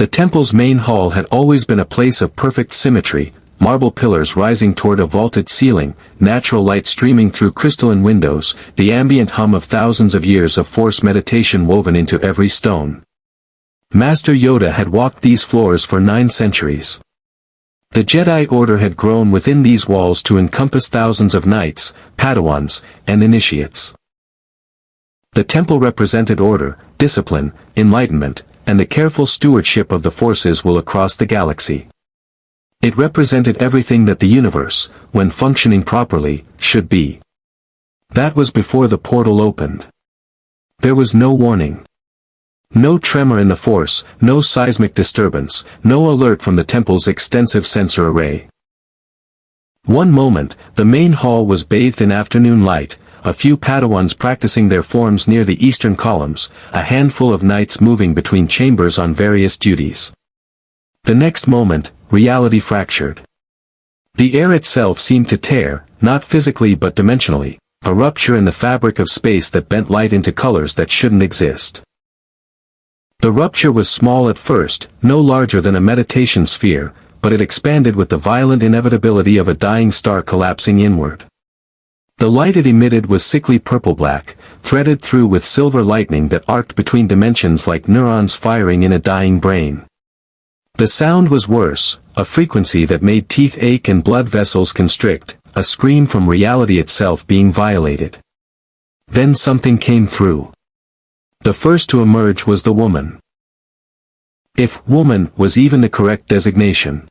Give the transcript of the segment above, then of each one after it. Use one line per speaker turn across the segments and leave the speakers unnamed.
The temple's main hall had always been a place of perfect symmetry, marble pillars rising toward a vaulted ceiling, natural light streaming through crystalline windows, the ambient hum of thousands of years of Force meditation woven into every stone. Master Yoda had walked these floors for 9 centuries. The Jedi Order had grown within these walls to encompass thousands of knights, Padawans, and initiates. The temple represented order, discipline, enlightenment, and the careful stewardship of the forces will across the galaxy. It represented everything that the universe, when functioning properly, should be. That was before the portal opened. There was no warning. No tremor in the Force, no seismic disturbance, no alert from the temple's extensive sensor array. One moment, the main hall was bathed in afternoon light, a few Padawans practicing their forms near the eastern columns, a handful of knights moving between chambers on various duties. The next moment, reality fractured. The air itself seemed to tear, not physically but dimensionally, a rupture in the fabric of space that bent light into colors that shouldn't exist. The rupture was small at first, no larger than a meditation sphere, but it expanded with the violent inevitability of a dying star collapsing inward. The light it emitted was sickly purple-black, threaded through with silver lightning that arced between dimensions like neurons firing in a dying brain. The sound was worse, a frequency that made teeth ache and blood vessels constrict, a scream from reality itself being violated. Then something came through. The first to emerge was the woman. If woman was even the correct designation.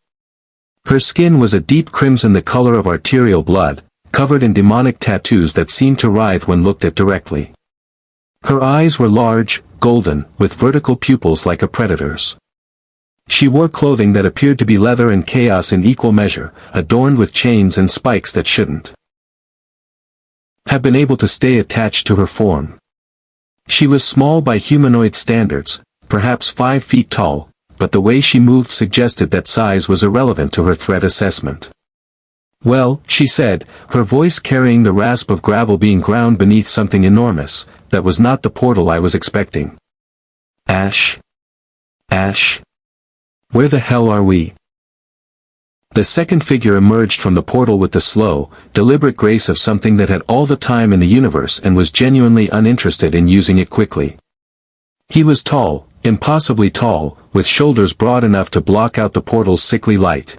Her skin was a deep crimson, the color of arterial blood, covered in demonic tattoos that seemed to writhe when looked at directly. Her eyes were large, golden, with vertical pupils like a predator's. She wore clothing that appeared to be leather and chaos in equal measure, adorned with chains and spikes that shouldn't have been able to stay attached to her form. She was small by humanoid standards, perhaps 5 feet tall, but the way she moved suggested that size was irrelevant to her threat assessment. "Well," she said, her voice carrying the rasp of gravel being ground beneath something enormous, "that was not the portal I was expecting." Ash? Where the hell are we? The second figure emerged from the portal with the slow, deliberate grace of something that had all the time in the universe and was genuinely uninterested in using it quickly. He was tall, impossibly tall, with shoulders broad enough to block out the portal's sickly light.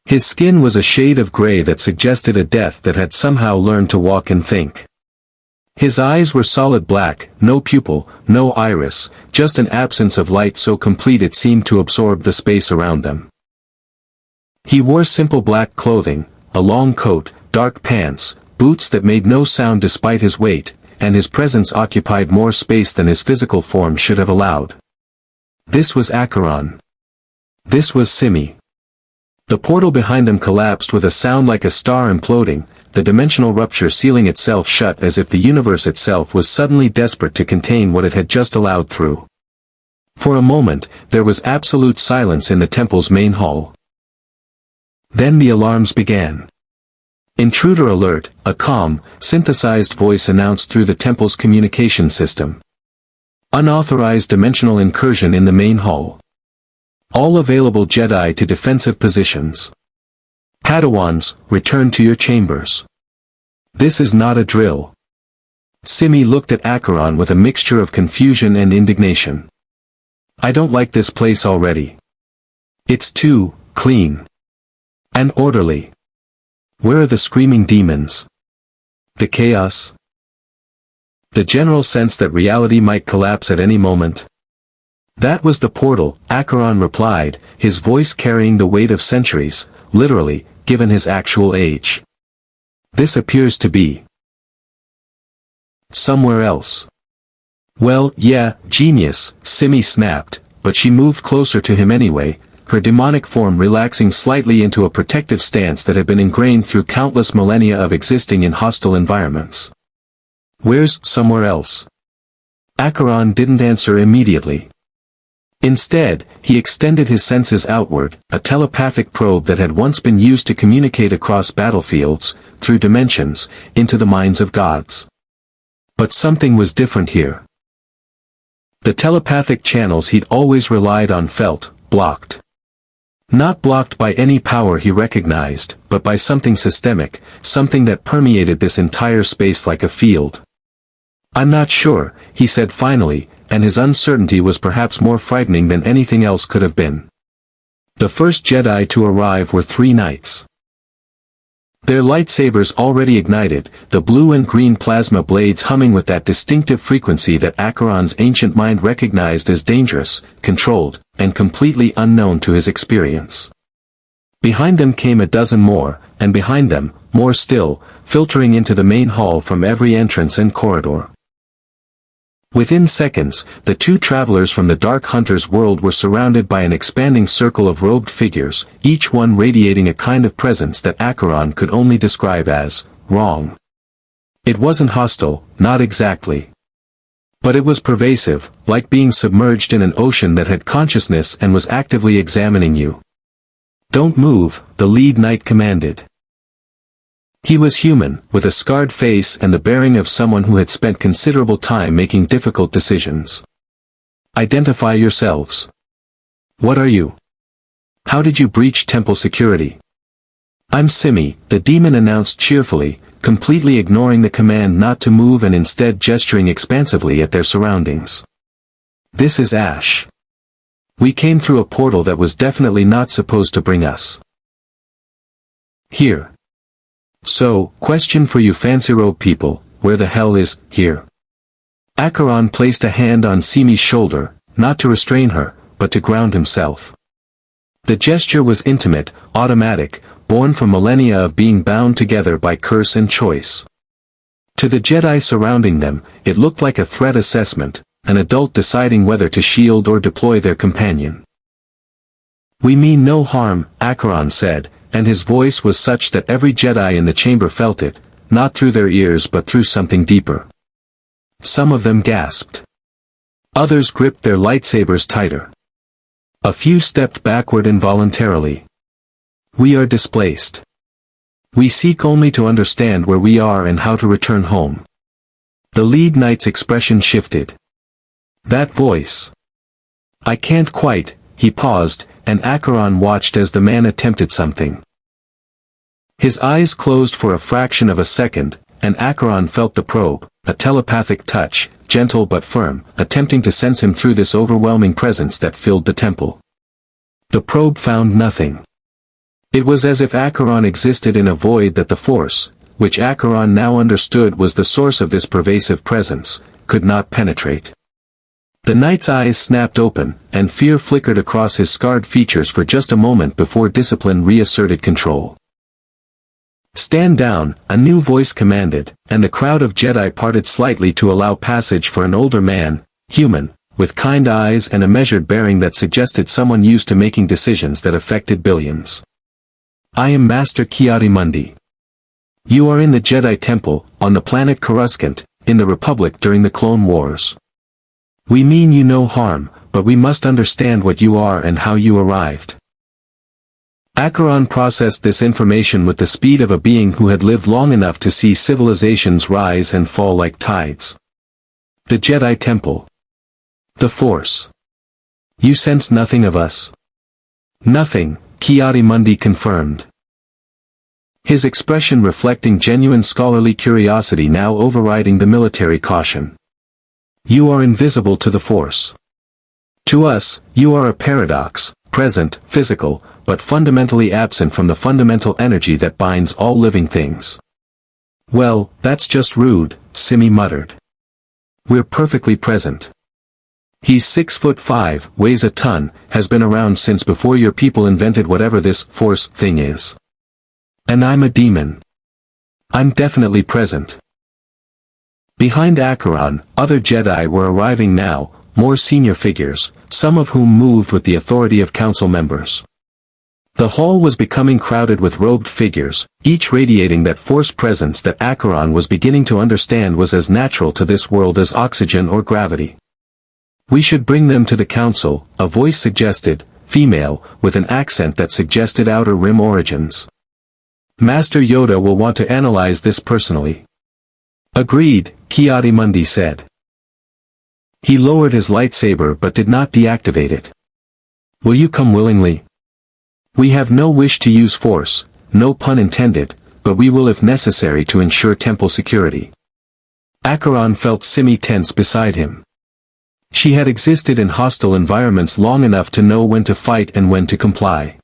His skin was a shade of gray that suggested a death that had somehow learned to walk and think. His eyes were solid black, no pupil, no iris, just an absence of light so complete it seemed to absorb the space around them. He wore simple black clothing, a long coat, dark pants, boots that made no sound despite his weight, and his presence occupied more space than his physical form should have allowed. This was Acheron. This was Simi. The portal behind them collapsed with a sound like a star imploding, the dimensional rupture sealing itself shut as if the universe itself was suddenly desperate to contain what it had just allowed through. For a moment, there was absolute silence in the temple's main hall. Then the alarms began. "Intruder alert," a calm, synthesized voice announced through the temple's communication system. "Unauthorized dimensional incursion in the main hall. All available Jedi to defensive positions. Padawans, return to your chambers. This is not a drill." Simi looked at Acheron with a mixture of confusion and indignation. "I don't like this place already. It's too clean and orderly. Where are the screaming demons? The chaos? The general sense that reality might collapse at any moment?" "That was the portal," Acheron replied, his voice carrying the weight of centuries, literally, given his actual age. "This appears to be somewhere else." "Well, yeah, genius," Simi snapped, but she moved closer to him anyway, her demonic form relaxing slightly into a protective stance that had been ingrained through countless millennia of existing in hostile environments. "Where's somewhere else?" Acheron didn't answer immediately. Instead, he extended his senses outward, a telepathic probe that had once been used to communicate across battlefields, through dimensions, into the minds of gods. But something was different here. The telepathic channels he'd always relied on felt blocked. Not blocked by any power he recognized, but by something systemic, something that permeated this entire space like a field. "I'm not sure," he said finally, and his uncertainty was perhaps more frightening than anything else could have been. The first Jedi to arrive were 3 knights. Their lightsabers already ignited, the blue and green plasma blades humming with that distinctive frequency that Acheron's ancient mind recognized as dangerous, controlled, and completely unknown to his experience. Behind them came a dozen more, and behind them, more still, filtering into the main hall from every entrance and corridor. Within seconds, the 2 travelers from the Dark Hunter's world were surrounded by an expanding circle of robed figures, each one radiating a kind of presence that Acheron could only describe as wrong. It wasn't hostile, not exactly. But it was pervasive, like being submerged in an ocean that had consciousness and was actively examining you. "Don't move," the lead knight commanded. He was human, with a scarred face and the bearing of someone who had spent considerable time making difficult decisions. "Identify yourselves. What are you? How did you breach temple security?" "I'm Simi," the demon announced cheerfully, completely ignoring the command not to move and instead gesturing expansively at their surroundings. "This is Ash. We came through a portal that was definitely not supposed to bring us here. So, question for you fancy robe people, where the hell is here?" Acheron placed a hand on Simi's shoulder, not to restrain her, but to ground himself. The gesture was intimate, automatic, born from millennia of being bound together by curse and choice. To the Jedi surrounding them, it looked like a threat assessment, an adult deciding whether to shield or deploy their companion. "We mean no harm," Acheron said, and his voice was such that every Jedi in the chamber felt it, not through their ears but through something deeper. Some of them gasped. Others gripped their lightsabers tighter. A few stepped backward involuntarily. "We are displaced. We seek only to understand where we are and how to return home." The lead knight's expression shifted. "That voice. I can't quite," he paused, and Acheron watched as the man attempted something. His eyes closed for a fraction of a second, and Acheron felt the probe, a telepathic touch, gentle but firm, attempting to sense him through this overwhelming presence that filled the temple. The probe found nothing. It was as if Acheron existed in a void that the Force, which Acheron now understood was the source of this pervasive presence, could not penetrate. The knight's eyes snapped open, and fear flickered across his scarred features for just a moment before discipline reasserted control. "Stand down," a new voice commanded, and the crowd of Jedi parted slightly to allow passage for an older man, human, with kind eyes and a measured bearing that suggested someone used to making decisions that affected billions. "I am Master Ki-Adi-Mundi. You are in the Jedi Temple, on the planet Coruscant, in the Republic during the Clone Wars. We mean you no harm, but we must understand what you are and how you arrived." Acheron processed this information with the speed of a being who had lived long enough to see civilizations rise and fall like tides. "The Jedi Temple. The Force. You sense nothing of us?" "Nothing," Ki-Adi-Mundi confirmed. His expression reflecting genuine scholarly curiosity now overriding the military caution. "You are invisible to the Force. To us, you are a paradox, present, physical, but fundamentally absent from the fundamental energy that binds all living things." "Well, that's just rude," Simi muttered. "We're perfectly present. He's 6'5", weighs a ton, has been around since before your people invented whatever this Force thing is. And I'm a demon. I'm definitely present." Behind Acheron, other Jedi were arriving now, more senior figures, some of whom moved with the authority of council members. The hall was becoming crowded with robed figures, each radiating that Force presence that Acheron was beginning to understand was as natural to this world as oxygen or gravity. "We should bring them to the council," a voice suggested, female, with an accent that suggested Outer Rim origins. "Master Yoda will want to analyze this personally." "Agreed," Ki-Adi-Mundi said. He lowered his lightsaber but did not deactivate it. "Will you come willingly? We have no wish to use force, no pun intended, but we will if necessary to ensure temple security." Acheron felt Simi tense beside him. She had existed in hostile environments long enough to know when to fight and when to comply.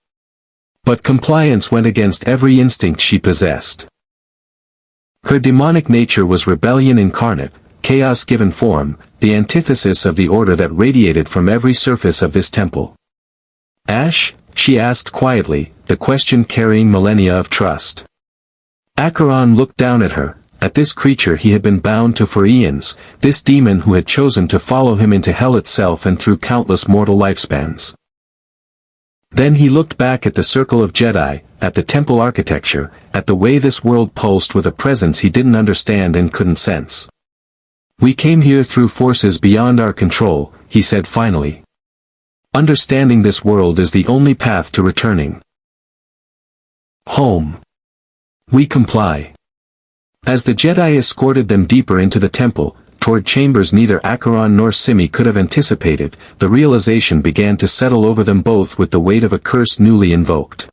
But compliance went against every instinct she possessed. Her demonic nature was rebellion incarnate, chaos given form, the antithesis of the order that radiated from every surface of this temple. "Ash?" she asked quietly, the question carrying millennia of trust. Acheron looked down at her, at this creature he had been bound to for eons, this demon who had chosen to follow him into hell itself and through countless mortal lifespans. Then he looked back at the circle of Jedi, at the temple architecture, at the way this world pulsed with a presence he didn't understand and couldn't sense. "We came here through forces beyond our control," he said finally. "Understanding this world is the only path to returning home. We comply." As the Jedi escorted them deeper into the temple, toward chambers neither Acheron nor Simi could have anticipated, the realization began to settle over them both with the weight of a curse newly invoked.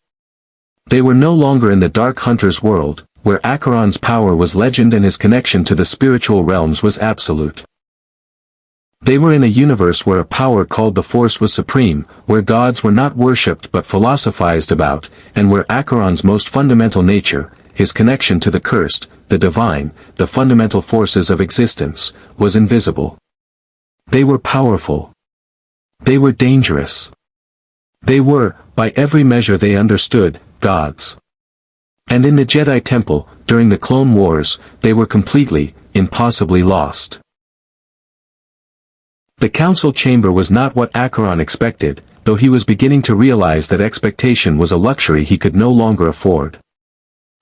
They were no longer in the Dark Hunter's world, where Acheron's power was legend and his connection to the spiritual realms was absolute. They were in a universe where a power called the Force was supreme, where gods were not worshipped but philosophized about, and where Acheron's most fundamental nature, his connection to the cursed, the divine, the fundamental forces of existence, was invisible. They were powerful. They were dangerous. They were, by every measure they understood, gods. And in the Jedi Temple, during the Clone Wars, they were completely, impossibly lost. The council chamber was not what Acheron expected, though he was beginning to realize that expectation was a luxury he could no longer afford.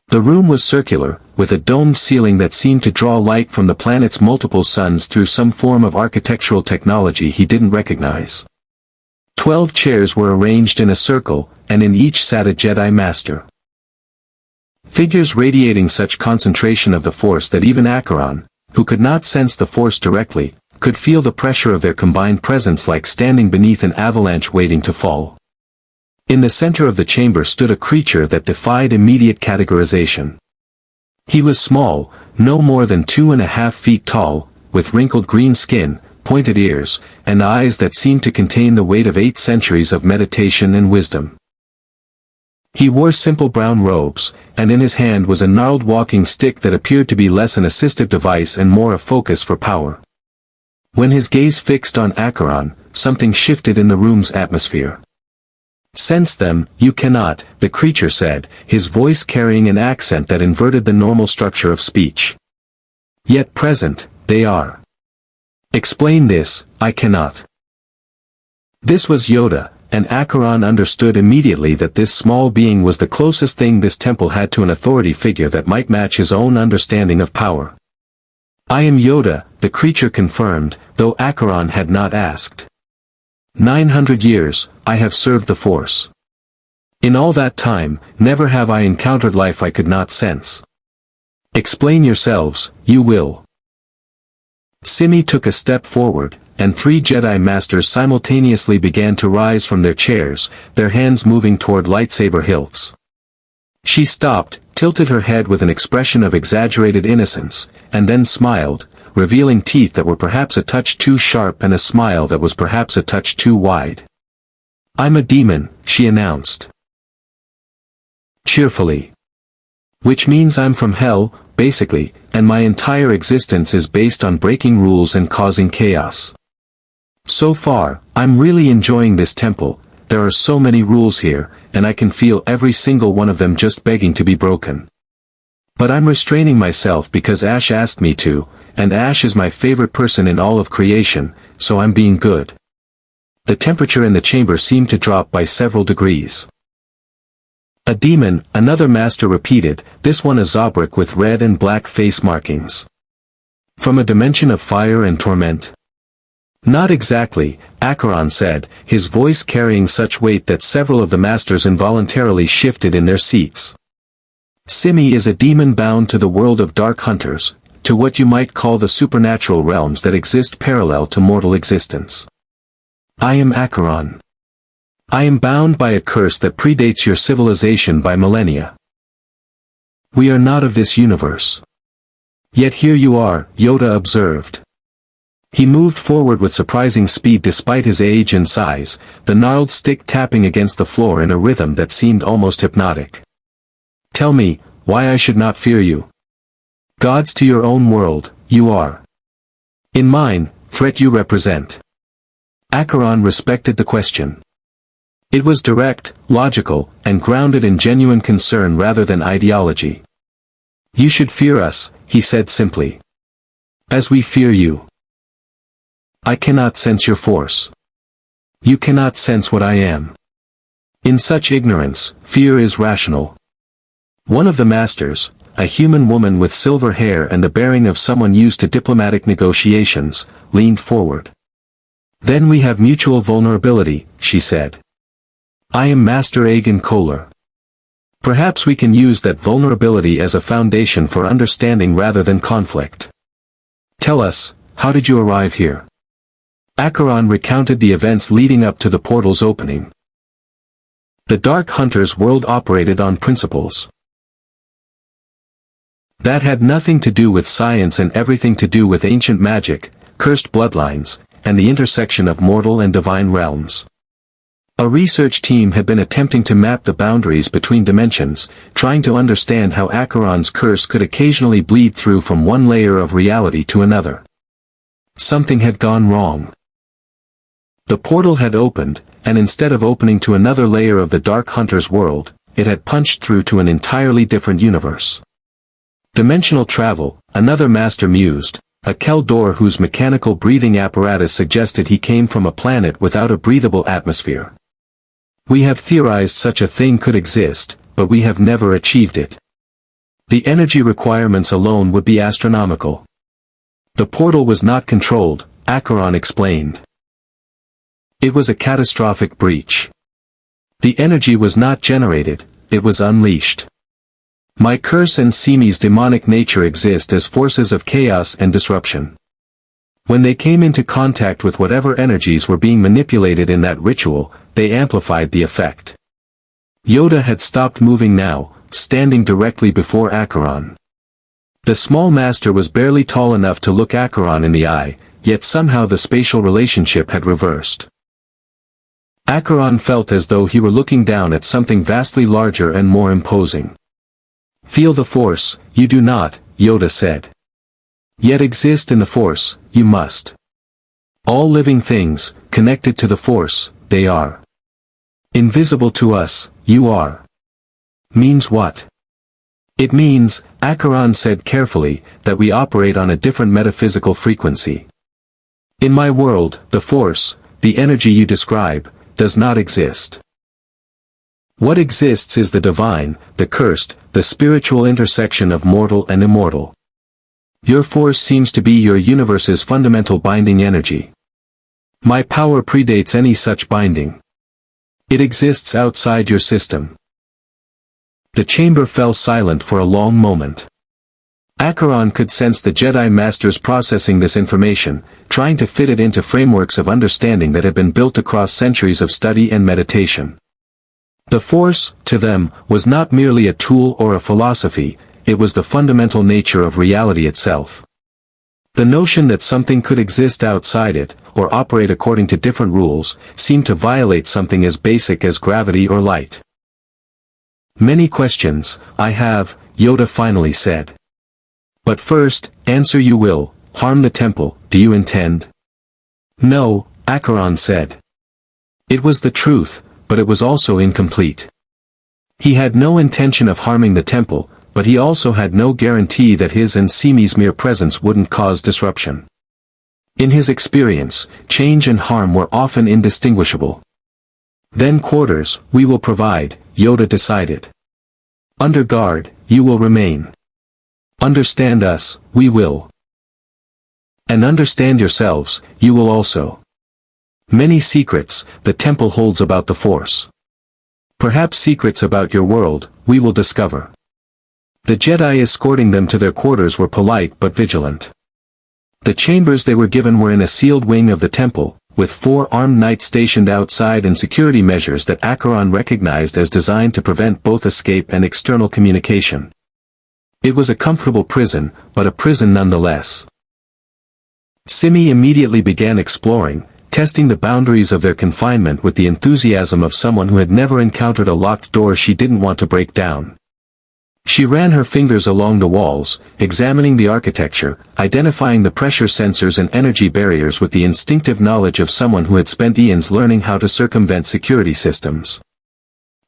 The room was circular, with a domed ceiling that seemed to draw light from the planet's multiple suns through some form of architectural technology he didn't recognize. 12 chairs were arranged in a circle, and in each sat a Jedi Master. Figures radiating such concentration of the Force that even Acheron, who could not sense the Force directly, could feel the pressure of their combined presence like standing beneath an avalanche waiting to fall. In the center of the chamber stood a creature that defied immediate categorization. He was small, no more than 2.5 feet tall, with wrinkled green skin, pointed ears, and eyes that seemed to contain the weight of 8 centuries of meditation and wisdom. He wore simple brown robes, and in his hand was a gnarled walking stick that appeared to be less an assistive device and more a focus for power. When his gaze fixed on Acheron, something shifted in the room's atmosphere. "Sense them, you cannot," the creature said, his voice carrying an accent that inverted the normal structure of speech. "Yet present, they are. Explain this, I cannot." This was Yoda, and Acheron understood immediately that this small being was the closest thing this temple had to an authority figure that might match his own understanding of power. "I am Yoda," the creature confirmed, though Acheron had not asked. 900 years, I have served the Force. In all that time, never have I encountered life I could not sense. Explain yourselves, you will." Simi took a step forward, and 3 Jedi Masters simultaneously began to rise from their chairs, their hands moving toward lightsaber hilts. She stopped, tilted her head with an expression of exaggerated innocence, and then smiled, revealing teeth that were perhaps a touch too sharp and a smile that was perhaps a touch too wide. "I'm a demon," she announced. Cheerfully. "Which means I'm from hell, basically, and my entire existence is based on breaking rules and causing chaos. So far, I'm really enjoying this temple, there are so many rules here, and I can feel every single one of them just begging to be broken. But I'm restraining myself because Ash asked me to, and Ash is my favorite person in all of creation, so I'm being good." The temperature in the chamber seemed to drop by several degrees. "A demon," another master repeated, this one a Zabrak with red and black face markings. "From a dimension of fire and torment?" "Not exactly," Acheron said, his voice carrying such weight that several of the masters involuntarily shifted in their seats. "Simi is a demon bound to the world of dark hunters, to what you might call the supernatural realms that exist parallel to mortal existence. I am Acheron. I am bound by a curse that predates your civilization by millennia. We are not of this universe. Yet here you are, Yoda observed. He moved forward with surprising speed despite his age and size, the gnarled stick tapping against the floor in a rhythm that seemed almost hypnotic. Tell me, why I should not fear you. Gods to your own world, you are. In mine, threat you represent. Acheron respected the question. It was direct, logical, and grounded in genuine concern rather than ideology. You should fear us, he said simply. As we fear you. I cannot sense your force. You cannot sense what I am. In such ignorance, fear is rational. One of the masters, a human woman with silver hair and the bearing of someone used to diplomatic negotiations, leaned forward. Then we have mutual vulnerability, she said. I am Master Aegon Kohler. Perhaps we can use that vulnerability as a foundation for understanding rather than conflict. Tell us, how did you arrive here? Acheron recounted the events leading up to the portal's opening. The Dark Hunter's world operated on principles that had nothing to do with science and everything to do with ancient magic, cursed bloodlines, and the intersection of mortal and divine realms. A research team had been attempting to map the boundaries between dimensions, trying to understand how Acheron's curse could occasionally bleed through from one layer of reality to another. Something had gone wrong. The portal had opened, and instead of opening to another layer of the Dark Hunter's world, it had punched through to an entirely different universe. Dimensional travel, another master mused, a Keldor whose mechanical breathing apparatus suggested he came from a planet without a breathable atmosphere. We have theorized such a thing could exist, but we have never achieved it. The energy requirements alone would be astronomical. The portal was not controlled, Acheron explained. It was a catastrophic breach. The energy was not generated, it was unleashed. My curse and Simi's demonic nature exist as forces of chaos and disruption. When they came into contact with whatever energies were being manipulated in that ritual, they amplified the effect. Yoda had stopped moving now, standing directly before Acheron. The small master was barely tall enough to look Acheron in the eye, yet somehow the spatial relationship had reversed. Acheron felt as though he were looking down at something vastly larger and more imposing. Feel the Force, you do not, Yoda said. Yet exist in the Force, you must. All living things, connected to the Force, they are. Invisible to us, you are. Means what? It means, Acheron said carefully, that we operate on a different metaphysical frequency. In my world, the Force, the energy you describe, does not exist. What exists is the divine, the cursed, the spiritual intersection of mortal and immortal. Your force seems to be your universe's fundamental binding energy. My power predates any such binding. It exists outside your system. The chamber fell silent for a long moment. Acheron could sense the Jedi Masters processing this information, trying to fit it into frameworks of understanding that had been built across centuries of study and meditation. The Force, to them, was not merely a tool or a philosophy, it was the fundamental nature of reality itself. The notion that something could exist outside it, or operate according to different rules, seemed to violate something as basic as gravity or light. Many questions, I have, Yoda finally said. But first, answer you will, harm the temple, do you intend? No, Acheron said. It was the truth, but it was also incomplete. He had no intention of harming the temple, but he also had no guarantee that his and Simi's mere presence wouldn't cause disruption. In his experience, change and harm were often indistinguishable. Then quarters, we will provide, Yoda decided. Under guard, you will remain. Understand us, we will. And understand yourselves, you will also. Many secrets, the temple holds about the Force. Perhaps secrets about your world, we will discover. The Jedi escorting them to their quarters were polite but vigilant. The chambers they were given were in a sealed wing of the temple, with 4 armed knights stationed outside and security measures that Acheron recognized as designed to prevent both escape and external communication. It was a comfortable prison, but a prison nonetheless. Simi immediately began exploring, testing the boundaries of their confinement with the enthusiasm of someone who had never encountered a locked door she didn't want to break down. She ran her fingers along the walls, examining the architecture, identifying the pressure sensors and energy barriers with the instinctive knowledge of someone who had spent eons learning how to circumvent security systems.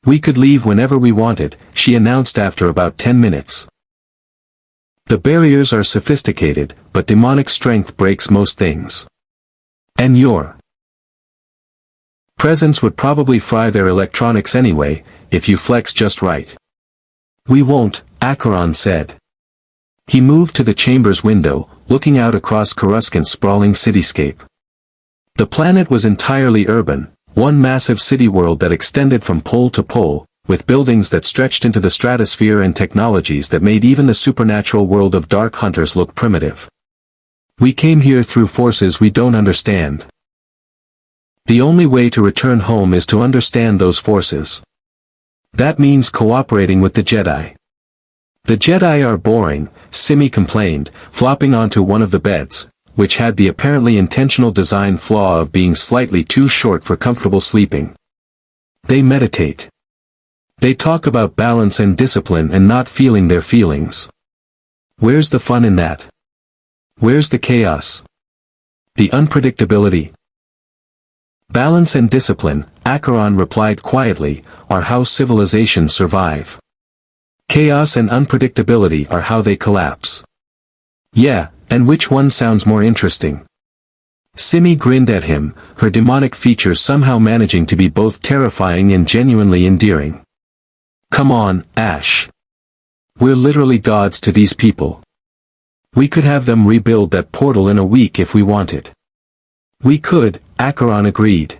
"We could leave whenever we wanted," she announced after about 10 minutes. "The barriers are sophisticated, but demonic strength breaks most things. And your presence would probably fry their electronics anyway, if you flex just right." "We won't," Acheron said. He moved to the chamber's window, looking out across Coruscant's sprawling cityscape. The planet was entirely urban, one massive city world that extended from pole to pole, with buildings that stretched into the stratosphere and technologies that made even the supernatural world of Dark Hunters look primitive. "We came here through forces we don't understand. The only way to return home is to understand those forces. That means cooperating with the Jedi." "The Jedi are boring," Simi complained, flopping onto one of the beds, which had the apparently intentional design flaw of being slightly too short for comfortable sleeping. "They meditate. They talk about balance and discipline and not feeling their feelings. Where's the fun in that? Where's the chaos? The unpredictability?" "Balance and discipline," Acheron replied quietly, "are how civilizations survive. Chaos and unpredictability are how they collapse." "Yeah, and which one sounds more interesting?" Simi grinned at him, her demonic features somehow managing to be both terrifying and genuinely endearing. "Come on, Ash. We're literally gods to these people. We could have them rebuild that portal in a week if we wanted." "We could," Acheron agreed.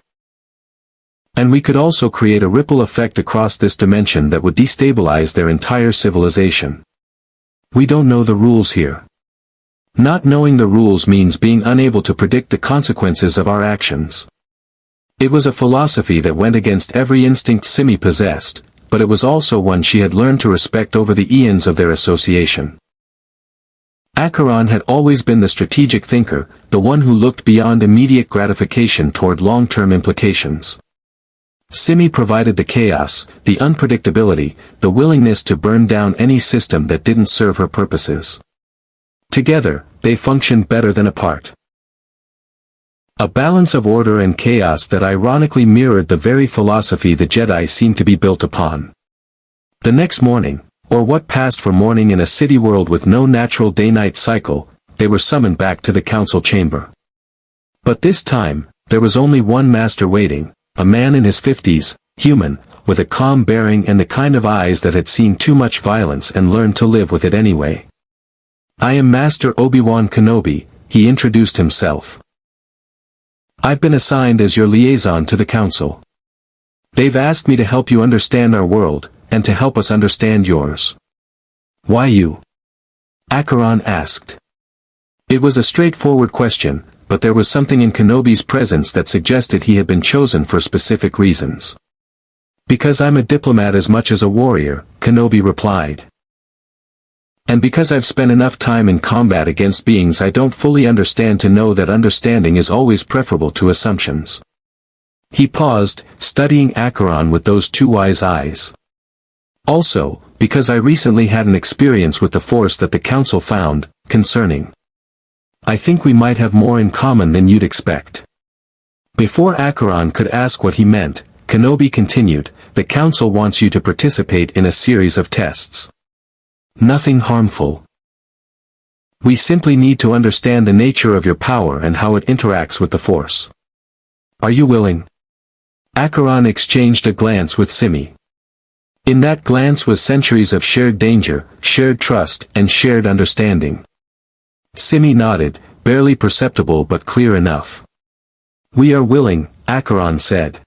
"And we could also create a ripple effect across this dimension that would destabilize their entire civilization. We don't know the rules here. Not knowing the rules means being unable to predict the consequences of our actions." It was a philosophy that went against every instinct Simi possessed, but it was also one she had learned to respect over the eons of their association. Acheron had always been the strategic thinker, the one who looked beyond immediate gratification toward long-term implications. Simi provided the chaos, the unpredictability, the willingness to burn down any system that didn't serve her purposes. Together, they functioned better than apart. A balance of order and chaos that ironically mirrored the very philosophy the Jedi seemed to be built upon. The next morning, or what passed for morning in a city world with no natural day-night cycle, they were summoned back to the council chamber. But this time, there was only one master waiting, a man in his 50s, human, with a calm bearing and the kind of eyes that had seen too much violence and learned to live with it anyway. "I am Master Obi-Wan Kenobi," he introduced himself. "I've been assigned as your liaison to the council. They've asked me to help you understand our world, and to help us understand yours." "Why you?" Acheron asked. It was a straightforward question, but there was something in Kenobi's presence that suggested he had been chosen for specific reasons. "Because I'm a diplomat as much as a warrior," Kenobi replied. "And because I've spent enough time in combat against beings I don't fully understand to know that understanding is always preferable to assumptions." He paused, studying Acheron with those two wise eyes. "Also, because I recently had an experience with the Force that the Council found concerning. I think we might have more in common than you'd expect." Before Acheron could ask what he meant, Kenobi continued, "The Council wants you to participate in a series of tests. Nothing harmful. We simply need to understand the nature of your power and how it interacts with the Force. Are you willing?" Acheron exchanged a glance with Simi. In that glance was centuries of shared danger, shared trust, and shared understanding. Simi nodded, barely perceptible but clear enough. "We are willing," Acheron said.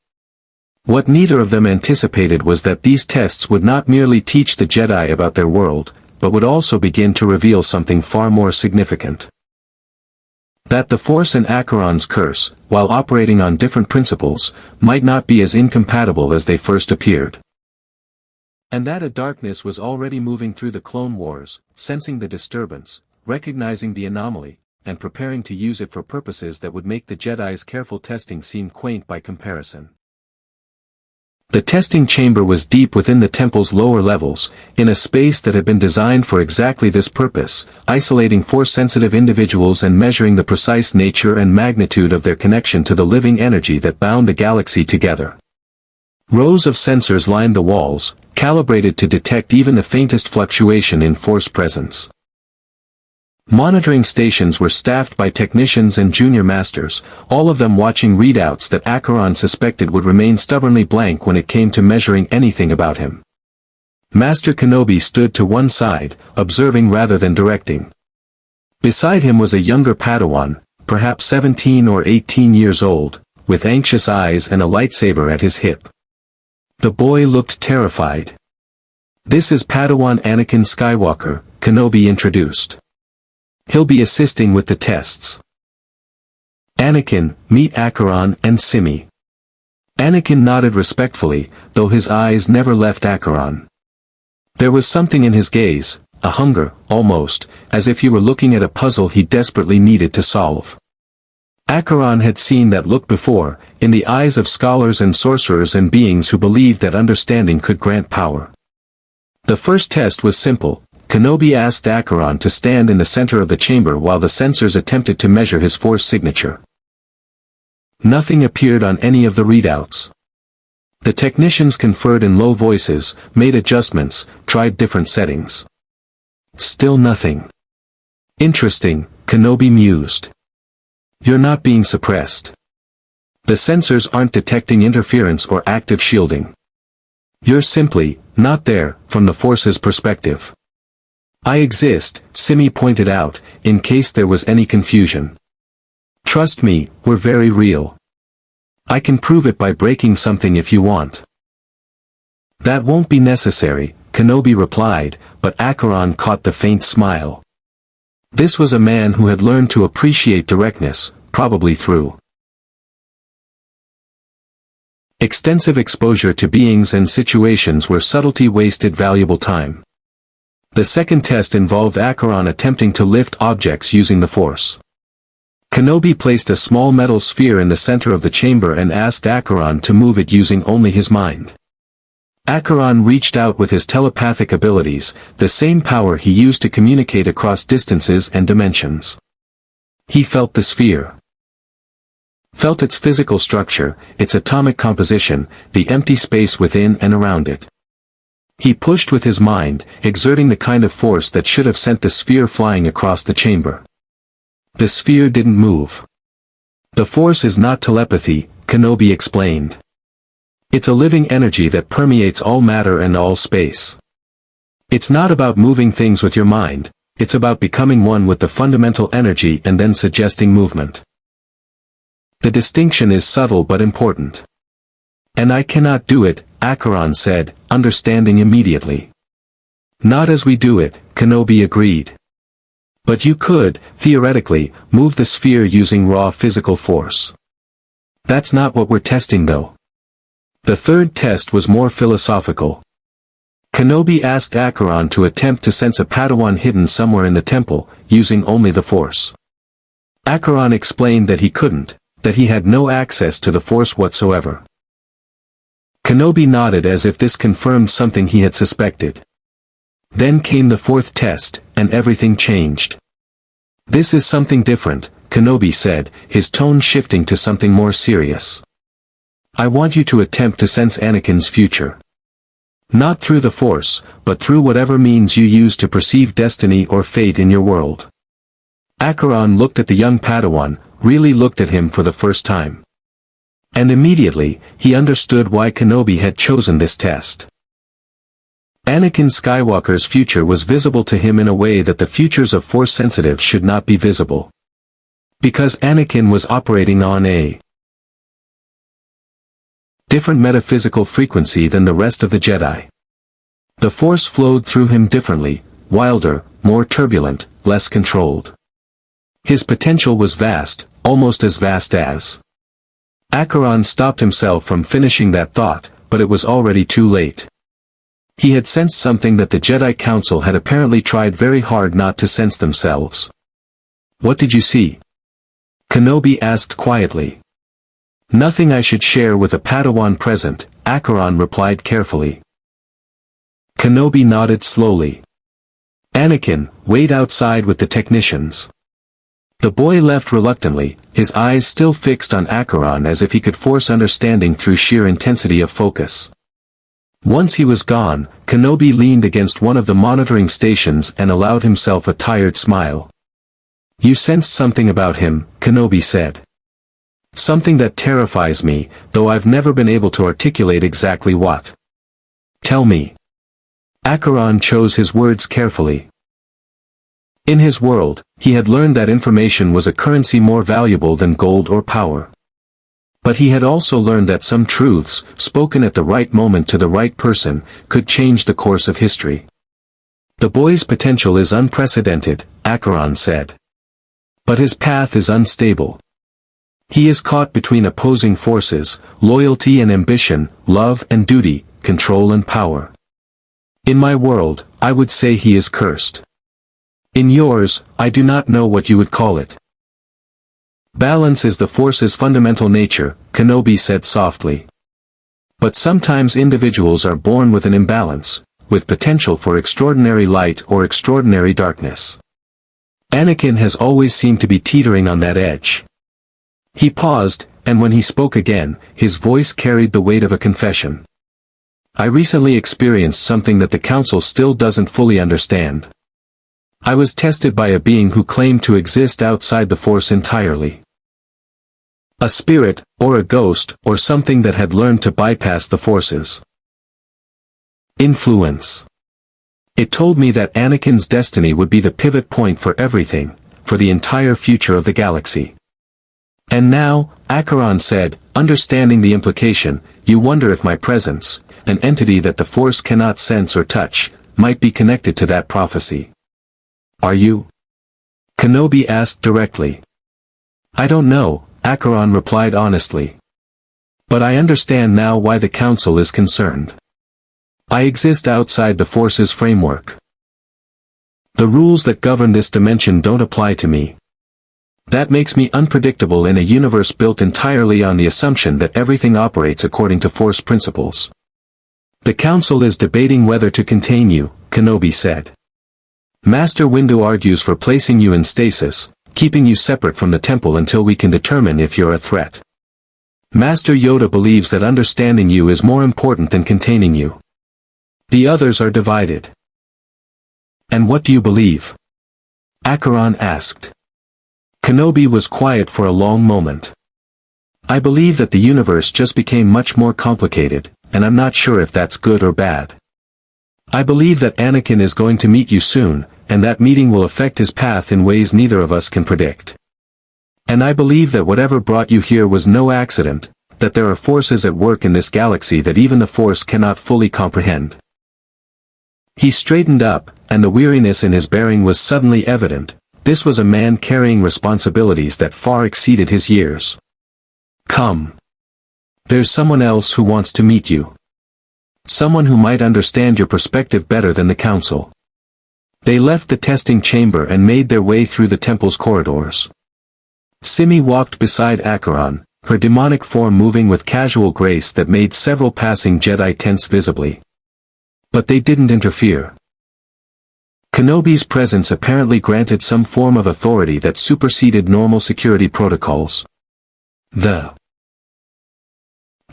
What neither of them anticipated was that these tests would not merely teach the Jedi about their world, but would also begin to reveal something far more significant. That the Force and Acheron's curse, while operating on different principles, might not be as incompatible as they first appeared. And that a darkness was already moving through the Clone Wars, sensing the disturbance, recognizing the anomaly, and preparing to use it for purposes that would make the Jedi's careful testing seem quaint by comparison. The testing chamber was deep within the temple's lower levels, in a space that had been designed for exactly this purpose, isolating Force-sensitive individuals and measuring the precise nature and magnitude of their connection to the living energy that bound the galaxy together. Rows of sensors lined the walls, calibrated to detect even the faintest fluctuation in Force presence. Monitoring stations were staffed by technicians and junior masters, all of them watching readouts that Acheron suspected would remain stubbornly blank when it came to measuring anything about him. Master Kenobi stood to one side, observing rather than directing. Beside him was a younger Padawan, perhaps 17 or 18 years old, with anxious eyes and a lightsaber at his hip. The boy looked terrified. "This is Padawan Anakin Skywalker," Kenobi introduced. "He'll be assisting with the tests. Anakin, meet Acheron and Simi." Anakin nodded respectfully, though his eyes never left Acheron. There was something in his gaze, a hunger, almost, as if he were looking at a puzzle he desperately needed to solve. Acheron had seen that look before, in the eyes of scholars and sorcerers and beings who believed that understanding could grant power. The first test was simple. Kenobi asked Acheron to stand in the center of the chamber while the sensors attempted to measure his Force signature. Nothing appeared on any of the readouts. The technicians conferred in low voices, made adjustments, tried different settings. Still nothing. "Interesting," Kenobi mused. "You're not being suppressed. The sensors aren't detecting interference or active shielding. You're simply not there, from the Force's perspective." "I exist," Simi pointed out, in case there was any confusion. "Trust me, we're very real. I can prove it by breaking something if you want." "That won't be necessary," Kenobi replied, but Acheron caught the faint smile. This was a man who had learned to appreciate directness, probably through extensive exposure to beings and situations where subtlety wasted valuable time. The second test involved Acheron attempting to lift objects using the Force. Kenobi placed a small metal sphere in the center of the chamber and asked Acheron to move it using only his mind. Acheron reached out with his telepathic abilities, the same power he used to communicate across distances and dimensions. He felt the sphere. Felt its physical structure, its atomic composition, the empty space within and around it. He pushed with his mind, exerting the kind of force that should have sent the sphere flying across the chamber. The sphere didn't move. "The Force is not telepathy," Kenobi explained. "It's a living energy that permeates all matter and all space. It's not about moving things with your mind, it's about becoming one with the fundamental energy and then suggesting movement. The distinction is subtle but important." "And I cannot do it," Acheron said, understanding immediately. "Not as we do it," Kenobi agreed. "But you could, theoretically, move the sphere using raw physical force. That's not what we're testing though." The third test was more philosophical. Kenobi asked Acheron to attempt to sense a Padawan hidden somewhere in the temple, using only the Force. Acheron explained that he couldn't, that he had no access to the Force whatsoever. Kenobi nodded as if this confirmed something he had suspected. Then came the fourth test, and everything changed. "This is something different," Kenobi said, his tone shifting to something more serious. "I want you to attempt to sense Anakin's future. Not through the Force, but through whatever means you use to perceive destiny or fate in your world." Acheron looked at the young Padawan, really looked at him for the first time. And immediately, he understood why Kenobi had chosen this test. Anakin Skywalker's future was visible to him in a way that the futures of Force-sensitives should not be visible. Because Anakin was operating on a different metaphysical frequency than the rest of the Jedi. The Force flowed through him differently, wilder, more turbulent, less controlled. His potential was vast, almost as vast as. Acheron stopped himself from finishing that thought, but it was already too late. He had sensed something that the Jedi Council had apparently tried very hard not to sense themselves. "What did you see?" Kenobi asked quietly. "Nothing I should share with a Padawan present," Acheron replied carefully. Kenobi nodded slowly. "Anakin, wait outside with the technicians." The boy left reluctantly, his eyes still fixed on Acheron as if he could force understanding through sheer intensity of focus. Once he was gone, Kenobi leaned against one of the monitoring stations and allowed himself a tired smile. "You sensed something about him," Kenobi said. "Something that terrifies me, though I've never been able to articulate exactly what." "Tell me." Acheron chose his words carefully. In his world, he had learned that information was a currency more valuable than gold or power. But he had also learned that some truths, spoken at the right moment to the right person, could change the course of history. "The boy's potential is unprecedented," Acheron said. "But his path is unstable. He is caught between opposing forces, loyalty and ambition, love and duty, control and power. In my world, I would say he is cursed. In yours, I do not know what you would call it." "Balance is the Force's fundamental nature," Kenobi said softly. "But sometimes individuals are born with an imbalance, with potential for extraordinary light or extraordinary darkness. Anakin has always seemed to be teetering on that edge." He paused, and when he spoke again, his voice carried the weight of a confession. "I recently experienced something that the Council still doesn't fully understand. I was tested by a being who claimed to exist outside the Force entirely. A spirit, or a ghost, or something that had learned to bypass the Force's influence. It told me that Anakin's destiny would be the pivot point for everything, for the entire future of the galaxy. And now," Acheron said, understanding the implication, "you wonder if my presence, an entity that the Force cannot sense or touch, might be connected to that prophecy." "Are you?" Kenobi asked directly. "I don't know," Acheron replied honestly. "But I understand now why the Council is concerned. I exist outside the Force's framework. The rules that govern this dimension don't apply to me. That makes me unpredictable in a universe built entirely on the assumption that everything operates according to Force principles. The Council is debating whether to contain you," Kenobi said. "Master Windu argues for placing you in stasis, keeping you separate from the temple until we can determine if you're a threat. Master Yoda believes that understanding you is more important than containing you. The others are divided." "And what do you believe?" Acheron asked. Kenobi was quiet for a long moment. "I believe that the universe just became much more complicated, and I'm not sure if that's good or bad. I believe that Anakin is going to meet you soon, and that meeting will affect his path in ways neither of us can predict. And I believe that whatever brought you here was no accident, that there are forces at work in this galaxy that even the Force cannot fully comprehend." He straightened up, and the weariness in his bearing was suddenly evident. This was a man carrying responsibilities that far exceeded his years. "Come. There's someone else who wants to meet you. Someone who might understand your perspective better than the Council." They left the testing chamber and made their way through the temple's corridors. Simi walked beside Acheron, her demonic form moving with casual grace that made several passing Jedi tense visibly. But they didn't interfere. Kenobi's presence apparently granted some form of authority that superseded normal security protocols. The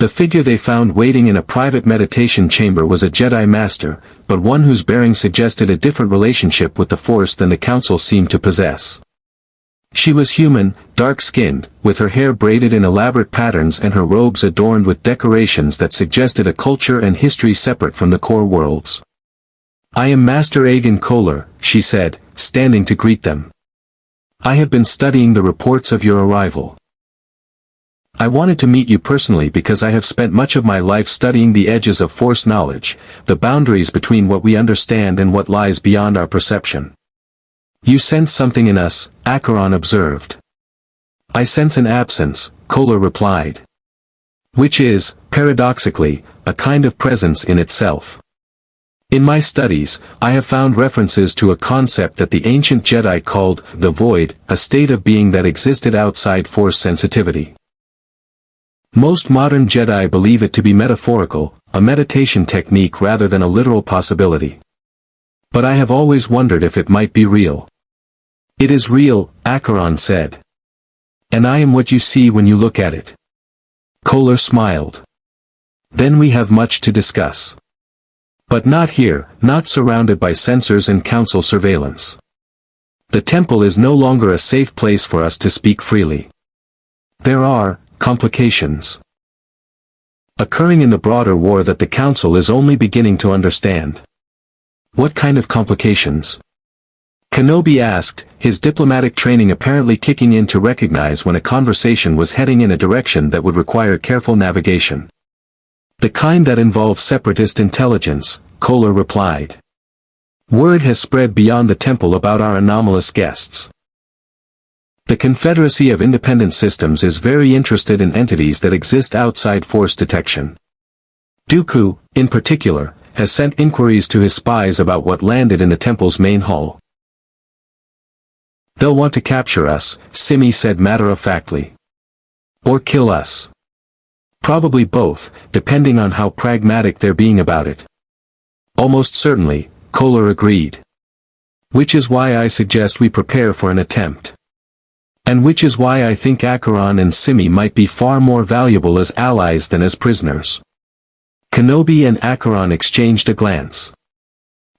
figure they found waiting in a private meditation chamber was a Jedi Master, but one whose bearing suggested a different relationship with the Force than the Council seemed to possess. She was human, dark-skinned, with her hair braided in elaborate patterns and her robes adorned with decorations that suggested a culture and history separate from the core worlds. "I am Master Aegon Kohler," she said, standing to greet them. "I have been studying the reports of your arrival. I wanted to meet you personally because I have spent much of my life studying the edges of Force knowledge, the boundaries between what we understand and what lies beyond our perception. You sense something in us, Acheron observed. I sense an absence, Kohler replied. Which is, paradoxically, a kind of presence in itself. In my studies, I have found references to a concept that the ancient Jedi called the void, a state of being that existed outside Force sensitivity. Most modern Jedi believe it to be metaphorical, a meditation technique rather than a literal possibility. But I have always wondered if it might be real. It is real, Acheron said. And I am what you see when you look at it. Kohler smiled. Then we have much to discuss. But not here, not surrounded by sensors and council surveillance. The temple is no longer a safe place for us to speak freely. There are complications occurring in the broader war that the council is only beginning to understand. What kind of complications? Kenobi asked, his diplomatic training apparently kicking in to recognize when a conversation was heading in a direction that would require careful navigation. The kind that involves separatist intelligence, Kohler replied. Word has spread beyond the temple about our anomalous guests. The Confederacy of Independent Systems is very interested in entities that exist outside Force detection. Dooku, in particular, has sent inquiries to his spies about what landed in the temple's main hall. They'll want to capture us, Simi said matter-of-factly. Or kill us. Probably both, depending on how pragmatic they're being about it. Almost certainly, Kohler agreed. Which is why I suggest we prepare for an attempt. And which is why I think Acheron and Simi might be far more valuable as allies than as prisoners. Kenobi and Acheron exchanged a glance.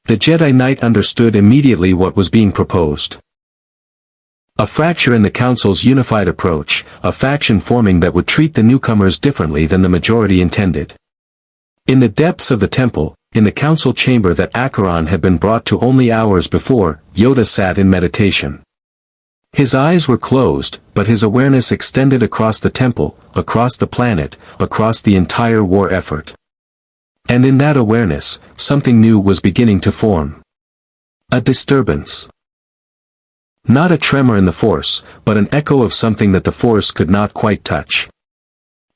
The Jedi Knight understood immediately what was being proposed. A fracture in the Council's unified approach, a faction forming that would treat the newcomers differently than the majority intended. In the depths of the temple, in the council chamber that Acheron had been brought to only hours before, Yoda sat in meditation. His eyes were closed, but his awareness extended across the temple, across the planet, across the entire war effort. And in that awareness, something new was beginning to form. A disturbance. Not a tremor in the Force, but an echo of something that the Force could not quite touch.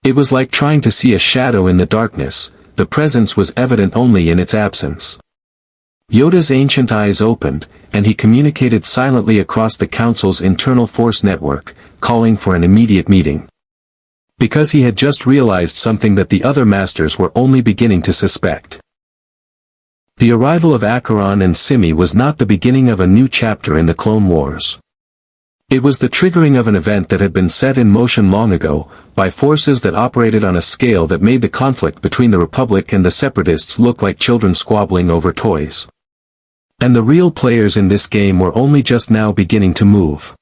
It was like trying to see a shadow in the darkness, the presence was evident only in its absence. Yoda's ancient eyes opened, and he communicated silently across the Council's internal Force network, calling for an immediate meeting. Because he had just realized something that the other Masters were only beginning to suspect. The arrival of Acheron and Simi was not the beginning of a new chapter in the Clone Wars. It was the triggering of an event that had been set in motion long ago, by forces that operated on a scale that made the conflict between the Republic and the Separatists look like children squabbling over toys. And the real players in this game were only just now beginning to move.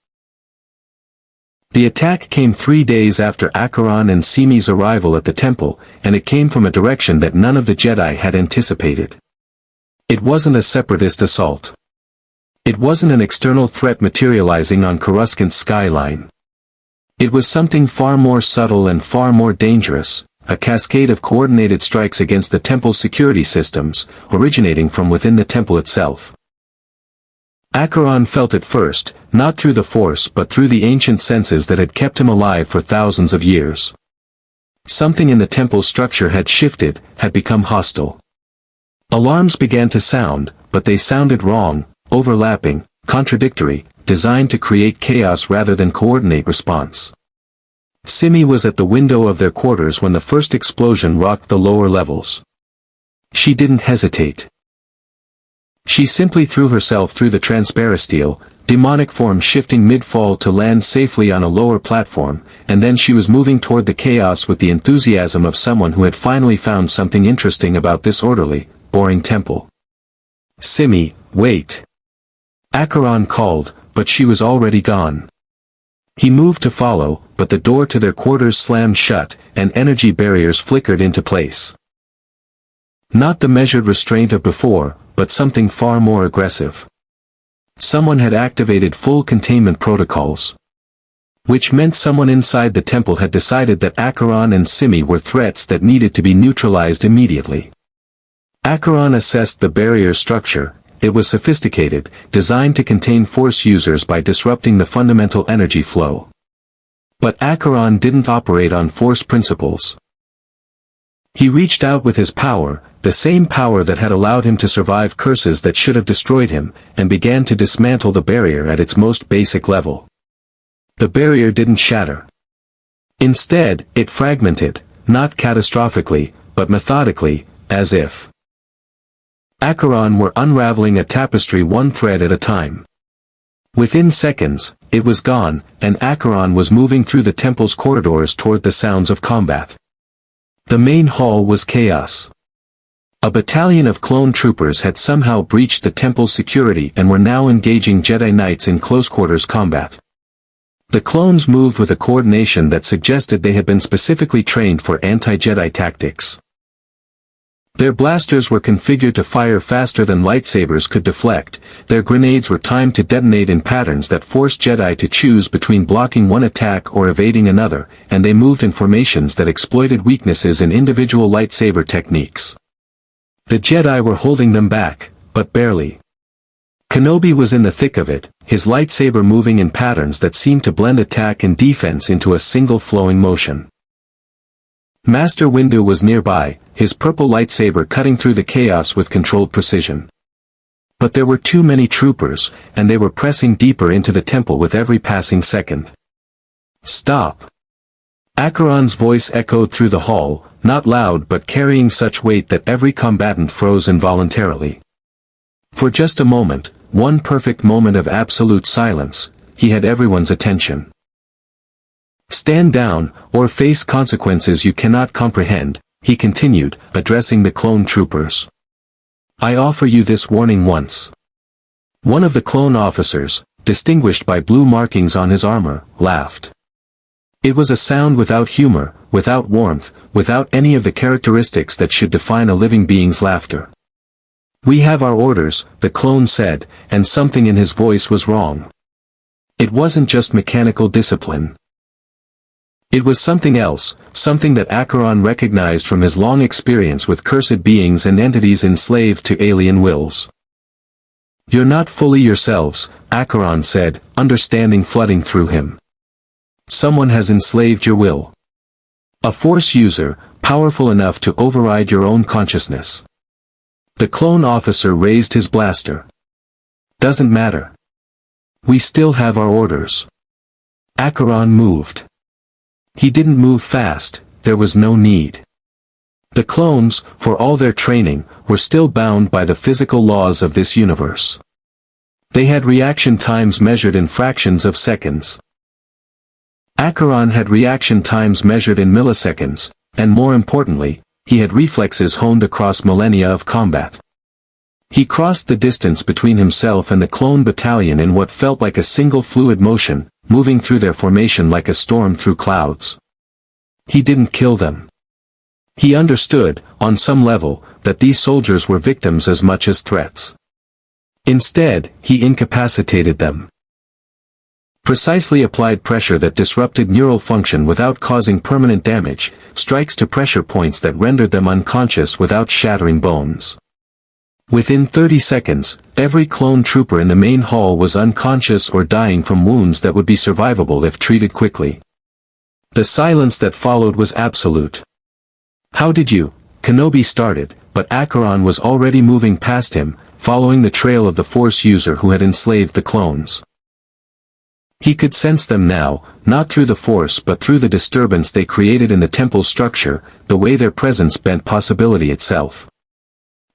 The attack came 3 days after Acheron and Simi's arrival at the temple, and it came from a direction that none of the Jedi had anticipated. It wasn't a separatist assault. It wasn't an external threat materializing on Coruscant's skyline. It was something far more subtle and far more dangerous, a cascade of coordinated strikes against the temple's security systems, originating from within the temple itself. Acheron felt it first, not through the Force but through the ancient senses that had kept him alive for thousands of years. Something in the temple's structure had shifted, had become hostile. Alarms began to sound, but they sounded wrong, overlapping, contradictory, designed to create chaos rather than coordinate response. Simi was at the window of their quarters when the first explosion rocked the lower levels. She didn't hesitate. She simply threw herself through the transparisteel, demonic form shifting mid-fall to land safely on a lower platform, and then she was moving toward the chaos with the enthusiasm of someone who had finally found something interesting about this orderly, boring temple. Simi, wait. Acheron called, but she was already gone. He moved to follow, but the door to their quarters slammed shut, and energy barriers flickered into place. Not the measured restraint of before, but something far more aggressive. Someone had activated full containment protocols. Which meant someone inside the temple had decided that Acheron and Simi were threats that needed to be neutralized immediately. Acheron assessed the barrier structure. It was sophisticated, designed to contain Force users by disrupting the fundamental energy flow. But Acheron didn't operate on Force principles. He reached out with his power, the same power that had allowed him to survive curses that should have destroyed him, and began to dismantle the barrier at its most basic level. The barrier didn't shatter. Instead, it fragmented, not catastrophically, but methodically, as if Acheron were unraveling a tapestry one thread at a time. Within seconds, it was gone, and Acheron was moving through the temple's corridors toward the sounds of combat. The main hall was chaos. A battalion of clone troopers had somehow breached the temple's security and were now engaging Jedi Knights in close-quarters combat. The clones moved with a coordination that suggested they had been specifically trained for anti-Jedi tactics. Their blasters were configured to fire faster than lightsabers could deflect, their grenades were timed to detonate in patterns that forced Jedi to choose between blocking one attack or evading another, and they moved in formations that exploited weaknesses in individual lightsaber techniques. The Jedi were holding them back, but barely. Kenobi was in the thick of it, his lightsaber moving in patterns that seemed to blend attack and defense into a single flowing motion. Master Windu was nearby, his purple lightsaber cutting through the chaos with controlled precision. But there were too many troopers, and they were pressing deeper into the temple with every passing second. Stop! Acheron's voice echoed through the hall, not loud but carrying such weight that every combatant froze involuntarily. For just a moment, one perfect moment of absolute silence, he had everyone's attention. Stand down, or face consequences you cannot comprehend, he continued, addressing the clone troopers. I offer you this warning once. One of the clone officers, distinguished by blue markings on his armor, laughed. It was a sound without humor, without warmth, without any of the characteristics that should define a living being's laughter. We have our orders, the clone said, and something in his voice was wrong. It wasn't just mechanical discipline. It was something else, something that Acheron recognized from his long experience with cursed beings and entities enslaved to alien wills. You're not fully yourselves, Acheron said, understanding flooding through him. Someone has enslaved your will. A Force user, powerful enough to override your own consciousness. The clone officer raised his blaster. Doesn't matter. We still have our orders. Acheron moved. He didn't move fast, there was no need. The clones, for all their training, were still bound by the physical laws of this universe. They had reaction times measured in fractions of seconds. Acheron had reaction times measured in milliseconds, and more importantly, he had reflexes honed across millennia of combat. He crossed the distance between himself and the clone battalion in what felt like a single fluid motion, moving through their formation like a storm through clouds. He didn't kill them. He understood, on some level, that these soldiers were victims as much as threats. Instead, he incapacitated them. Precisely applied pressure that disrupted neural function without causing permanent damage, strikes to pressure points that rendered them unconscious without shattering bones. Within 30 seconds, every clone trooper in the main hall was unconscious or dying from wounds that would be survivable if treated quickly. The silence that followed was absolute. How did you? Kenobi started, but Acheron was already moving past him, following the trail of the Force user who had enslaved the clones. He could sense them now, not through the Force but through the disturbance they created in the temple's structure, the way their presence bent possibility itself.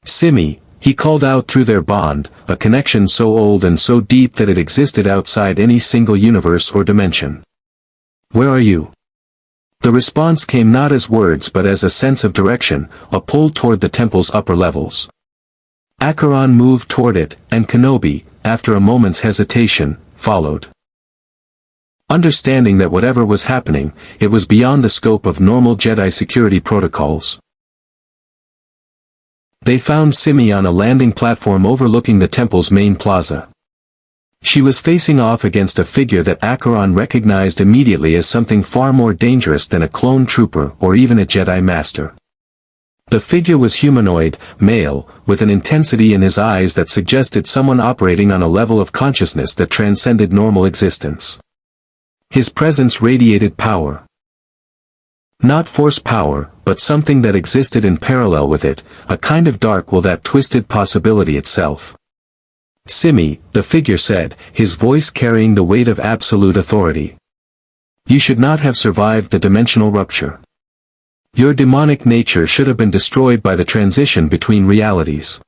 Simi, he called out through their bond, a connection so old and so deep that it existed outside any single universe or dimension. Where are you? The response came not as words but as a sense of direction, a pull toward the temple's upper levels. Acheron moved toward it, and Kenobi, after a moment's hesitation, followed. Understanding that whatever was happening, it was beyond the scope of normal Jedi security protocols. They found Simi on a landing platform overlooking the temple's main plaza. She was facing off against a figure that Acheron recognized immediately as something far more dangerous than a clone trooper or even a Jedi Master. The figure was humanoid, male, with an intensity in his eyes that suggested someone operating on a level of consciousness that transcended normal existence. His presence radiated power. Not force power, but something that existed in parallel with it, a kind of dark will that twisted possibility itself. Simi, the figure said, his voice carrying the weight of absolute authority. You should not have survived the dimensional rupture. Your demonic nature should have been destroyed by the transition between realities.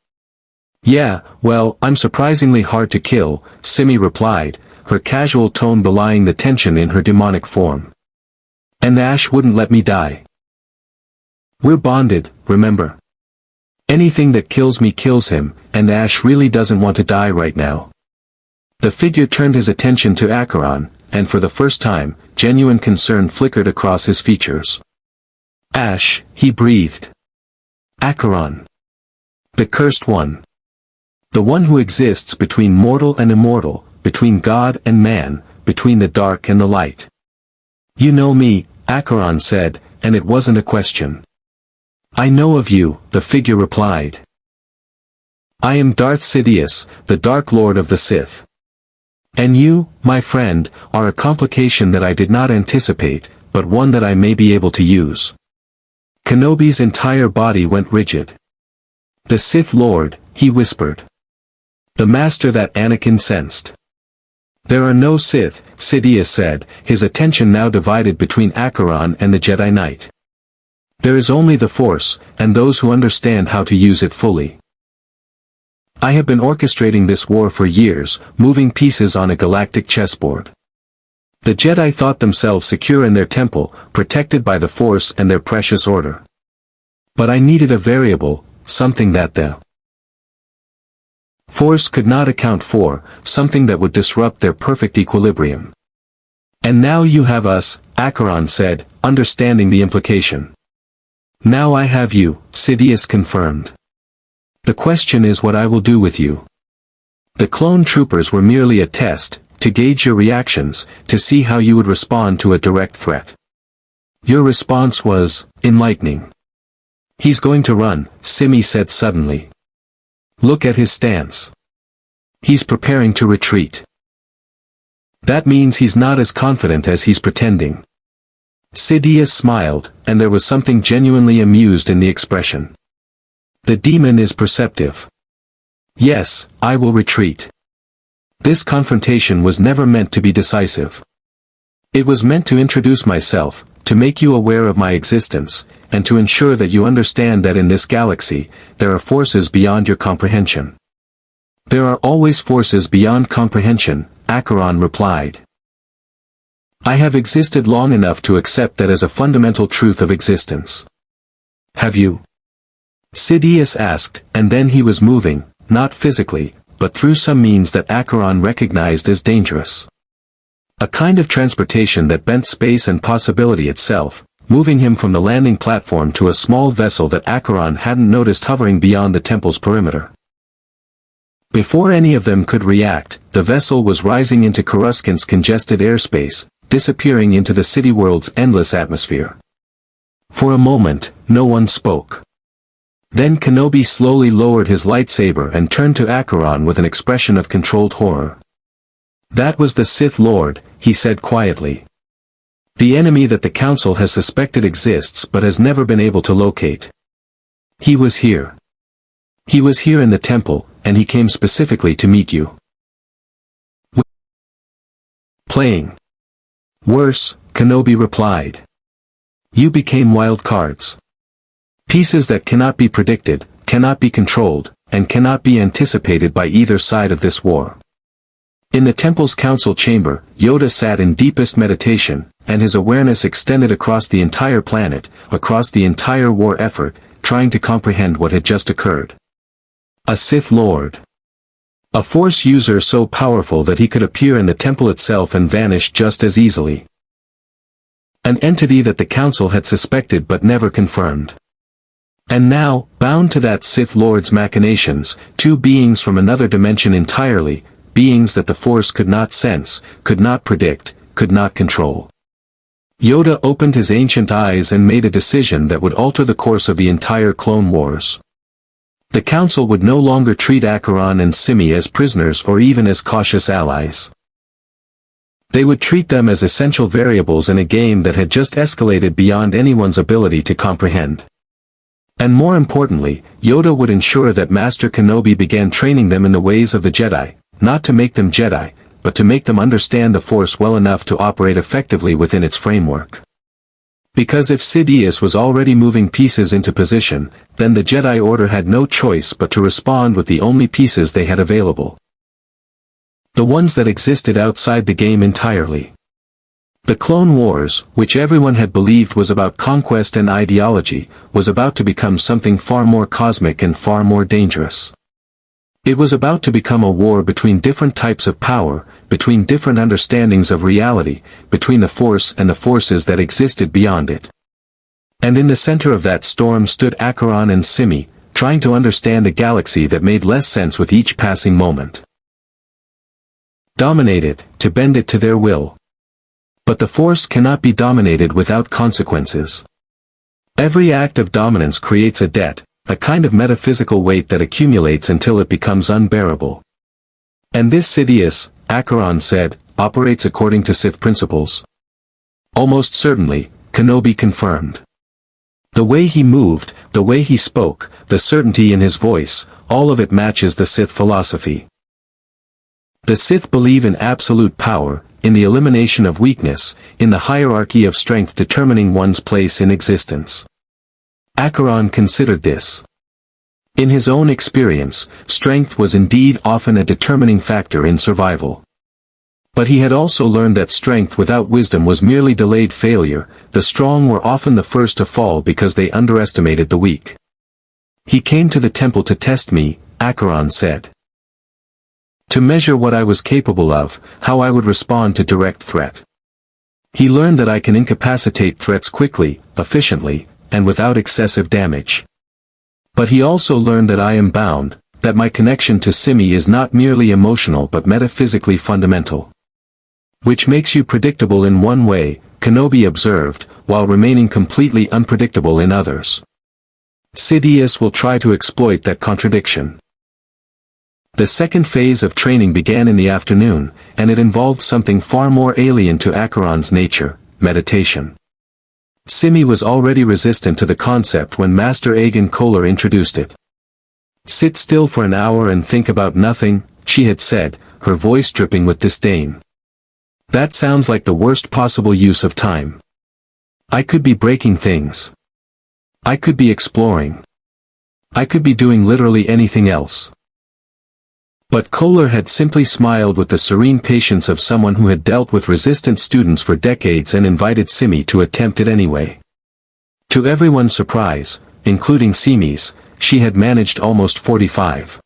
Yeah, well, I'm surprisingly hard to kill, Simi replied, her casual tone belying the tension in her demonic form. And Ash wouldn't let me die. We're bonded, remember? Anything that kills me kills him, and Ash really doesn't want to die right now. The figure turned his attention to Acheron, and for the first time, genuine concern flickered across his features. Ash, he breathed. Acheron. The cursed one. The one who exists between mortal and immortal, between God and man, between the dark and the light. You know me, Acheron said, and it wasn't a question. I know of you, the figure replied. I am Darth Sidious, the Dark Lord of the Sith. And you, my friend, are a complication that I did not anticipate, but one that I may be able to use. Kenobi's entire body went rigid. The Sith Lord, he whispered. The master that Anakin sensed. There are no Sith, Sidious said, his attention now divided between Acheron and the Jedi Knight. There is only the Force, and those who understand how to use it fully. I have been orchestrating this war for years, moving pieces on a galactic chessboard. The Jedi thought themselves secure in their temple, protected by the Force and their precious order. But I needed a variable, something that the Force could not account for, something that would disrupt their perfect equilibrium. And now you have us, Acheron said, understanding the implication. Now I have you, Sidious confirmed. The question is what I will do with you. The clone troopers were merely a test, to gauge your reactions, to see how you would respond to a direct threat. Your response was enlightening. He's going to run, Simi said suddenly. Look at his stance. He's preparing to retreat. That means he's not as confident as he's pretending. Sidious smiled, and there was something genuinely amused in the expression. The demon is perceptive. Yes, I will retreat. This confrontation was never meant to be decisive. It was meant to introduce myself, to make you aware of my existence, and to ensure that you understand that in this galaxy, there are forces beyond your comprehension. There are always forces beyond comprehension, Acheron replied. I have existed long enough to accept that as a fundamental truth of existence. Have you? Sidious asked, and then he was moving, not physically, but through some means that Acheron recognized as dangerous. A kind of transportation that bent space and possibility itself, moving him from the landing platform to a small vessel that Acheron hadn't noticed hovering beyond the temple's perimeter. Before any of them could react, the vessel was rising into Coruscant's congested airspace, disappearing into the city world's endless atmosphere. For a moment, no one spoke. Then Kenobi slowly lowered his lightsaber and turned to Acheron with an expression of controlled horror. That was the Sith Lord, he said quietly. The enemy that the Council has suspected exists but has never been able to locate. He was here. He was here in the temple, and he came specifically to meet you. Playing. Worse, Kenobi replied. You became wild cards. Pieces that cannot be predicted, cannot be controlled, and cannot be anticipated by either side of this war. In the temple's council chamber, Yoda sat in deepest meditation, and his awareness extended across the entire planet, across the entire war effort, trying to comprehend what had just occurred. A Sith Lord. A Force user so powerful that he could appear in the temple itself and vanish just as easily. An entity that the Council had suspected but never confirmed. And now, bound to that Sith Lord's machinations, two beings from another dimension entirely, beings that the Force could not sense, could not predict, could not control. Yoda opened his ancient eyes and made a decision that would alter the course of the entire Clone Wars. The Council would no longer treat Acheron and Simi as prisoners or even as cautious allies. They would treat them as essential variables in a game that had just escalated beyond anyone's ability to comprehend. And more importantly, Yoda would ensure that Master Kenobi began training them in the ways of the Jedi, not to make them Jedi, but to make them understand the Force well enough to operate effectively within its framework. Because if Sidious was already moving pieces into position, then the Jedi Order had no choice but to respond with the only pieces they had available. The ones that existed outside the game entirely. The Clone Wars, which everyone had believed was about conquest and ideology, was about to become something far more cosmic and far more dangerous. It was about to become a war between different types of power, between different understandings of reality, between the Force and the forces that existed beyond it. And in the center of that storm stood Acheron and Simi, trying to understand a galaxy that made less sense with each passing moment. Dominate it, to bend it to their will. But the Force cannot be dominated without consequences. Every act of dominance creates a debt, a kind of metaphysical weight that accumulates until it becomes unbearable. And this Sidious, Acheron said, operates according to Sith principles. Almost certainly, Kenobi confirmed. The way he moved, the way he spoke, the certainty in his voice, all of it matches the Sith philosophy. The Sith believe in absolute power, in the elimination of weakness, in the hierarchy of strength determining one's place in existence. Acheron considered this. In his own experience, strength was indeed often a determining factor in survival. But he had also learned that strength without wisdom was merely delayed failure. The strong were often the first to fall because they underestimated the weak. He came to the temple to test me, Acheron said. To measure what I was capable of, how I would respond to direct threat. He learned that I can incapacitate threats quickly, efficiently, and without excessive damage. But he also learned that I am bound, that my connection to Simi is not merely emotional but metaphysically fundamental. Which makes you predictable in one way, Kenobi observed, while remaining completely unpredictable in others. Sidious will try to exploit that contradiction. The second phase of training began in the afternoon, and it involved something far more alien to Acheron's nature, meditation. Simi was already resistant to the concept when Master Agen Kohler introduced it. Sit still for an hour and think about nothing, she had said, her voice dripping with disdain. That sounds like the worst possible use of time. I could be breaking things. I could be exploring. I could be doing literally anything else. But Kohler had simply smiled with the serene patience of someone who had dealt with resistant students for decades and invited Simi to attempt it anyway. To everyone's surprise, including Simi's, she had managed almost 45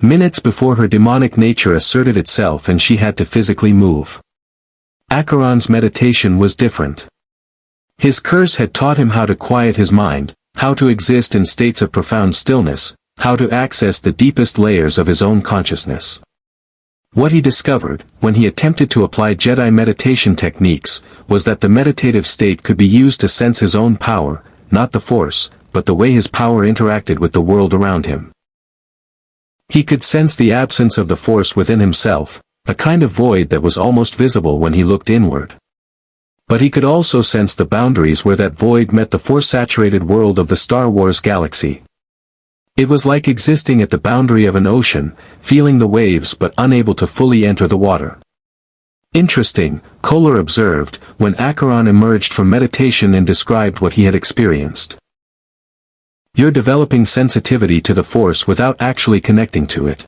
minutes before her demonic nature asserted itself and she had to physically move. Acheron's meditation was different. His curse had taught him how to quiet his mind, how to exist in states of profound stillness, how to access the deepest layers of his own consciousness. What he discovered, when he attempted to apply Jedi meditation techniques, was that the meditative state could be used to sense his own power, not the Force, but the way his power interacted with the world around him. He could sense the absence of the Force within himself, a kind of void that was almost visible when he looked inward. But he could also sense the boundaries where that void met the Force-saturated world of the Star Wars galaxy. It was like existing at the boundary of an ocean, feeling the waves but unable to fully enter the water. Interesting, Kohler observed, when Acheron emerged from meditation and described what he had experienced. You're developing sensitivity to the Force without actually connecting to it.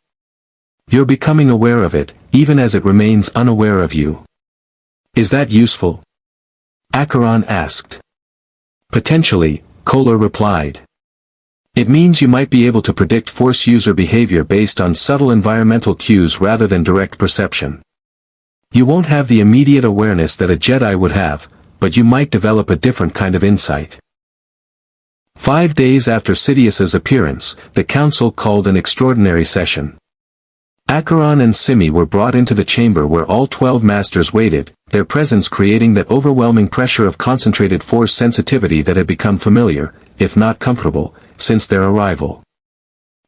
You're becoming aware of it, even as it remains unaware of you. Is that useful? Acheron asked. Potentially, Kohler replied. It means you might be able to predict Force user behavior based on subtle environmental cues rather than direct perception. You won't have the immediate awareness that a Jedi would have, but you might develop a different kind of insight. 5 days after Sidious's appearance, the Council called an extraordinary session. Acheron and Simi were brought into the chamber where all 12 masters waited, their presence creating that overwhelming pressure of concentrated force sensitivity that had become familiar, if not comfortable, since their arrival.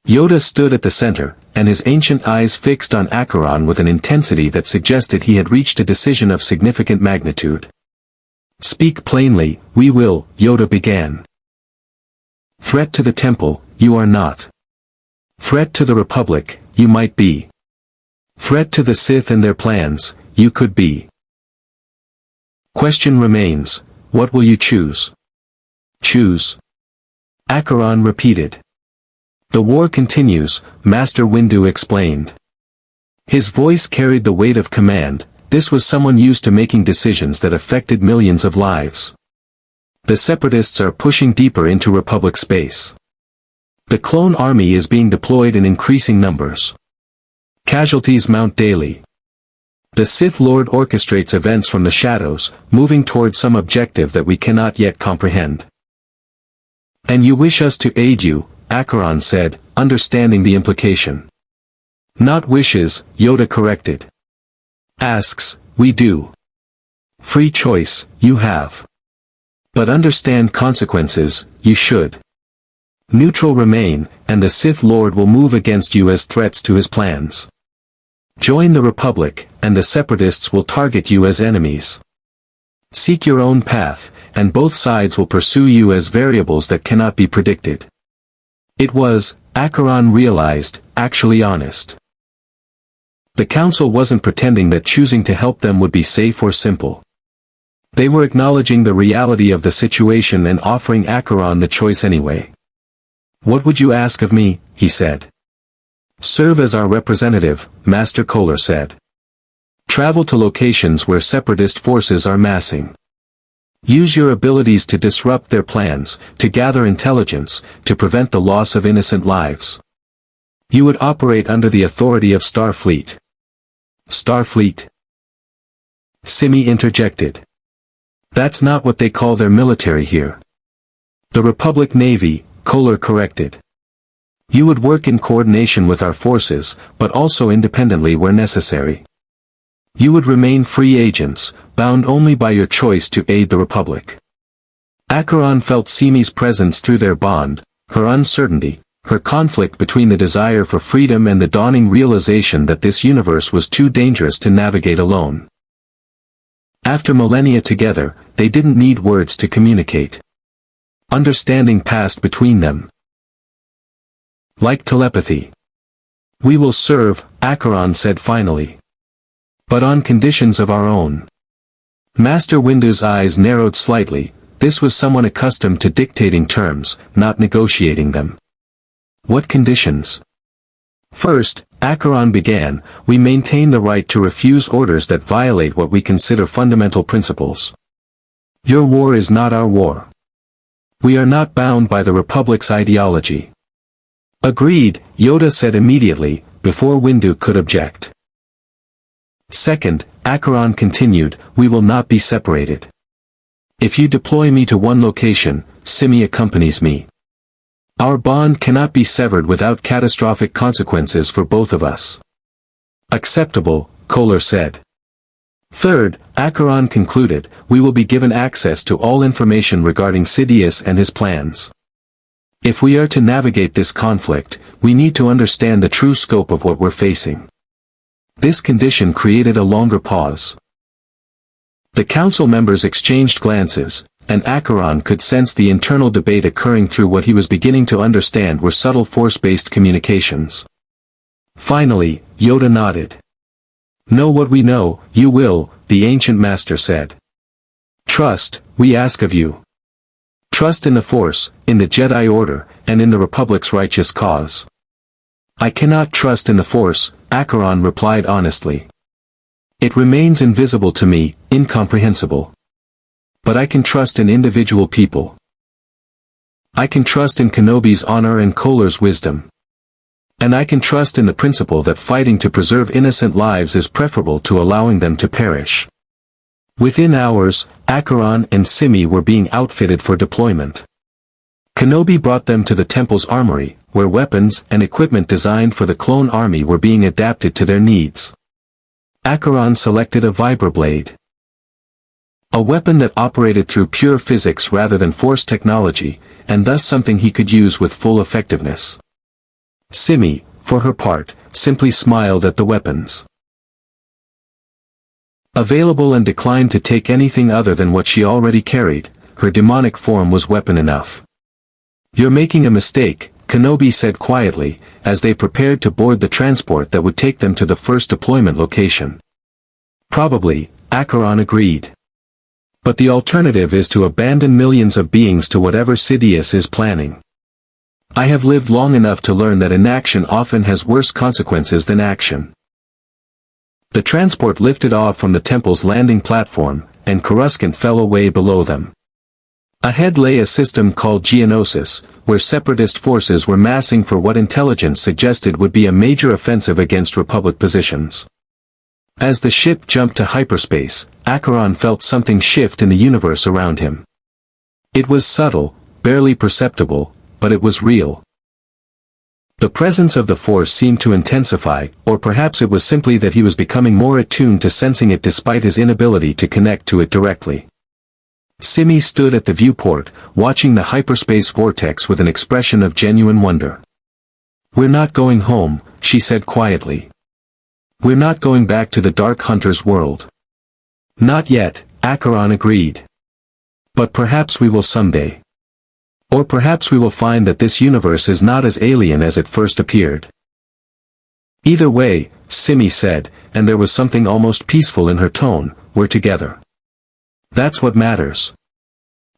Yoda stood at the center, and his ancient eyes fixed on Acheron with an intensity that suggested he had reached a decision of significant magnitude. "Speak plainly, we will," Yoda began. "Threat to the temple, you are not. Threat to the Republic, you might be. Threat to the Sith and their plans, you could be. Question remains, what will you choose?" "Choose?" Acheron repeated. "The war continues," Master Windu explained. His voice carried the weight of command. This was someone used to making decisions that affected millions of lives. "The Separatists are pushing deeper into Republic space. The clone army is being deployed in increasing numbers. Casualties mount daily. The Sith Lord orchestrates events from the shadows, moving toward some objective that we cannot yet comprehend." "And you wish us to aid you," Acheron said, understanding the implication. "Not wishes," Yoda corrected. "Asks, we do. Free choice, you have. But understand consequences, you should. Neutral remain, and the Sith Lord will move against you as threats to his plans. Join the Republic, and the Separatists will target you as enemies. Seek your own path, and both sides will pursue you as variables that cannot be predicted." It was, Acheron realized, actually honest. The Council wasn't pretending that choosing to help them would be safe or simple. They were acknowledging the reality of the situation and offering Acheron the choice anyway. "What would you ask of me?" he said. "Serve as our representative," Master Kohler said. "Travel to locations where Separatist forces are massing. Use your abilities to disrupt their plans, to gather intelligence, to prevent the loss of innocent lives. You would operate under the authority of Starfleet." "Starfleet?" Simi interjected. "That's not what they call their military here. The Republic Navy," Kohler corrected. "You would work in coordination with our forces, but also independently where necessary. You would remain free agents, bound only by your choice to aid the Republic." Acheron felt Simi's presence through their bond, her uncertainty, her conflict between the desire for freedom and the dawning realization that this universe was too dangerous to navigate alone. After millennia together, they didn't need words to communicate. Understanding passed between them. Like telepathy. "We will serve," Acheron said finally. "But on conditions of our own." Master Windu's eyes narrowed slightly. This was someone accustomed to dictating terms, not negotiating them. "What conditions?" "First," Acheron began, "we maintain the right to refuse orders that violate what we consider fundamental principles. Your war is not our war. We are not bound by the Republic's ideology." "Agreed," Yoda said immediately, before Windu could object. "Second," Acheron continued, "we will not be separated. If you deploy me to one location, Simi accompanies me. Our bond cannot be severed without catastrophic consequences for both of us." "Acceptable," Kohler said. "Third," Acheron concluded, "we will be given access to all information regarding Sidious and his plans. If we are to navigate this conflict, we need to understand the true scope of what we're facing." This condition created a longer pause. The council members exchanged glances, and Acheron could sense the internal debate occurring through what he was beginning to understand were subtle force-based communications. Finally, Yoda nodded. "Know what we know, you will," the ancient master said. "Trust, we ask of you. Trust in the Force, in the Jedi Order, and in the Republic's righteous cause." "I cannot trust in the Force," Acheron replied honestly. "It remains invisible to me, incomprehensible. But I can trust in individual people. I can trust in Kenobi's honor and Kohler's wisdom. And I can trust in the principle that fighting to preserve innocent lives is preferable to allowing them to perish." Within hours, Acheron and Simi were being outfitted for deployment. Kenobi brought them to the temple's armory, where weapons and equipment designed for the clone army were being adapted to their needs. Acheron selected a vibroblade. A weapon that operated through pure physics rather than force technology, and thus something he could use with full effectiveness. Simi, for her part, simply smiled at the weapons available and declined to take anything other than what she already carried. Her demonic form was weapon enough. "You're making a mistake," Kenobi said quietly, as they prepared to board the transport that would take them to the first deployment location. "Probably," Acheron agreed. "But the alternative is to abandon millions of beings to whatever Sidious is planning. I have lived long enough to learn that inaction often has worse consequences than action." The transport lifted off from the temple's landing platform, and Coruscant fell away below them. Ahead lay a system called Geonosis, where separatist forces were massing for what intelligence suggested would be a major offensive against Republic positions. As the ship jumped to hyperspace, Acheron felt something shift in the universe around him. It was subtle, barely perceptible, but it was real. The presence of the Force seemed to intensify, or perhaps it was simply that he was becoming more attuned to sensing it despite his inability to connect to it directly. Simi stood at the viewport, watching the hyperspace vortex with an expression of genuine wonder. "We're not going home," she said quietly. "We're not going back to the Dark Hunter's world." "Not yet," Acheron agreed. "But perhaps we will someday. Or perhaps we will find that this universe is not as alien as it first appeared." "Either way," Simi said, and there was something almost peaceful in her tone, "we're together. That's what matters."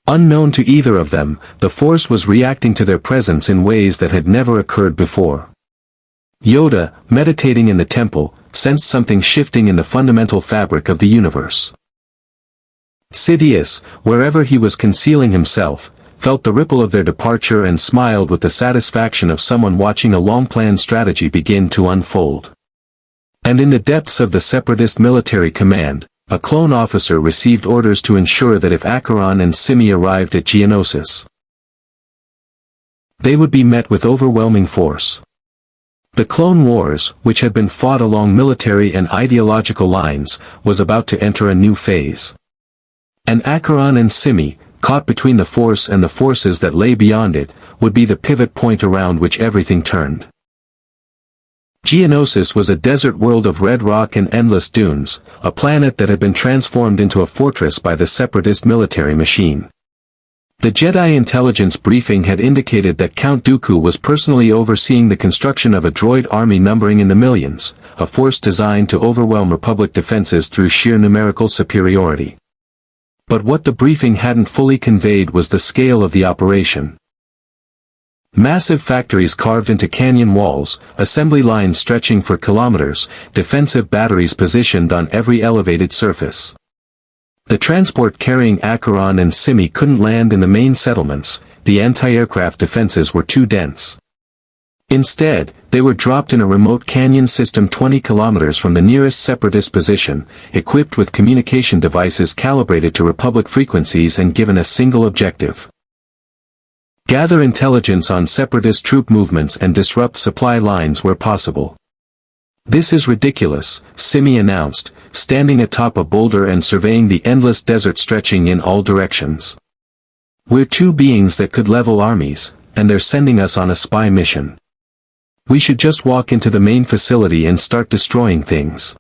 Unknown to either of them, the Force was reacting to their presence in ways that had never occurred before. Yoda, meditating in the temple, sensed something shifting in the fundamental fabric of the universe. Sidious, wherever he was concealing himself, felt the ripple of their departure and smiled with the satisfaction of someone watching a long-planned strategy begin to unfold. And in the depths of the Separatist military command, a clone officer received orders to ensure that if Acheron and Simi arrived at Geonosis, they would be met with overwhelming force. The Clone Wars, which had been fought along military and ideological lines, was about to enter a new phase. And Acheron and Simi, caught between the Force and the forces that lay beyond it, would be the pivot point around which everything turned. Geonosis was a desert world of red rock and endless dunes, a planet that had been transformed into a fortress by the Separatist military machine. The Jedi intelligence briefing had indicated that Count Dooku was personally overseeing the construction of a droid army numbering in the millions, a force designed to overwhelm Republic defenses through sheer numerical superiority. But what the briefing hadn't fully conveyed was the scale of the operation. Massive factories carved into canyon walls, assembly lines stretching for kilometers, defensive batteries positioned on every elevated surface. The transport carrying Acheron and Simi couldn't land in the main settlements, the anti-aircraft defenses were too dense. Instead, they were dropped in a remote canyon system 20 kilometers from the nearest Separatist position, equipped with communication devices calibrated to Republic frequencies and given a single objective: gather intelligence on Separatist troop movements and disrupt supply lines where possible. "This is ridiculous," Simi announced, standing atop a boulder and surveying the endless desert stretching in all directions. "We're two beings that could level armies, and they're sending us on a spy mission. We should just walk into the main facility and start destroying things."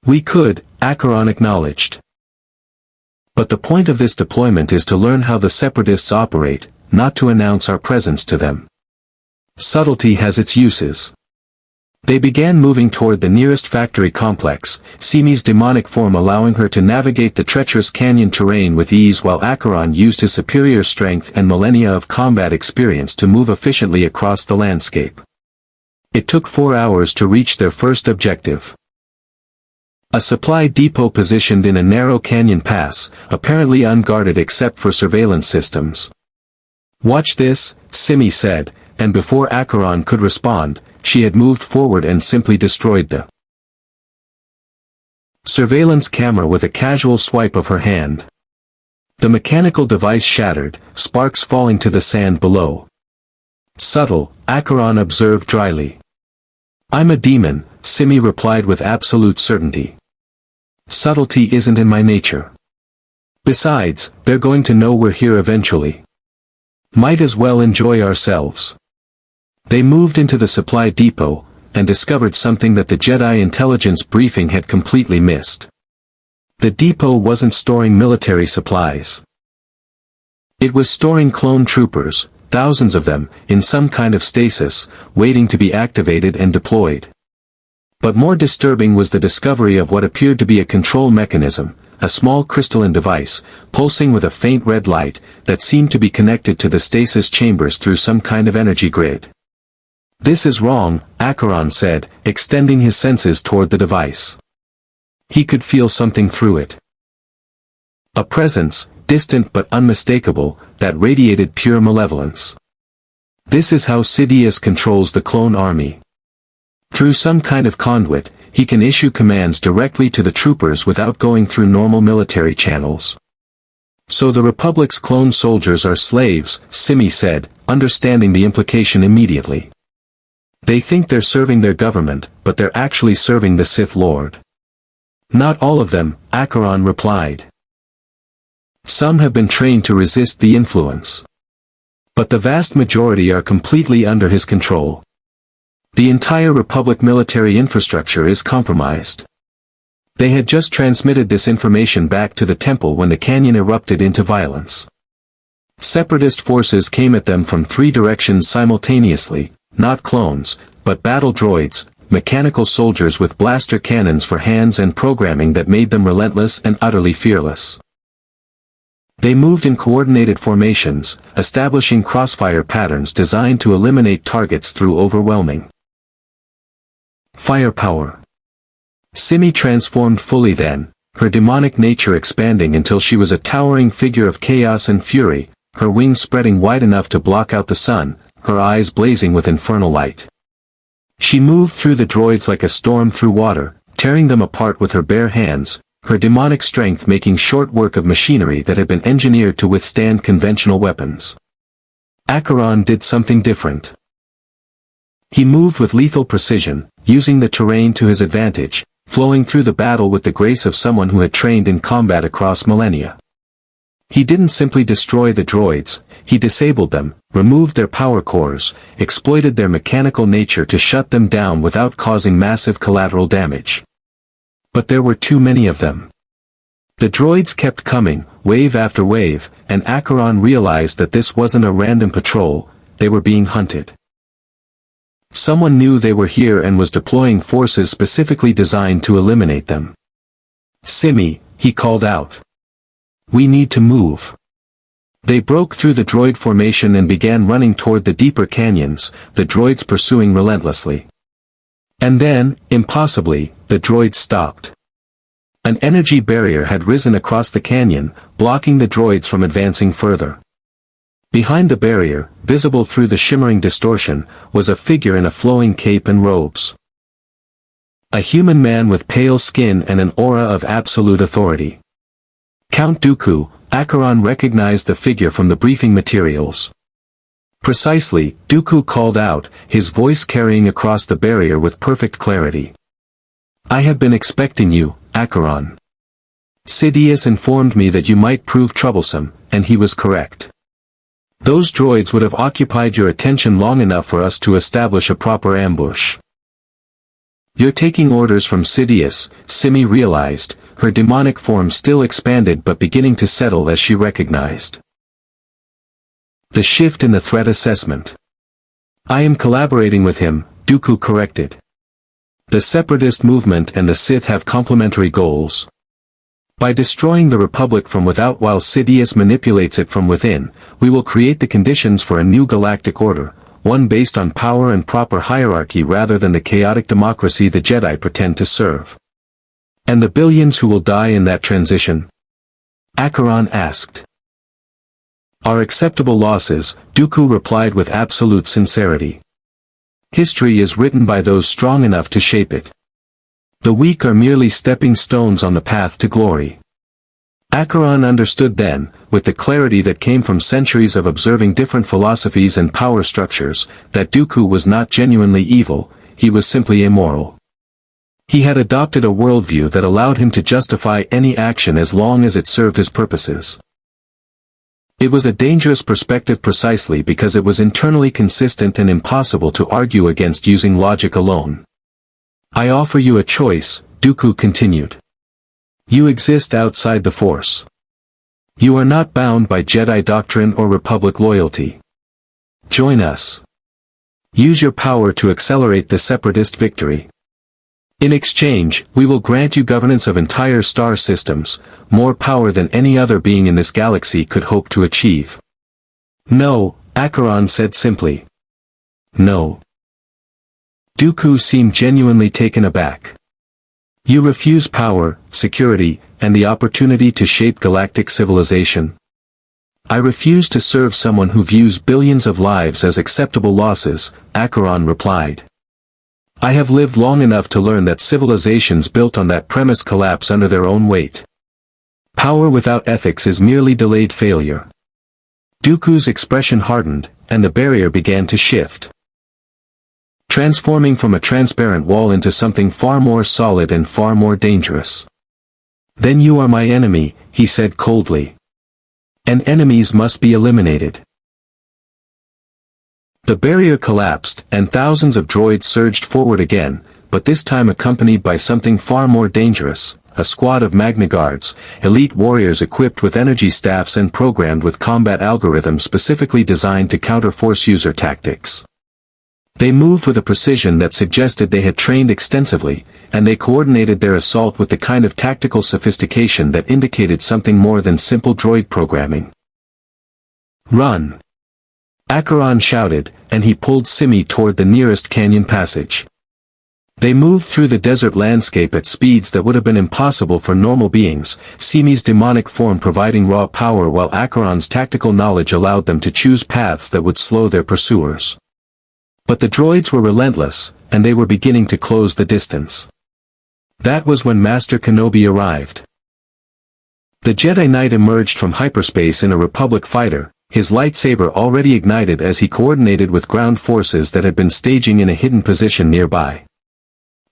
"We could," Acheron acknowledged. "But the point of this deployment is to learn how the Separatists operate, not to announce our presence to them. Subtlety has its uses." They began moving toward the nearest factory complex, Simi's demonic form allowing her to navigate the treacherous canyon terrain with ease while Acheron used his superior strength and millennia of combat experience to move efficiently across the landscape. It took 4 hours to reach their first objective. A supply depot positioned in a narrow canyon pass, apparently unguarded except for surveillance systems. "Watch this," Simi said, and before Acheron could respond, she had moved forward and simply destroyed the surveillance camera with a casual swipe of her hand. The mechanical device shattered, sparks falling to the sand below. Subtle, Acheron observed dryly. I'm a demon, Simi replied with absolute certainty. Subtlety isn't in my nature. Besides, they're going to know we're here eventually. Might as well enjoy ourselves. They moved into the supply depot, and discovered something that the Jedi intelligence briefing had completely missed. The depot wasn't storing military supplies. It was storing clone troopers, thousands of them, in some kind of stasis, waiting to be activated and deployed. But more disturbing was the discovery of what appeared to be a control mechanism, a small crystalline device, pulsing with a faint red light, that seemed to be connected to the stasis chambers through some kind of energy grid. This is wrong, Acheron said, extending his senses toward the device. He could feel something through it. A presence, distant but unmistakable, that radiated pure malevolence. This is how Sidious controls the clone army. Through some kind of conduit, he can issue commands directly to the troopers without going through normal military channels. So the Republic's clone soldiers are slaves, Simi said, understanding the implication immediately. They think they're serving their government, but they're actually serving the Sith Lord. Not all of them, Acheron replied. Some have been trained to resist the influence. But the vast majority are completely under his control. The entire Republic military infrastructure is compromised. They had just transmitted this information back to the temple when the canyon erupted into violence. Separatist forces came at them from 3 directions simultaneously, not clones, but battle droids, mechanical soldiers with blaster cannons for hands and programming that made them relentless and utterly fearless. They moved in coordinated formations, establishing crossfire patterns designed to eliminate targets through overwhelming firepower. Simi transformed fully then, her demonic nature expanding until she was a towering figure of chaos and fury, her wings spreading wide enough to block out the sun, her eyes blazing with infernal light. She moved through the droids like a storm through water, tearing them apart with her bare hands, her demonic strength making short work of machinery that had been engineered to withstand conventional weapons. Acheron did something different. He moved with lethal precision, using the terrain to his advantage, flowing through the battle with the grace of someone who had trained in combat across millennia. He didn't simply destroy the droids, he disabled them, removed their power cores, exploited their mechanical nature to shut them down without causing massive collateral damage. But there were too many of them. The droids kept coming, wave after wave, and Acheron realized that this wasn't a random patrol, they were being hunted. Someone knew they were here and was deploying forces specifically designed to eliminate them. Simi, he called out. We need to move. They broke through the droid formation and began running toward the deeper canyons, the droids pursuing relentlessly. And then, impossibly, the droids stopped. An energy barrier had risen across the canyon, blocking the droids from advancing further. Behind the barrier, visible through the shimmering distortion, was a figure in a flowing cape and robes. A human man with pale skin and an aura of absolute authority. Count Dooku, Acheron recognized the figure from the briefing materials. Precisely, Dooku called out, his voice carrying across the barrier with perfect clarity. I have been expecting you, Acheron. Sidious informed me that you might prove troublesome, and he was correct. Those droids would have occupied your attention long enough for us to establish a proper ambush. You're taking orders from Sidious, Simi realized, her demonic form still expanded but beginning to settle as she recognized the shift in the threat assessment. I am collaborating with him, Dooku corrected. The Separatist movement and the Sith have complementary goals. By destroying the Republic from without while Sidious manipulates it from within, we will create the conditions for a new galactic order, one based on power and proper hierarchy rather than the chaotic democracy the Jedi pretend to serve. And the billions who will die in that transition? Acheron asked. Are acceptable losses, Dooku replied with absolute sincerity. History is written by those strong enough to shape it. The weak are merely stepping stones on the path to glory. Acheron understood then, with the clarity that came from centuries of observing different philosophies and power structures, that Dooku was not genuinely evil, he was simply immoral. He had adopted a worldview that allowed him to justify any action as long as it served his purposes. It was a dangerous perspective precisely because it was internally consistent and impossible to argue against using logic alone. I offer you a choice, Dooku continued. You exist outside the Force. You are not bound by Jedi doctrine or Republic loyalty. Join us. Use your power to accelerate the Separatist victory. In exchange, we will grant you governance of entire star systems, more power than any other being in this galaxy could hope to achieve. No, Acheron said simply. No. Dooku seemed genuinely taken aback. You refuse power, security, and the opportunity to shape galactic civilization? I refuse to serve someone who views billions of lives as acceptable losses, Acheron replied. I have lived long enough to learn that civilizations built on that premise collapse under their own weight. Power without ethics is merely delayed failure. Dooku's expression hardened, and the barrier began to shift, transforming from a transparent wall into something far more solid and far more dangerous. Then you are my enemy, he said coldly. And enemies must be eliminated. The barrier collapsed, and thousands of droids surged forward again, but this time accompanied by something far more dangerous, a squad of Magna Guards, elite warriors equipped with energy staffs and programmed with combat algorithms specifically designed to counter Force user tactics. They moved with a precision that suggested they had trained extensively, and they coordinated their assault with the kind of tactical sophistication that indicated something more than simple droid programming. Run! Acheron shouted, and he pulled Simi toward the nearest canyon passage. They moved through the desert landscape at speeds that would have been impossible for normal beings, Simi's demonic form providing raw power while Acheron's tactical knowledge allowed them to choose paths that would slow their pursuers. But the droids were relentless, and they were beginning to close the distance. That was when Master Kenobi arrived. The Jedi Knight emerged from hyperspace in a Republic fighter, his lightsaber already ignited as he coordinated with ground forces that had been staging in a hidden position nearby.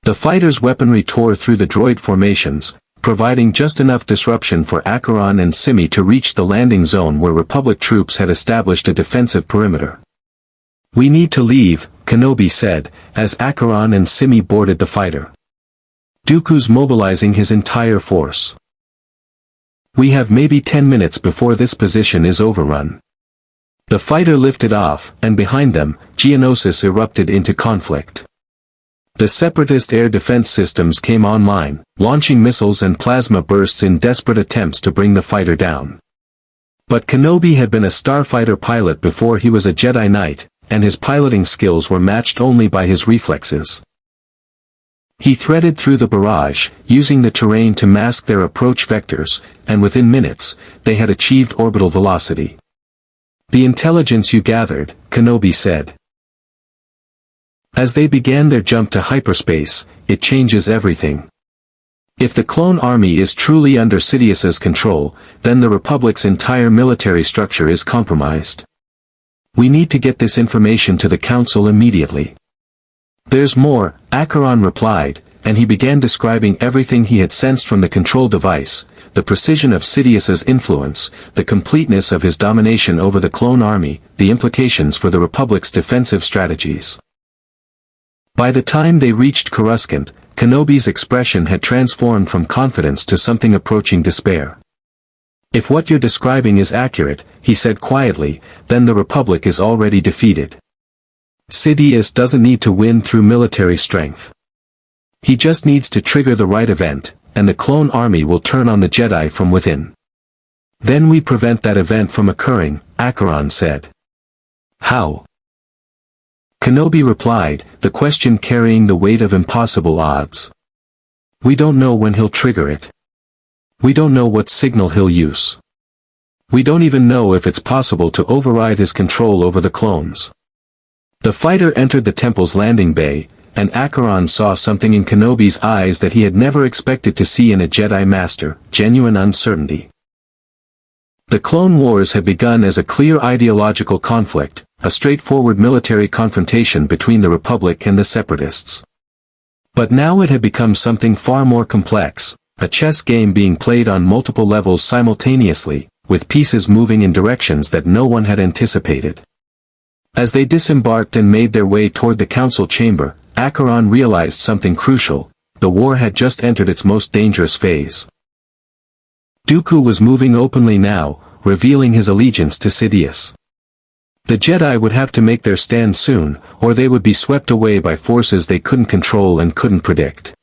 The fighter's weaponry tore through the droid formations, providing just enough disruption for Acheron and Simi to reach the landing zone where Republic troops had established a defensive perimeter. We need to leave, Kenobi said, as Acheron and Simi boarded the fighter. Dooku's mobilizing his entire force. We have maybe 10 minutes before this position is overrun. The fighter lifted off, and behind them, Geonosis erupted into conflict. The Separatist air defense systems came online, launching missiles and plasma bursts in desperate attempts to bring the fighter down. But Kenobi had been a starfighter pilot before he was a Jedi Knight, and his piloting skills were matched only by his reflexes. He threaded through the barrage, using the terrain to mask their approach vectors, and within minutes, they had achieved orbital velocity. The intelligence you gathered, Kenobi said. As they began their jump to hyperspace, it changes everything. If the clone army is truly under Sidious's control, then the Republic's entire military structure is compromised. We need to get this information to the Council immediately. There's more, Acheron replied, and he began describing everything he had sensed from the control device, the precision of Sidious's influence, the completeness of his domination over the clone army, the implications for the Republic's defensive strategies. By the time they reached Coruscant, Kenobi's expression had transformed from confidence to something approaching despair. If what you're describing is accurate, he said quietly, then the Republic is already defeated. Sidious doesn't need to win through military strength. He just needs to trigger the right event, and the clone army will turn on the Jedi from within. Then we prevent that event from occurring, Acheron said. How? Kenobi replied, the question carrying the weight of impossible odds. We don't know when he'll trigger it. We don't know what signal he'll use. We don't even know if it's possible to override his control over the clones. The fighter entered the temple's landing bay, and Acheron saw something in Kenobi's eyes that he had never expected to see in a Jedi Master, genuine uncertainty. The Clone Wars had begun as a clear ideological conflict, a straightforward military confrontation between the Republic and the Separatists. But now it had become something far more complex, a chess game being played on multiple levels simultaneously, with pieces moving in directions that no one had anticipated. As they disembarked and made their way toward the council chamber, Acheron realized something crucial: the war had just entered its most dangerous phase. Dooku was moving openly now, revealing his allegiance to Sidious. The Jedi would have to make their stand soon, or they would be swept away by forces they couldn't control and couldn't predict.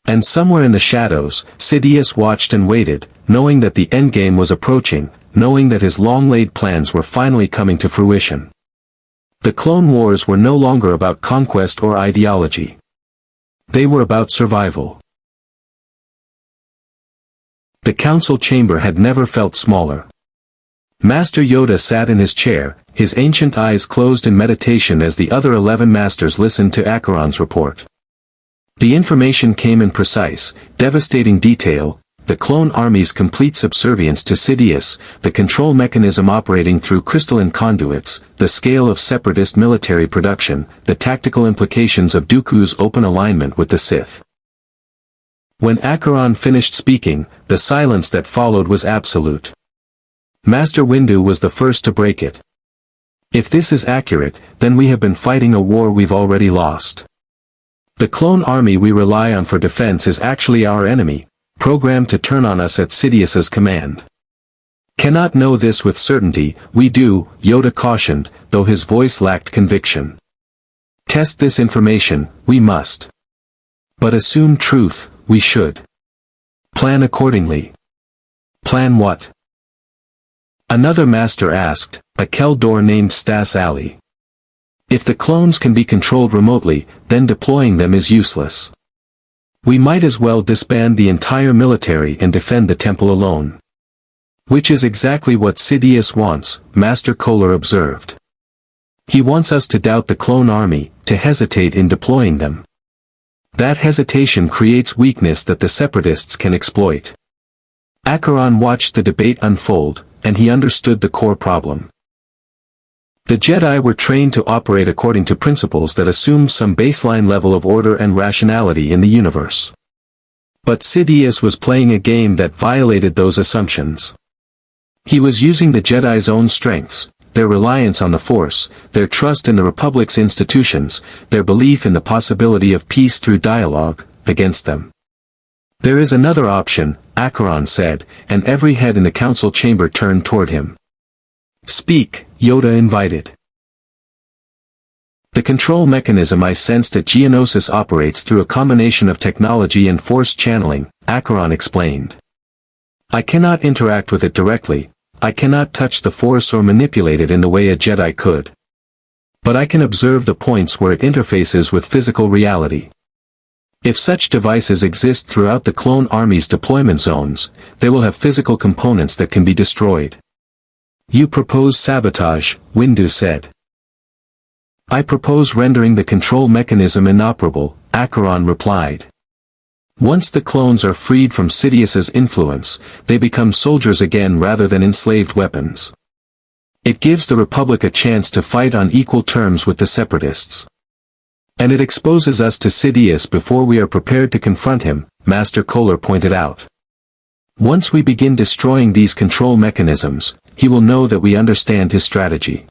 And somewhere in the shadows, Sidious watched and waited, knowing that the endgame was approaching, knowing that his long-laid plans were finally coming to fruition. The Clone Wars were no longer about conquest or ideology. They were about survival. The council chamber had never felt smaller. Master Yoda sat in his chair, his ancient eyes closed in meditation as the other 11 masters listened to Acheron's report. The information came in precise, devastating detail: the clone army's complete subservience to Sidious, the control mechanism operating through crystalline conduits, the scale of separatist military production, the tactical implications of Dooku's open alignment with the Sith. When Acheron finished speaking, the silence that followed was absolute. Master Windu was the first to break it. If this is accurate, then we have been fighting a war we've already lost. The clone army we rely on for defense is actually our enemy, programmed to turn on us at Sidious's command. Cannot know this with certainty, we do, Yoda cautioned, though his voice lacked conviction. Test this information, we must. But assume truth, we should. Plan accordingly. Plan what? Another master asked, a Keldor named Stas Ali. If the clones can be controlled remotely, then deploying them is useless. We might as well disband the entire military and defend the temple alone. Which is exactly what Sidious wants, Master Kohler observed. He wants us to doubt the clone army, to hesitate in deploying them. That hesitation creates weakness that the separatists can exploit. Acheron watched the debate unfold, and he understood the core problem. The Jedi were trained to operate according to principles that assumed some baseline level of order and rationality in the universe. But Sidious was playing a game that violated those assumptions. He was using the Jedi's own strengths, their reliance on the Force, their trust in the Republic's institutions, their belief in the possibility of peace through dialogue, against them. There is another option, Acheron said, and every head in the council chamber turned toward him. Speak, Yoda invited. The control mechanism I sensed at Geonosis operates through a combination of technology and force channeling, Acheron explained. I cannot interact with it directly, I cannot touch the Force or manipulate it in the way a Jedi could. But I can observe the points where it interfaces with physical reality. If such devices exist throughout the clone army's deployment zones, they will have physical components that can be destroyed. You propose sabotage, Windu said. I propose rendering the control mechanism inoperable, Acheron replied. Once the clones are freed from Sidious's influence, they become soldiers again rather than enslaved weapons. It gives the Republic a chance to fight on equal terms with the Separatists. And it exposes us to Sidious before we are prepared to confront him, Master Kohler pointed out. Once we begin destroying these control mechanisms, he will know that we understand his strategy.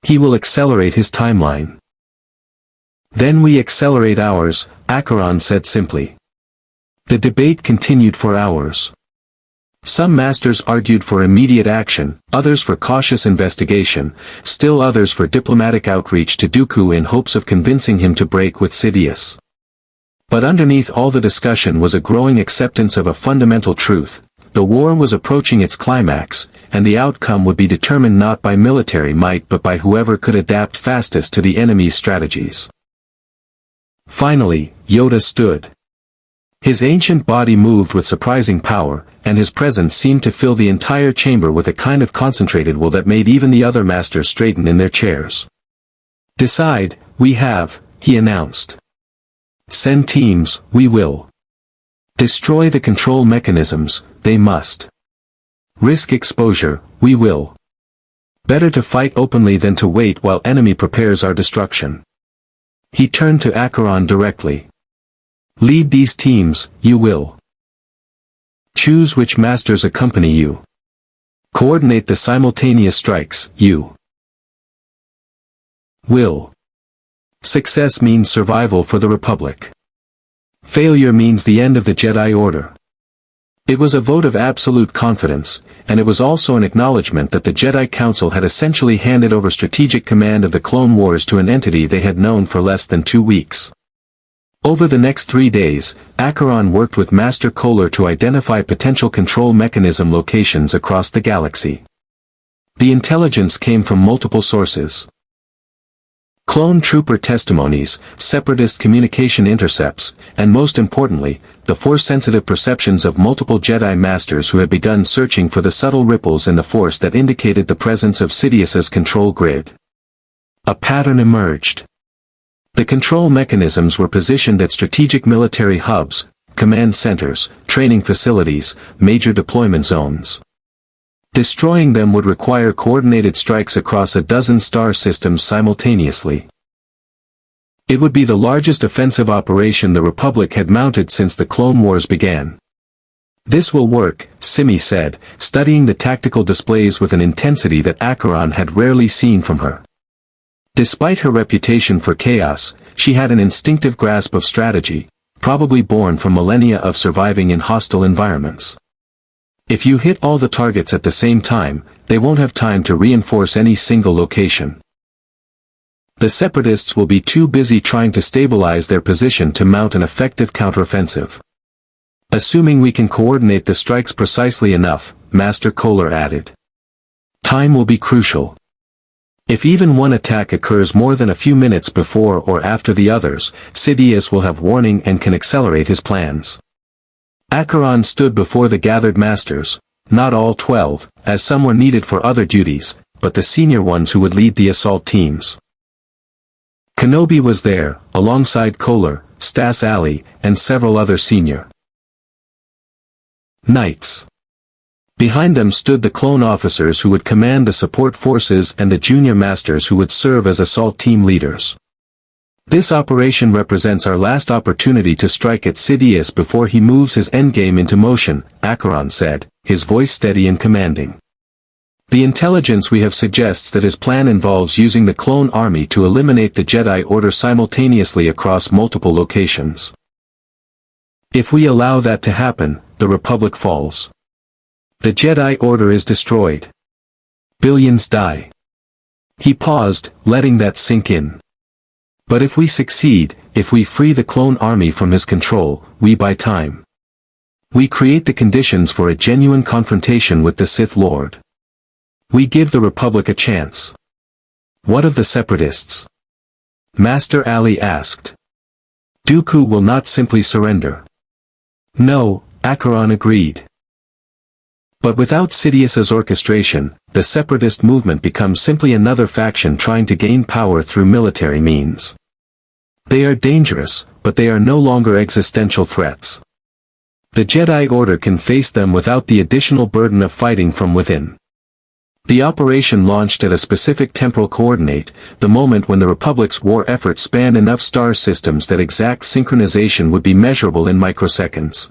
He will accelerate his timeline. Then we accelerate ours, Acheron said simply. The debate continued for hours. Some masters argued for immediate action, others for cautious investigation, still others for diplomatic outreach to Dooku in hopes of convincing him to break with Sidious. But underneath all the discussion was a growing acceptance of a fundamental truth: the war was approaching its climax, and the outcome would be determined not by military might but by whoever could adapt fastest to the enemy's strategies. Finally, Yoda stood. His ancient body moved with surprising power, and his presence seemed to fill the entire chamber with a kind of concentrated will that made even the other masters straighten in their chairs. Decide, we have, he announced. Send teams, we will. Destroy the control mechanisms, they must. Risk exposure, we will. Better to fight openly than to wait while enemy prepares our destruction. He turned to Acheron directly. Lead these teams, you will. Choose which masters accompany you. Coordinate the simultaneous strikes, you will. Success means survival for the Republic. Failure means the end of the Jedi Order. It was a vote of absolute confidence, and it was also an acknowledgement that the Jedi Council had essentially handed over strategic command of the Clone Wars to an entity they had known for less than 2 weeks. Over the next 3 days, Acheron worked with Master Kohler to identify potential control mechanism locations across the galaxy. The intelligence came from multiple sources. Clone trooper testimonies, separatist communication intercepts, and most importantly, the Force-sensitive perceptions of multiple Jedi Masters who had begun searching for the subtle ripples in the Force that indicated the presence of Sidious's control grid. A pattern emerged. The control mechanisms were positioned at strategic military hubs, command centers, training facilities, major deployment zones. Destroying them would require coordinated strikes across a dozen star systems simultaneously. It would be the largest offensive operation the Republic had mounted since the Clone Wars began. This will work, Simi said, studying the tactical displays with an intensity that Acheron had rarely seen from her. Despite her reputation for chaos, she had an instinctive grasp of strategy, probably born from millennia of surviving in hostile environments. If you hit all the targets at the same time, they won't have time to reinforce any single location. The Separatists will be too busy trying to stabilize their position to mount an effective counteroffensive. Assuming we can coordinate the strikes precisely enough, Master Kohler added. Time will be crucial. If even one attack occurs more than a few minutes before or after the others, Sidious will have warning and can accelerate his plans. Acheron stood before the gathered masters, not all 12, as some were needed for other duties, but the senior ones who would lead the assault teams. Kenobi was there, alongside Kohler, Stas Ali, and several other senior knights. Behind them stood the clone officers who would command the support forces and the junior masters who would serve as assault team leaders. This operation represents our last opportunity to strike at Sidious before he moves his endgame into motion, Acheron said, his voice steady and commanding. The intelligence we have suggests that his plan involves using the clone army to eliminate the Jedi Order simultaneously across multiple locations. If we allow that to happen, the Republic falls. The Jedi Order is destroyed. Billions die. He paused, letting that sink in. But if we succeed, if we free the clone army from his control, we buy time. We create the conditions for a genuine confrontation with the Sith Lord. We give the Republic a chance. What of the Separatists? Master Ali asked. Dooku will not simply surrender. No, Acheron agreed. But without Sidious's orchestration, the Separatist movement becomes simply another faction trying to gain power through military means. They are dangerous, but they are no longer existential threats. The Jedi Order can face them without the additional burden of fighting from within. The operation launched at a specific temporal coordinate, the moment when the Republic's war effort spanned enough star systems that exact synchronization would be measurable in microseconds.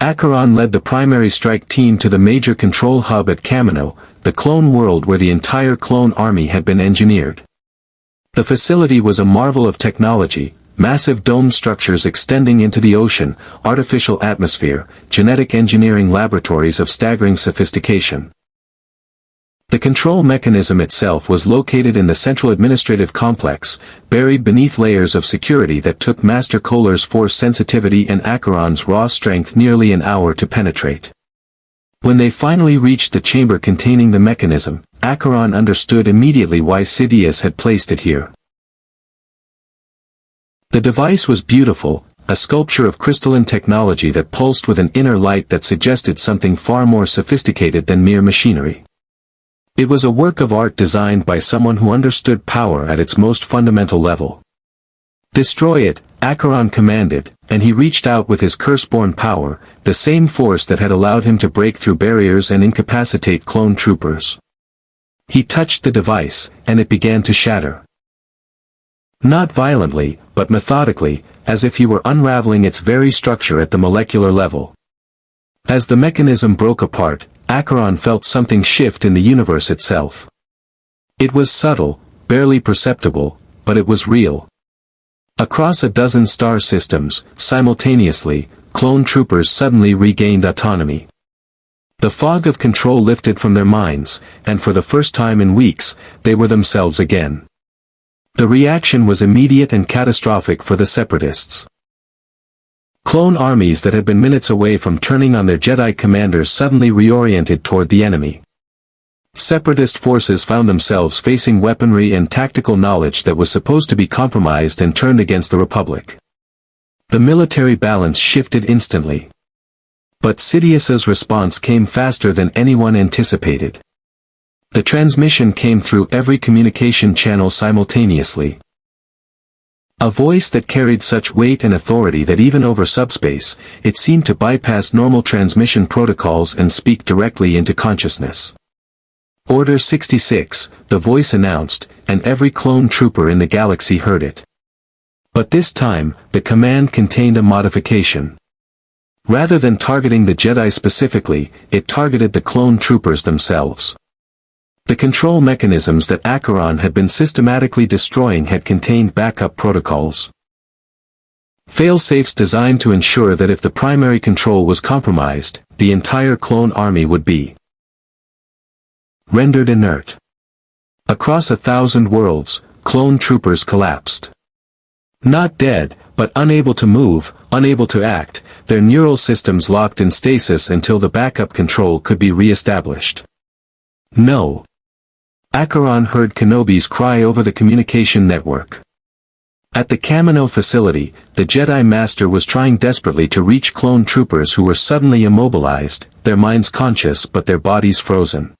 Acheron led the primary strike team to the major control hub at Kamino, the clone world where the entire clone army had been engineered. The facility was a marvel of technology, massive dome structures extending into the ocean, artificial atmosphere, genetic engineering laboratories of staggering sophistication. The control mechanism itself was located in the central administrative complex, buried beneath layers of security that took Master Kohler's force sensitivity and Acheron's raw strength nearly an hour to penetrate. When they finally reached the chamber containing the mechanism, Acheron understood immediately why Sidious had placed it here. The device was beautiful, a sculpture of crystalline technology that pulsed with an inner light that suggested something far more sophisticated than mere machinery. It was a work of art designed by someone who understood power at its most fundamental level. Destroy it, Acheron commanded, and he reached out with his curse-born power, the same force that had allowed him to break through barriers and incapacitate clone troopers. He touched the device, and it began to shatter. Not violently, but methodically, as if he were unraveling its very structure at the molecular level. As the mechanism broke apart, Acheron felt something shift in the universe itself. It was subtle, barely perceptible, but it was real. Across a dozen star systems, simultaneously, clone troopers suddenly regained autonomy. The fog of control lifted from their minds, and for the first time in weeks, they were themselves again. The reaction was immediate and catastrophic for the Separatists. Clone armies that had been minutes away from turning on their Jedi commanders suddenly reoriented toward the enemy. Separatist forces found themselves facing weaponry and tactical knowledge that was supposed to be compromised and turned against the Republic. The military balance shifted instantly. But Sidious's response came faster than anyone anticipated. The transmission came through every communication channel simultaneously. A voice that carried such weight and authority that even over subspace, it seemed to bypass normal transmission protocols and speak directly into consciousness. Order 66, the voice announced, and every clone trooper in the galaxy heard it. But this time, the command contained a modification. Rather than targeting the Jedi specifically, it targeted the clone troopers themselves. The control mechanisms that Acheron had been systematically destroying had contained backup protocols. Fail-safes designed to ensure that if the primary control was compromised, the entire clone army would be rendered inert. Across 1,000 worlds, clone troopers collapsed. Not dead, but unable to move, unable to act, their neural systems locked in stasis until the backup control could be re-established. No. Acheron heard Kenobi's cry over the communication network. At the Kamino facility, the Jedi Master was trying desperately to reach clone troopers who were suddenly immobilized, their minds conscious but their bodies frozen.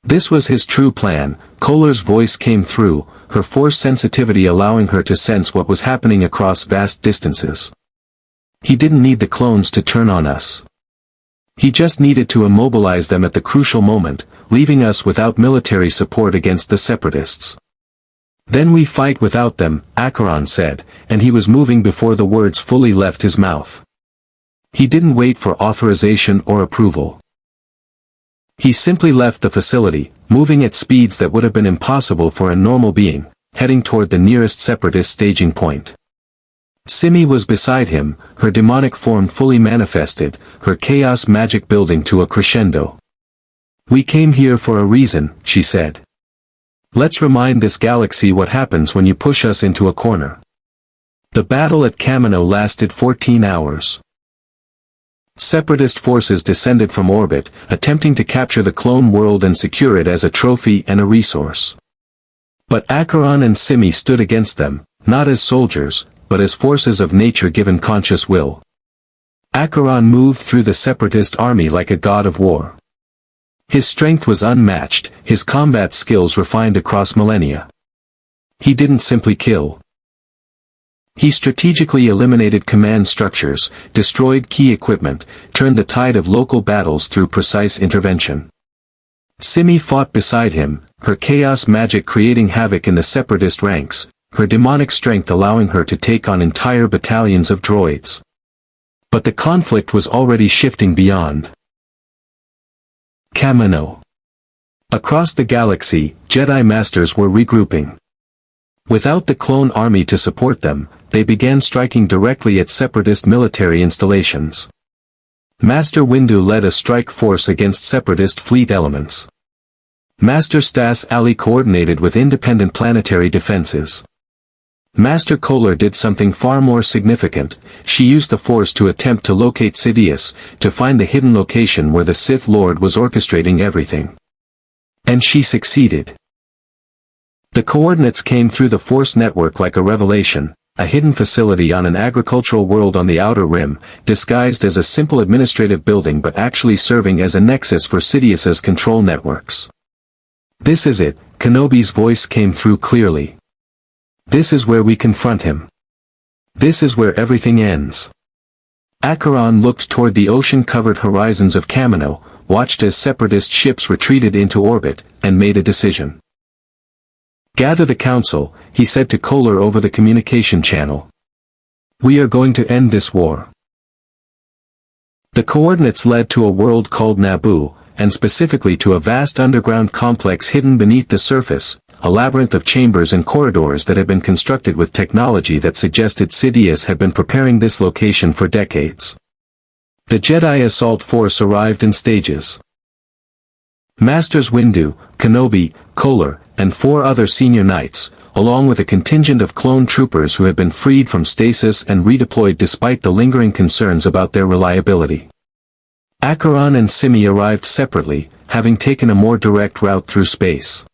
This was his true plan. Kohler's voice came through, her force sensitivity allowing her to sense what was happening across vast distances. He didn't need the clones to turn on us. He just needed to immobilize them at the crucial moment, leaving us without military support against the Separatists. Then we fight without them, Acheron said, and he was moving before the words fully left his mouth. He didn't wait for authorization or approval. He simply left the facility, moving at speeds that would have been impossible for a normal being, heading toward the nearest Separatist staging point. Simi was beside him, her demonic form fully manifested, her chaos magic building to a crescendo. "We came here for a reason," she said. "Let's remind this galaxy what happens when you push us into a corner." The battle at Kamino lasted 14 hours. Separatist forces descended from orbit, attempting to capture the clone world and secure it as a trophy and a resource. But Acheron and Simi stood against them, not as soldiers, but as forces of nature given conscious will. Acheron moved through the Separatist army like a god of war. His strength was unmatched, his combat skills refined across millennia. He didn't simply kill. He strategically eliminated command structures, destroyed key equipment, turned the tide of local battles through precise intervention. Simi fought beside him, her chaos magic creating havoc in the Separatist ranks, her demonic strength allowing her to take on entire battalions of droids. But the conflict was already shifting beyond Kamino. Across the galaxy, Jedi Masters were regrouping. Without the clone army to support them, they began striking directly at Separatist military installations. Master Windu led a strike force against Separatist fleet elements. Master Stas Ali coordinated with independent planetary defenses. Master Kohler did something far more significant. She used the Force to attempt to locate Sidious, to find the hidden location where the Sith Lord was orchestrating everything. And she succeeded. The coordinates came through the Force network like a revelation, a hidden facility on an agricultural world on the outer rim, disguised as a simple administrative building but actually serving as a nexus for Sidious's control networks. "This is it," Kenobi's voice came through clearly. "This is where we confront him." This is where everything ends. Acheron looked toward the ocean-covered horizons of Kamino, watched as separatist ships retreated into orbit, and made a decision. "Gather the council," he said to Kohler over the communication channel. "We are going to end this war." The coordinates led to a world called Naboo, and specifically to a vast underground complex hidden beneath the surface, a labyrinth of chambers and corridors that had been constructed with technology that suggested Sidious had been preparing this location for decades. The Jedi assault force arrived in stages. Masters Windu, Kenobi, Kohler, and 4 other senior knights, along with a contingent of clone troopers who had been freed from stasis and redeployed despite the lingering concerns about their reliability. Acheron and Simi arrived separately, having taken a more direct route through space.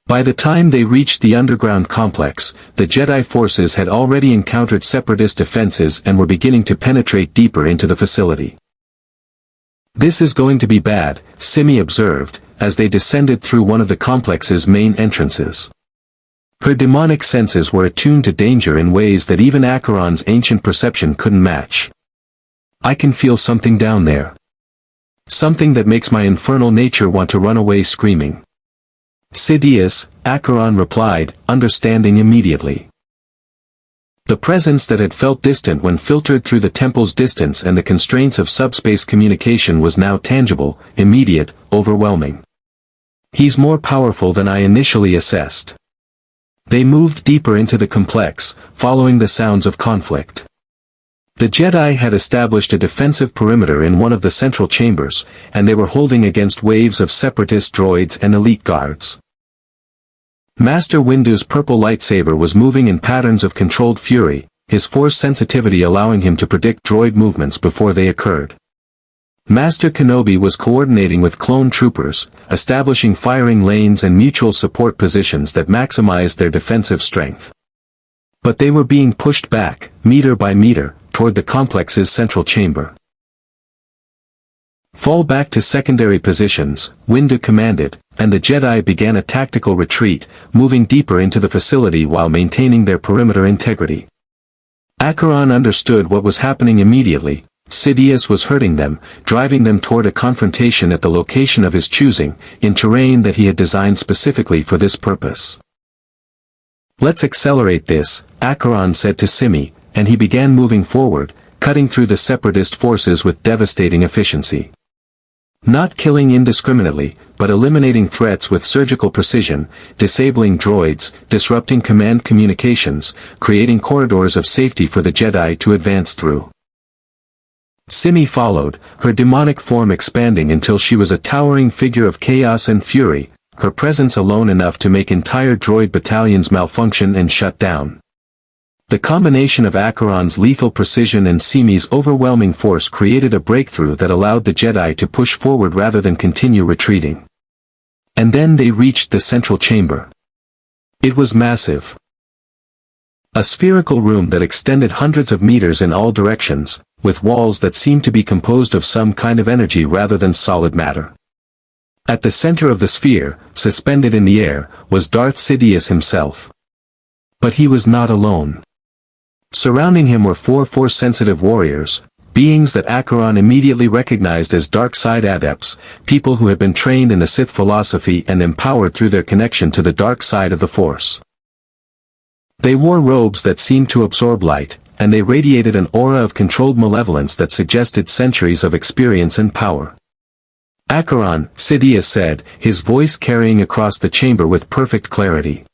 By the time they reached the underground complex, the Jedi forces had already encountered separatist defenses and were beginning to penetrate deeper into the facility. "This is going to be bad," Simi observed, as they descended through one of the complex's main entrances. Her demonic senses were attuned to danger in ways that even Acheron's ancient perception couldn't match. "I can feel something down there. Something that makes my infernal nature want to run away screaming." "Sidious," Acheron replied, understanding immediately. The presence that had felt distant when filtered through the temple's distance and the constraints of subspace communication was now tangible, immediate, overwhelming. "He's more powerful than I initially assessed." They moved deeper into the complex, following the sounds of conflict. The Jedi had established a defensive perimeter in one of the central chambers, and they were holding against waves of separatist droids and elite guards. Master Windu's purple lightsaber was moving in patterns of controlled fury, his force sensitivity allowing him to predict droid movements before they occurred. Master Kenobi was coordinating with clone troopers, establishing firing lanes and mutual support positions that maximized their defensive strength. But they were being pushed back, meter by meter, toward the complex's central chamber. "Fall back to secondary positions," Windu commanded, and the Jedi began a tactical retreat, moving deeper into the facility while maintaining their perimeter integrity. Acheron understood what was happening immediately. Sidious was hurting them, driving them toward a confrontation at the location of his choosing, in terrain that he had designed specifically for this purpose. "Let's accelerate this," Acheron said to Simi, and he began moving forward, cutting through the separatist forces with devastating efficiency. Not killing indiscriminately, but eliminating threats with surgical precision, disabling droids, disrupting command communications, creating corridors of safety for the Jedi to advance through. Simi followed, her demonic form expanding until she was a towering figure of chaos and fury, her presence alone enough to make entire droid battalions malfunction and shut down. The combination of Acheron's lethal precision and Simi's overwhelming force created a breakthrough that allowed the Jedi to push forward rather than continue retreating. And then they reached the central chamber. It was massive. A spherical room that extended hundreds of meters in all directions, with walls that seemed to be composed of some kind of energy rather than solid matter. At the center of the sphere, suspended in the air, was Darth Sidious himself. But he was not alone. Surrounding him were 4 Force-sensitive warriors, beings that Acheron immediately recognized as dark side adepts, people who had been trained in the Sith philosophy and empowered through their connection to the dark side of the Force. They wore robes that seemed to absorb light, and they radiated an aura of controlled malevolence that suggested centuries of experience and power. "Acheron," Sidious said, his voice carrying across the chamber with perfect clarity.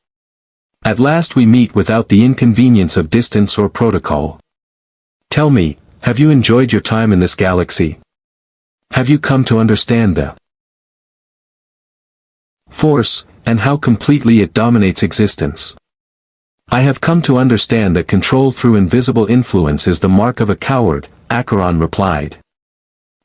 "At last we meet without the inconvenience of distance or protocol. Tell me, have you enjoyed your time in this galaxy? Have you come to understand the Force, and how completely it dominates existence?" "I have come to understand that control through invisible influence is the mark of a coward," Acheron replied.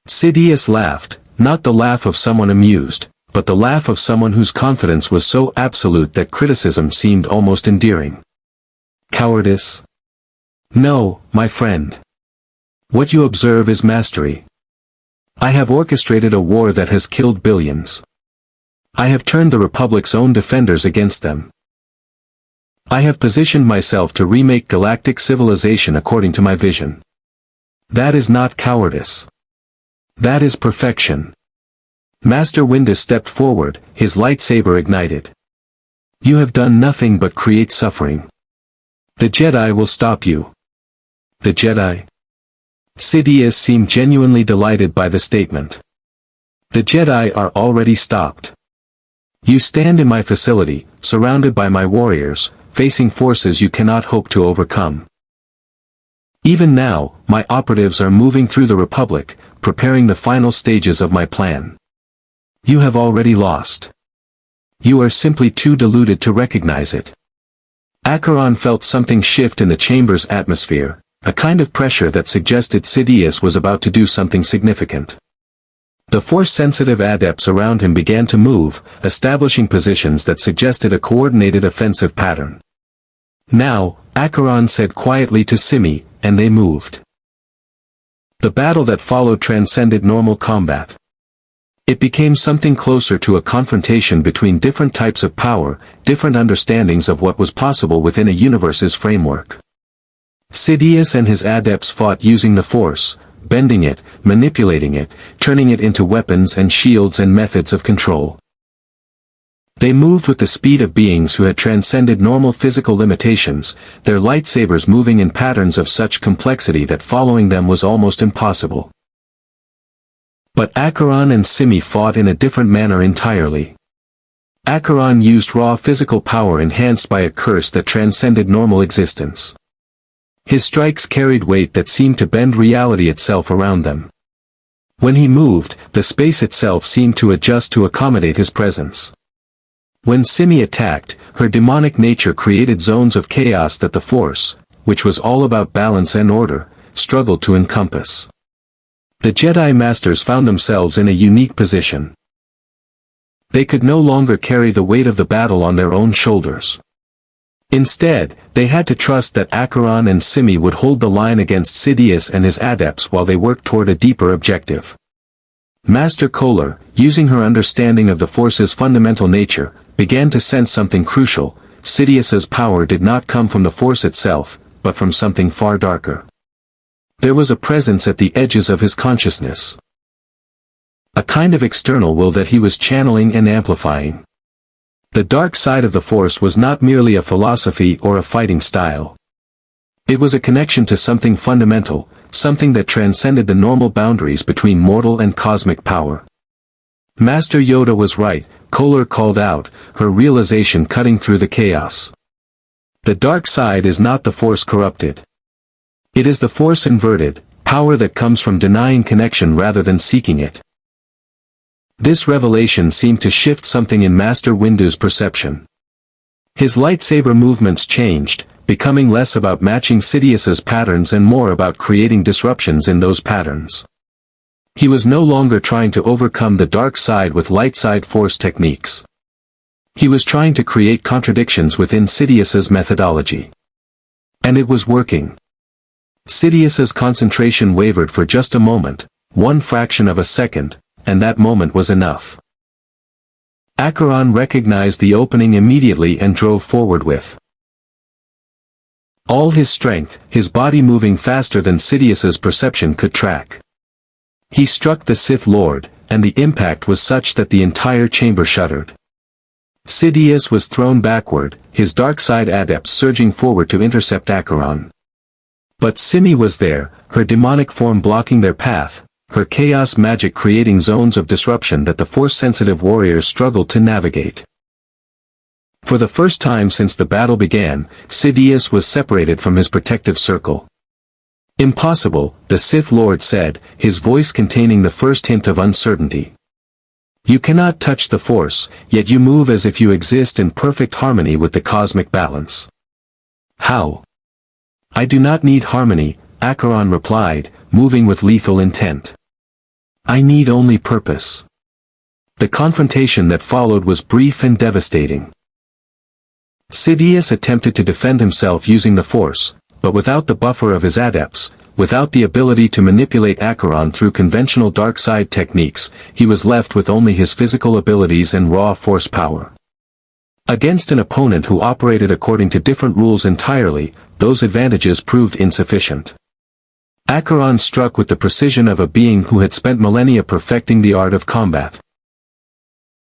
Sidious laughed, not the laugh of someone amused, but the laugh of someone whose confidence was so absolute that criticism seemed almost endearing. "Cowardice? No, my friend. What you observe is mastery. I have orchestrated a war that has killed billions. I have turned the Republic's own defenders against them. I have positioned myself to remake galactic civilization according to my vision. That is not cowardice. That is perfection. Master Windu stepped forward, his lightsaber ignited. You have done nothing but create suffering. The Jedi will stop you. The Jedi? Sidious seemed genuinely delighted by the statement. The Jedi are already stopped. You stand in my facility, surrounded by my warriors, facing forces you cannot hope to overcome. Even now, my operatives are moving through the Republic, preparing the final stages of my plan. You have already lost. You are simply too deluded to recognize it. Acheron felt something shift in the chamber's atmosphere, a kind of pressure that suggested Sidious was about to do something significant. The Force-sensitive adepts around him began to move, establishing positions that suggested a coordinated offensive pattern. Now, Acheron said quietly to Simi, and they moved. The battle that followed transcended normal combat. It became something closer to a confrontation between different types of power, different understandings of what was possible within a universe's framework. Sidious and his adepts fought using the Force, bending it, manipulating it, turning it into weapons and shields and methods of control. They moved with the speed of beings who had transcended normal physical limitations, their lightsabers moving in patterns of such complexity that following them was almost impossible. But Acheron and Simi fought in a different manner entirely. Acheron used raw physical power enhanced by a curse that transcended normal existence. His strikes carried weight that seemed to bend reality itself around them. When he moved, the space itself seemed to adjust to accommodate his presence. When Simi attacked, her demonic nature created zones of chaos that the Force, which was all about balance and order, struggled to encompass. The Jedi Masters found themselves in a unique position. They could no longer carry the weight of the battle on their own shoulders. Instead, they had to trust that Acheron and Simi would hold the line against Sidious and his adepts while they worked toward a deeper objective. Master Kohler, using her understanding of the Force's fundamental nature, began to sense something crucial. Sidious's power did not come from the Force itself, but from something far darker. There was a presence at the edges of his consciousness. A kind of external will that he was channeling and amplifying. The dark side of the Force was not merely a philosophy or a fighting style. It was a connection to something fundamental, something that transcended the normal boundaries between mortal and cosmic power. Master Yoda was right, Kohler called out, her realization cutting through the chaos. The dark side is not the Force corrupted. It is the Force inverted, power that comes from denying connection rather than seeking it. This revelation seemed to shift something in Master Windu's perception. His lightsaber movements changed, becoming less about matching Sidious's patterns and more about creating disruptions in those patterns. He was no longer trying to overcome the dark side with light side Force techniques. He was trying to create contradictions within Sidious's methodology. And it was working. Sidious's concentration wavered for just a moment, one fraction of a second, and that moment was enough. Acheron recognized the opening immediately and drove forward with all his strength, his body moving faster than Sidious's perception could track. He struck the Sith Lord, and the impact was such that the entire chamber shuddered. Sidious was thrown backward, his dark side adepts surging forward to intercept Acheron. But Simi was there, her demonic form blocking their path, her chaos magic creating zones of disruption that the Force-sensitive warriors struggled to navigate. For the first time since the battle began, Sidious was separated from his protective circle. Impossible, the Sith Lord said, his voice containing the first hint of uncertainty. You cannot touch the Force, yet you move as if you exist in perfect harmony with the cosmic balance. How? I do not need harmony, Acheron replied, moving with lethal intent. I need only purpose. The confrontation that followed was brief and devastating. Sidious attempted to defend himself using the Force, but without the buffer of his adepts, without the ability to manipulate Acheron through conventional dark side techniques, he was left with only his physical abilities and raw Force power. Against an opponent who operated according to different rules entirely, those advantages proved insufficient. Acheron struck with the precision of a being who had spent millennia perfecting the art of combat.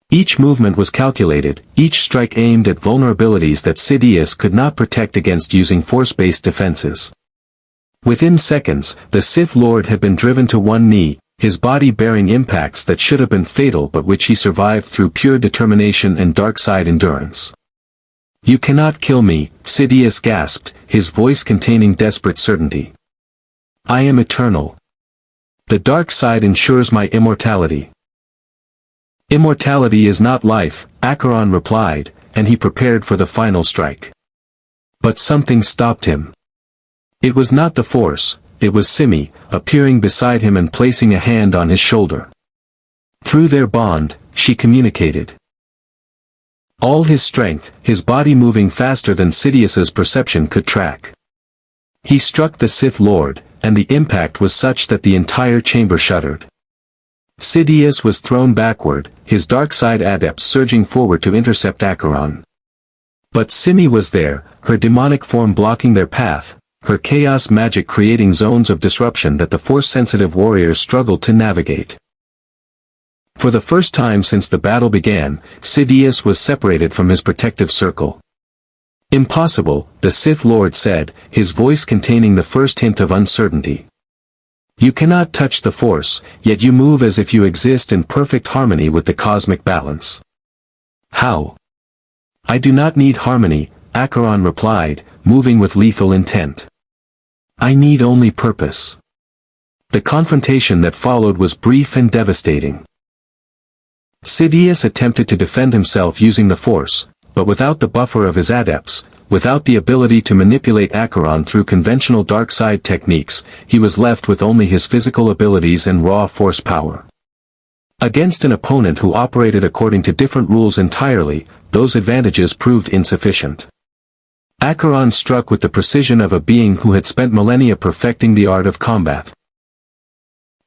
Each movement was calculated, each strike aimed at vulnerabilities that Sidious could not protect against using force-based defenses. Within seconds, the Sith Lord had been driven to one knee, his body bearing impacts that should have been fatal but which he survived through pure determination and dark side endurance. "You cannot kill me," Sidious gasped, his voice containing desperate certainty. "I am eternal. The dark side ensures my immortality." "Immortality is not life," Acheron replied, and he prepared for the final strike. But something stopped him. It was not the Force, it was Simi, appearing beside him and placing a hand on his shoulder. Through their bond, she communicated. All his strength, his body moving faster than Sidious's perception could track. He struck the Sith Lord, and the impact was such that the entire chamber shuddered. Sidious was thrown backward, his dark side adepts surging forward to intercept Acheron. But Simi was there, her demonic form blocking their path, her chaos magic creating zones of disruption that the Force-sensitive warriors struggled to navigate. For the first time since the battle began, Sidious was separated from his protective circle. "Impossible," the Sith Lord said, his voice containing the first hint of uncertainty. "You cannot touch the Force, yet you move as if you exist in perfect harmony with the cosmic balance." "How?" "I do not need harmony," Acheron replied, moving with lethal intent. "I need only purpose." The confrontation that followed was brief and devastating. Sidious attempted to defend himself using the Force, but without the buffer of his adepts, without the ability to manipulate Acheron through conventional dark side techniques, he was left with only his physical abilities and raw force power. Against an opponent who operated according to different rules entirely, those advantages proved insufficient. Acheron struck with the precision of a being who had spent millennia perfecting the art of combat.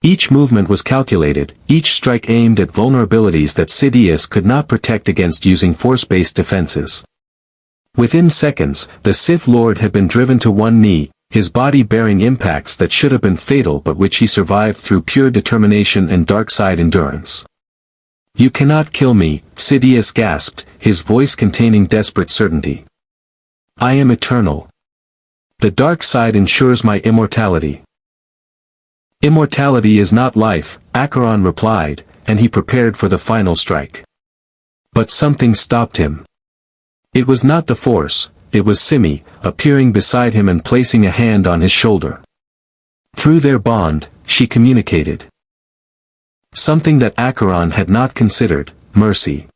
Each movement was calculated, each strike aimed at vulnerabilities that Sidious could not protect against using force-based defenses. Within seconds, the Sith Lord had been driven to one knee, his body bearing impacts that should have been fatal but which he survived through pure determination and dark side endurance. "You cannot kill me," Sidious gasped, his voice containing desperate certainty. "I am eternal. The dark side ensures my immortality." "Immortality is not life," Acheron replied, and he prepared for the final strike. But something stopped him. It was not the Force, it was Simi, appearing beside him and placing a hand on his shoulder. Through their bond, she communicated something that Acheron had not considered: mercy.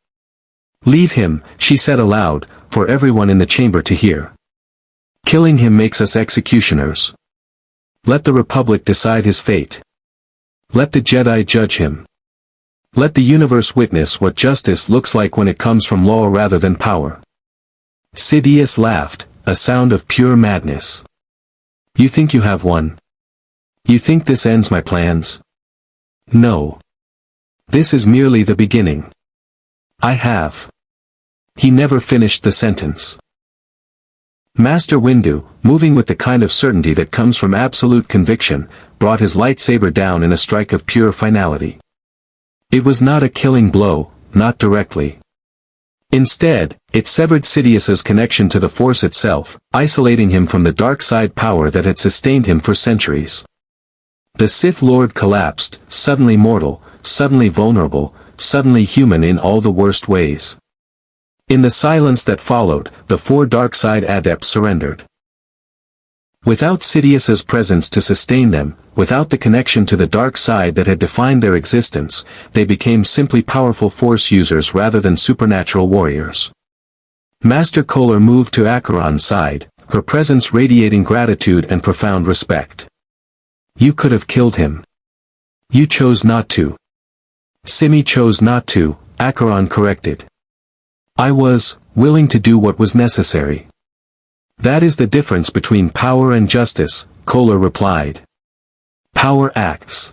"Leave him," she said aloud, for everyone in the chamber to hear. "Killing him makes us executioners. Let the Republic decide his fate. Let the Jedi judge him. Let the universe witness what justice looks like when it comes from law rather than power." Sidious laughed, a sound of pure madness. "You think you have won? You think this ends my plans? No. This is merely the beginning. I have." He never finished the sentence. Master Windu, moving with the kind of certainty that comes from absolute conviction, brought his lightsaber down in a strike of pure finality. It was not a killing blow, not directly. Instead, it severed Sidious's connection to the Force itself, isolating him from the dark side power that had sustained him for centuries. The Sith Lord collapsed, suddenly mortal, suddenly vulnerable, suddenly human in all the worst ways. In the silence that followed, the four dark side adepts surrendered. Without Sidious's presence to sustain them, without the connection to the dark side that had defined their existence, they became simply powerful Force users rather than supernatural warriors. Master Kohler moved to Acheron's side, her presence radiating gratitude and profound respect. "You could have killed him. You chose not to." "Simi chose not to," Acheron corrected. "I was willing to do what was necessary." "That is the difference between power and justice," Kohler replied. "Power acts.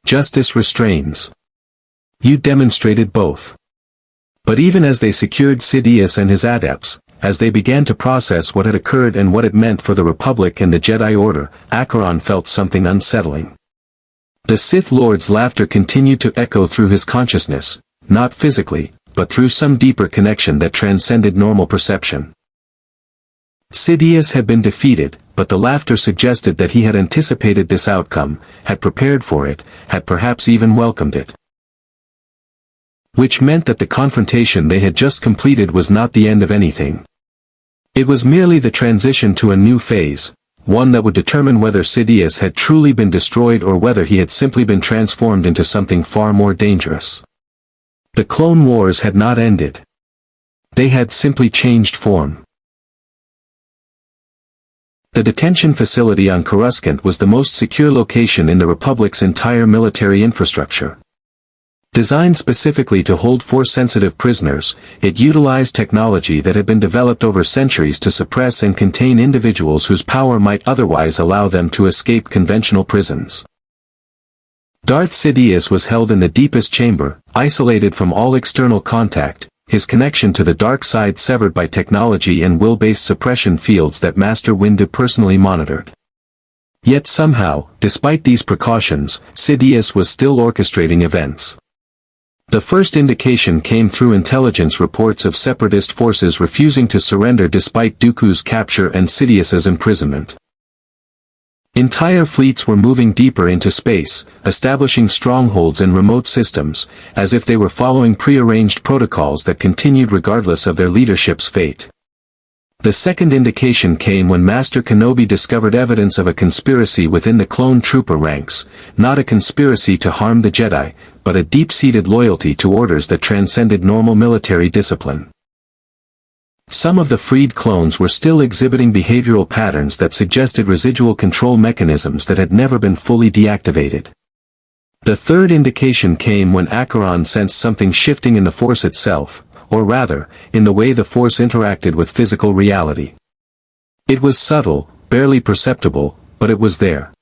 Justice restrains. You demonstrated both. But even as they secured Sidious and his adepts, as they began to process what had occurred and what it meant for the Republic and the Jedi Order, Acheron felt something unsettling. The Sith Lord's laughter continued to echo through his consciousness, not physically, but through some deeper connection that transcended normal perception. Sidious had been defeated, but the laughter suggested that he had anticipated this outcome, had prepared for it, had perhaps even welcomed it. Which meant that the confrontation they had just completed was not the end of anything. It was merely the transition to a new phase, one that would determine whether Sidious had truly been destroyed or whether he had simply been transformed into something far more dangerous. The Clone Wars had not ended. They had simply changed form. The detention facility on Coruscant was the most secure location in the Republic's entire military infrastructure. Designed specifically to hold Force-sensitive prisoners, it utilized technology that had been developed over centuries to suppress and contain individuals whose power might otherwise allow them to escape conventional prisons. Darth Sidious was held in the deepest chamber, isolated from all external contact, his connection to the dark side severed by technology and will-based suppression fields that Master Windu personally monitored. Yet somehow, despite these precautions, Sidious was still orchestrating events. The first indication came through intelligence reports of separatist forces refusing to surrender despite Dooku's capture and Sidious's imprisonment. Entire fleets were moving deeper into space, establishing strongholds in remote systems, as if they were following pre-arranged protocols that continued regardless of their leadership's fate. The second indication came when Master Kenobi discovered evidence of a conspiracy within the clone trooper ranks, not a conspiracy to harm the Jedi, but a deep-seated loyalty to orders that transcended normal military discipline. Some of the freed clones were still exhibiting behavioral patterns that suggested residual control mechanisms that had never been fully deactivated. The third indication came when Acheron sensed something shifting in the Force itself, or rather, in the way the Force interacted with physical reality. It was subtle, barely perceptible, but it was there.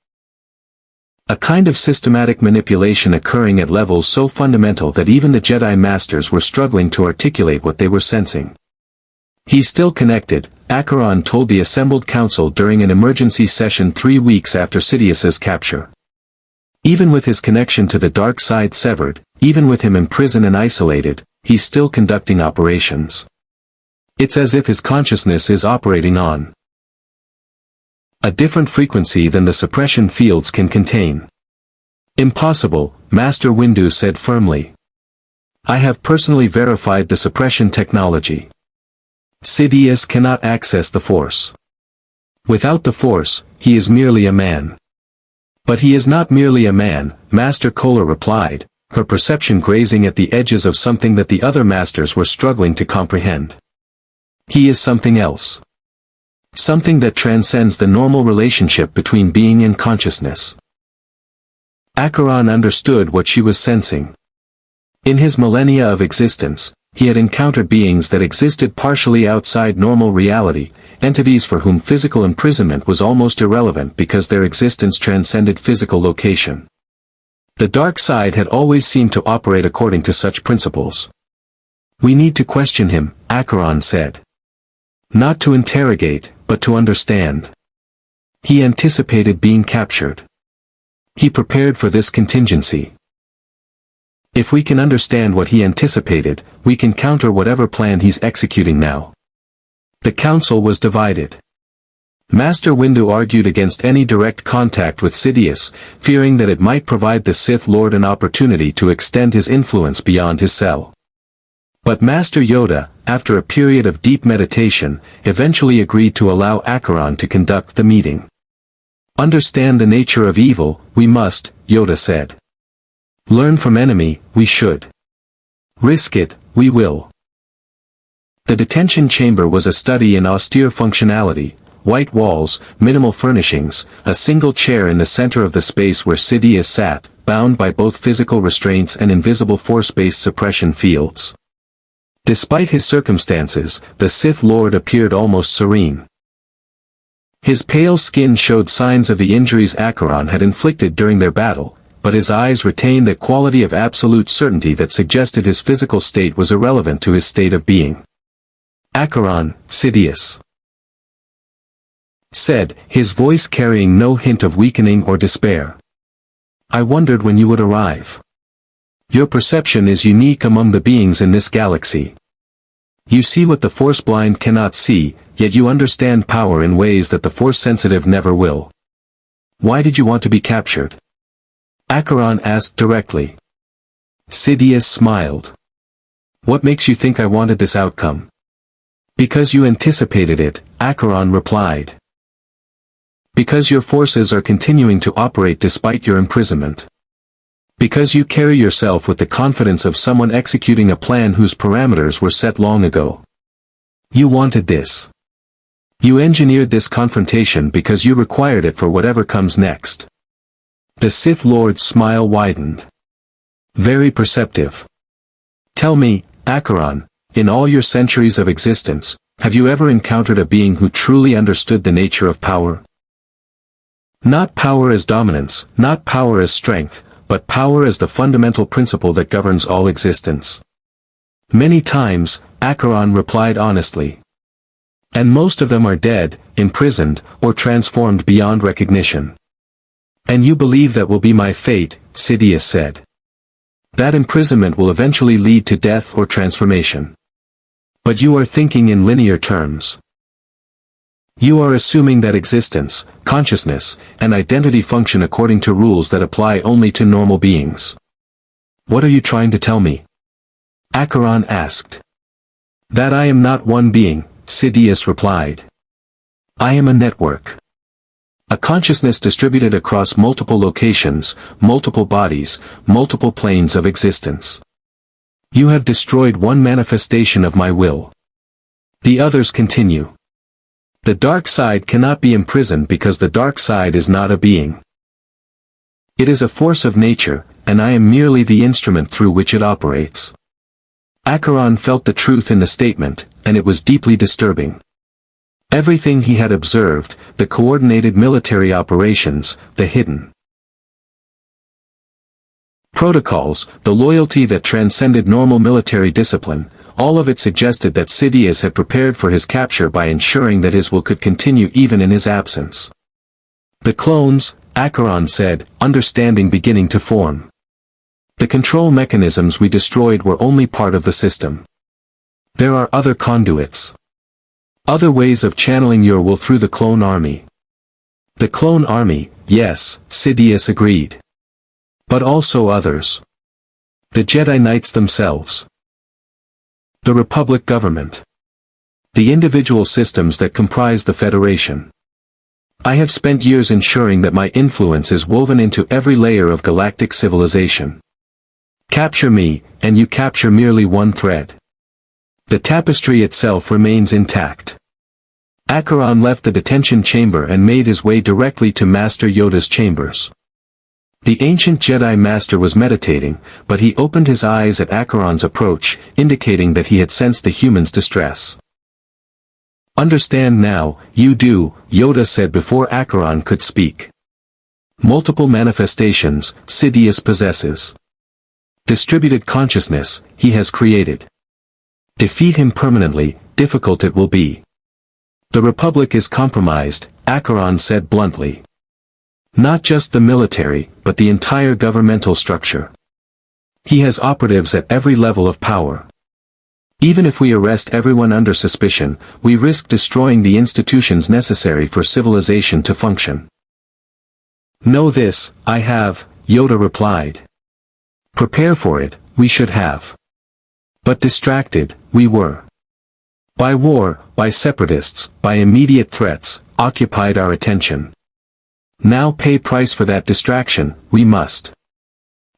A kind of systematic manipulation occurring at levels so fundamental that even the Jedi Masters were struggling to articulate what they were sensing. "He's still connected," Acheron told the assembled council during an emergency session 3 weeks after Sidious's capture. "Even with his connection to the dark side severed, even with him imprisoned and isolated, he's still conducting operations. It's as if his consciousness is operating on a different frequency than the suppression fields can contain." "Impossible," Master Windu said firmly. "I have personally verified the suppression technology. Sidious cannot access the Force. Without the Force, he is merely a man." "But he is not merely a man," Master Kohler replied, her perception grazing at the edges of something that the other masters were struggling to comprehend. "He is something else. Something that transcends the normal relationship between being and consciousness." Acheron understood what she was sensing. In his millennia of existence, he had encountered beings that existed partially outside normal reality, entities for whom physical imprisonment was almost irrelevant because their existence transcended physical location. The dark side had always seemed to operate according to such principles. "We need to question him," Acheron said. "Not to interrogate, but to understand. He anticipated being captured. He prepared for this contingency. If we can understand what he anticipated, we can counter whatever plan he's executing now." The council was divided. Master Windu argued against any direct contact with Sidious, fearing that it might provide the Sith Lord an opportunity to extend his influence beyond his cell. But Master Yoda, after a period of deep meditation, eventually agreed to allow Acheron to conduct the meeting. "Understand the nature of evil, we must," Yoda said. "Learn from enemy, we should. Risk it, we will." The detention chamber was a study in austere functionality, white walls, minimal furnishings, a single chair in the center of the space where Sidious sat, bound by both physical restraints and invisible force-based suppression fields. Despite his circumstances, the Sith Lord appeared almost serene. His pale skin showed signs of the injuries Acheron had inflicted during their battle, but his eyes retained that quality of absolute certainty that suggested his physical state was irrelevant to his state of being. "Acheron, Sidious," said, his voice carrying no hint of weakening or despair. "I wondered when you would arrive. Your perception is unique among the beings in this galaxy. You see what the Force-blind cannot see, yet you understand power in ways that the Force-sensitive never will. Why did you want to be captured?" Acheron asked directly. Sidious smiled. "What makes you think I wanted this outcome?" "Because you anticipated it," Acheron replied. "Because your forces are continuing to operate despite your imprisonment. Because you carry yourself with the confidence of someone executing a plan whose parameters were set long ago. You wanted this. You engineered this confrontation because you required it for whatever comes next." The Sith Lord's smile widened. "Very perceptive. Tell me, Acheron, in all your centuries of existence, have you ever encountered a being who truly understood the nature of power? Not power as dominance, not power as strength, but power as the fundamental principle that governs all existence." "Many times," Acheron replied honestly. "And most of them are dead, imprisoned, or transformed beyond recognition." "And you believe that will be my fate," Sidious said. "That imprisonment will eventually lead to death or transformation. But you are thinking in linear terms. You are assuming that existence, consciousness, and identity function according to rules that apply only to normal beings." "What are you trying to tell me?" Acheron asked. "That I am not one being," Sidious replied. "I am a network. A consciousness distributed across multiple locations, multiple bodies, multiple planes of existence. You have destroyed one manifestation of my will. The others continue. The dark side cannot be imprisoned because the dark side is not a being. It is a force of nature, and I am merely the instrument through which it operates." Acheron felt the truth in the statement, and it was deeply disturbing. Everything he had observed, the coordinated military operations, the hidden protocols, the loyalty that transcended normal military discipline, all of it suggested that Sidious had prepared for his capture by ensuring that his will could continue even in his absence. "The clones," Acheron said, understanding beginning to form. "The control mechanisms we destroyed were only part of the system. There are other conduits. Other ways of channeling your will through the clone army." "The clone army, yes," Sidious agreed. "But also others. The Jedi Knights themselves. The Republic government. The individual systems that comprise the Federation. I have spent years ensuring that my influence is woven into every layer of galactic civilization. Capture me, and you capture merely one thread. The tapestry itself remains intact." Acheron left the detention chamber and made his way directly to Master Yoda's chambers. The ancient Jedi Master was meditating, but he opened his eyes at Acheron's approach, indicating that he had sensed the human's distress. "Understand now, you do," Yoda said before Acheron could speak. "Multiple manifestations, Sidious possesses. Distributed consciousness, he has created. Defeat him permanently, difficult it will be. The Republic is compromised," Acheron said bluntly. "Not just the military, but the entire governmental structure. He has operatives at every level of power. Even if we arrest everyone under suspicion, we risk destroying the institutions necessary for civilization to function." "Know this, I have," Yoda replied. "Prepare for it, we should have. But distracted, we were. By war, by separatists, by immediate threats, occupied our attention. Now pay price for that distraction, we must."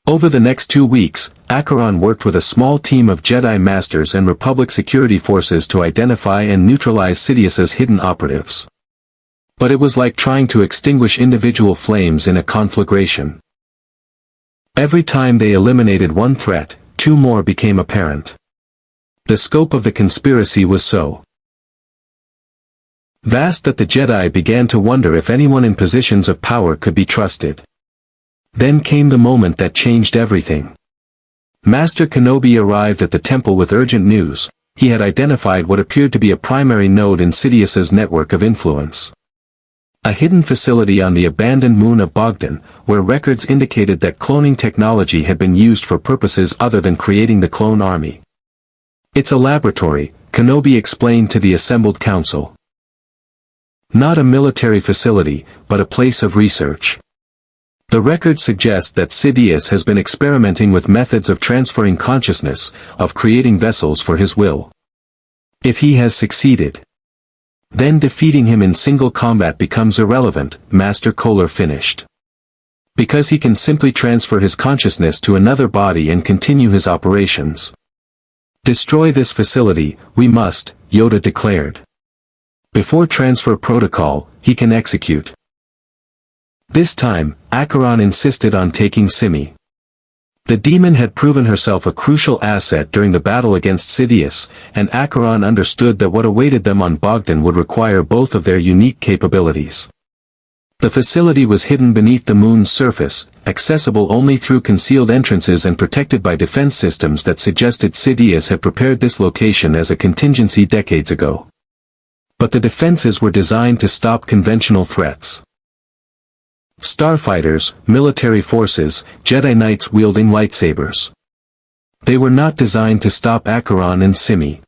Over the next 2 weeks, Acheron worked with a small team of Jedi Masters and Republic security forces to identify and neutralize Sidious's hidden operatives. But it was like trying to extinguish individual flames in a conflagration. Every time they eliminated one threat, 2 more became apparent. The scope of the conspiracy was so vast that the Jedi began to wonder if anyone in positions of power could be trusted. Then came the moment that changed everything. Master Kenobi arrived at the temple with urgent news. He had identified what appeared to be a primary node in Sidious's network of influence. A hidden facility on the abandoned moon of Bogdan, where records indicated that cloning technology had been used for purposes other than creating the clone army. It's a laboratory, Kenobi explained to the assembled council. Not a military facility, but a place of research. The records suggest that Sidious has been experimenting with methods of transferring consciousness, of creating vessels for his will. If he has succeeded, then defeating him in single combat becomes irrelevant, Master Kohler finished. Because he can simply transfer his consciousness to another body and continue his operations. Destroy this facility, we must, Yoda declared. Before transfer protocol, he can execute. This time, Acheron insisted on taking Simi. The demon had proven herself a crucial asset during the battle against Sidious, and Acheron understood that what awaited them on Bogdan would require both of their unique capabilities. The facility was hidden beneath the moon's surface, accessible only through concealed entrances and protected by defense systems that suggested Sidious had prepared this location as a contingency decades ago. But the defenses were designed to stop conventional threats. Starfighters, military forces, Jedi Knights wielding lightsabers. They were not designed to stop Acheron and Simi.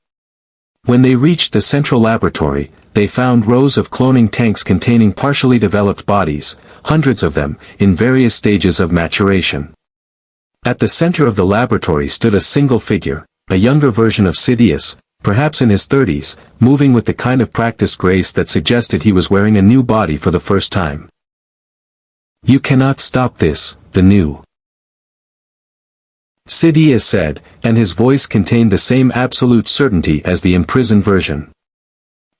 When they reached the central laboratory, they found rows of cloning tanks containing partially developed bodies, hundreds of them, in various stages of maturation. At the center of the laboratory stood a single figure, a younger version of Sidious, perhaps in his 30s, moving with the kind of practiced grace that suggested he was wearing a new body for the first time. You cannot stop this, the new Sidious said, and his voice contained the same absolute certainty as the imprisoned version.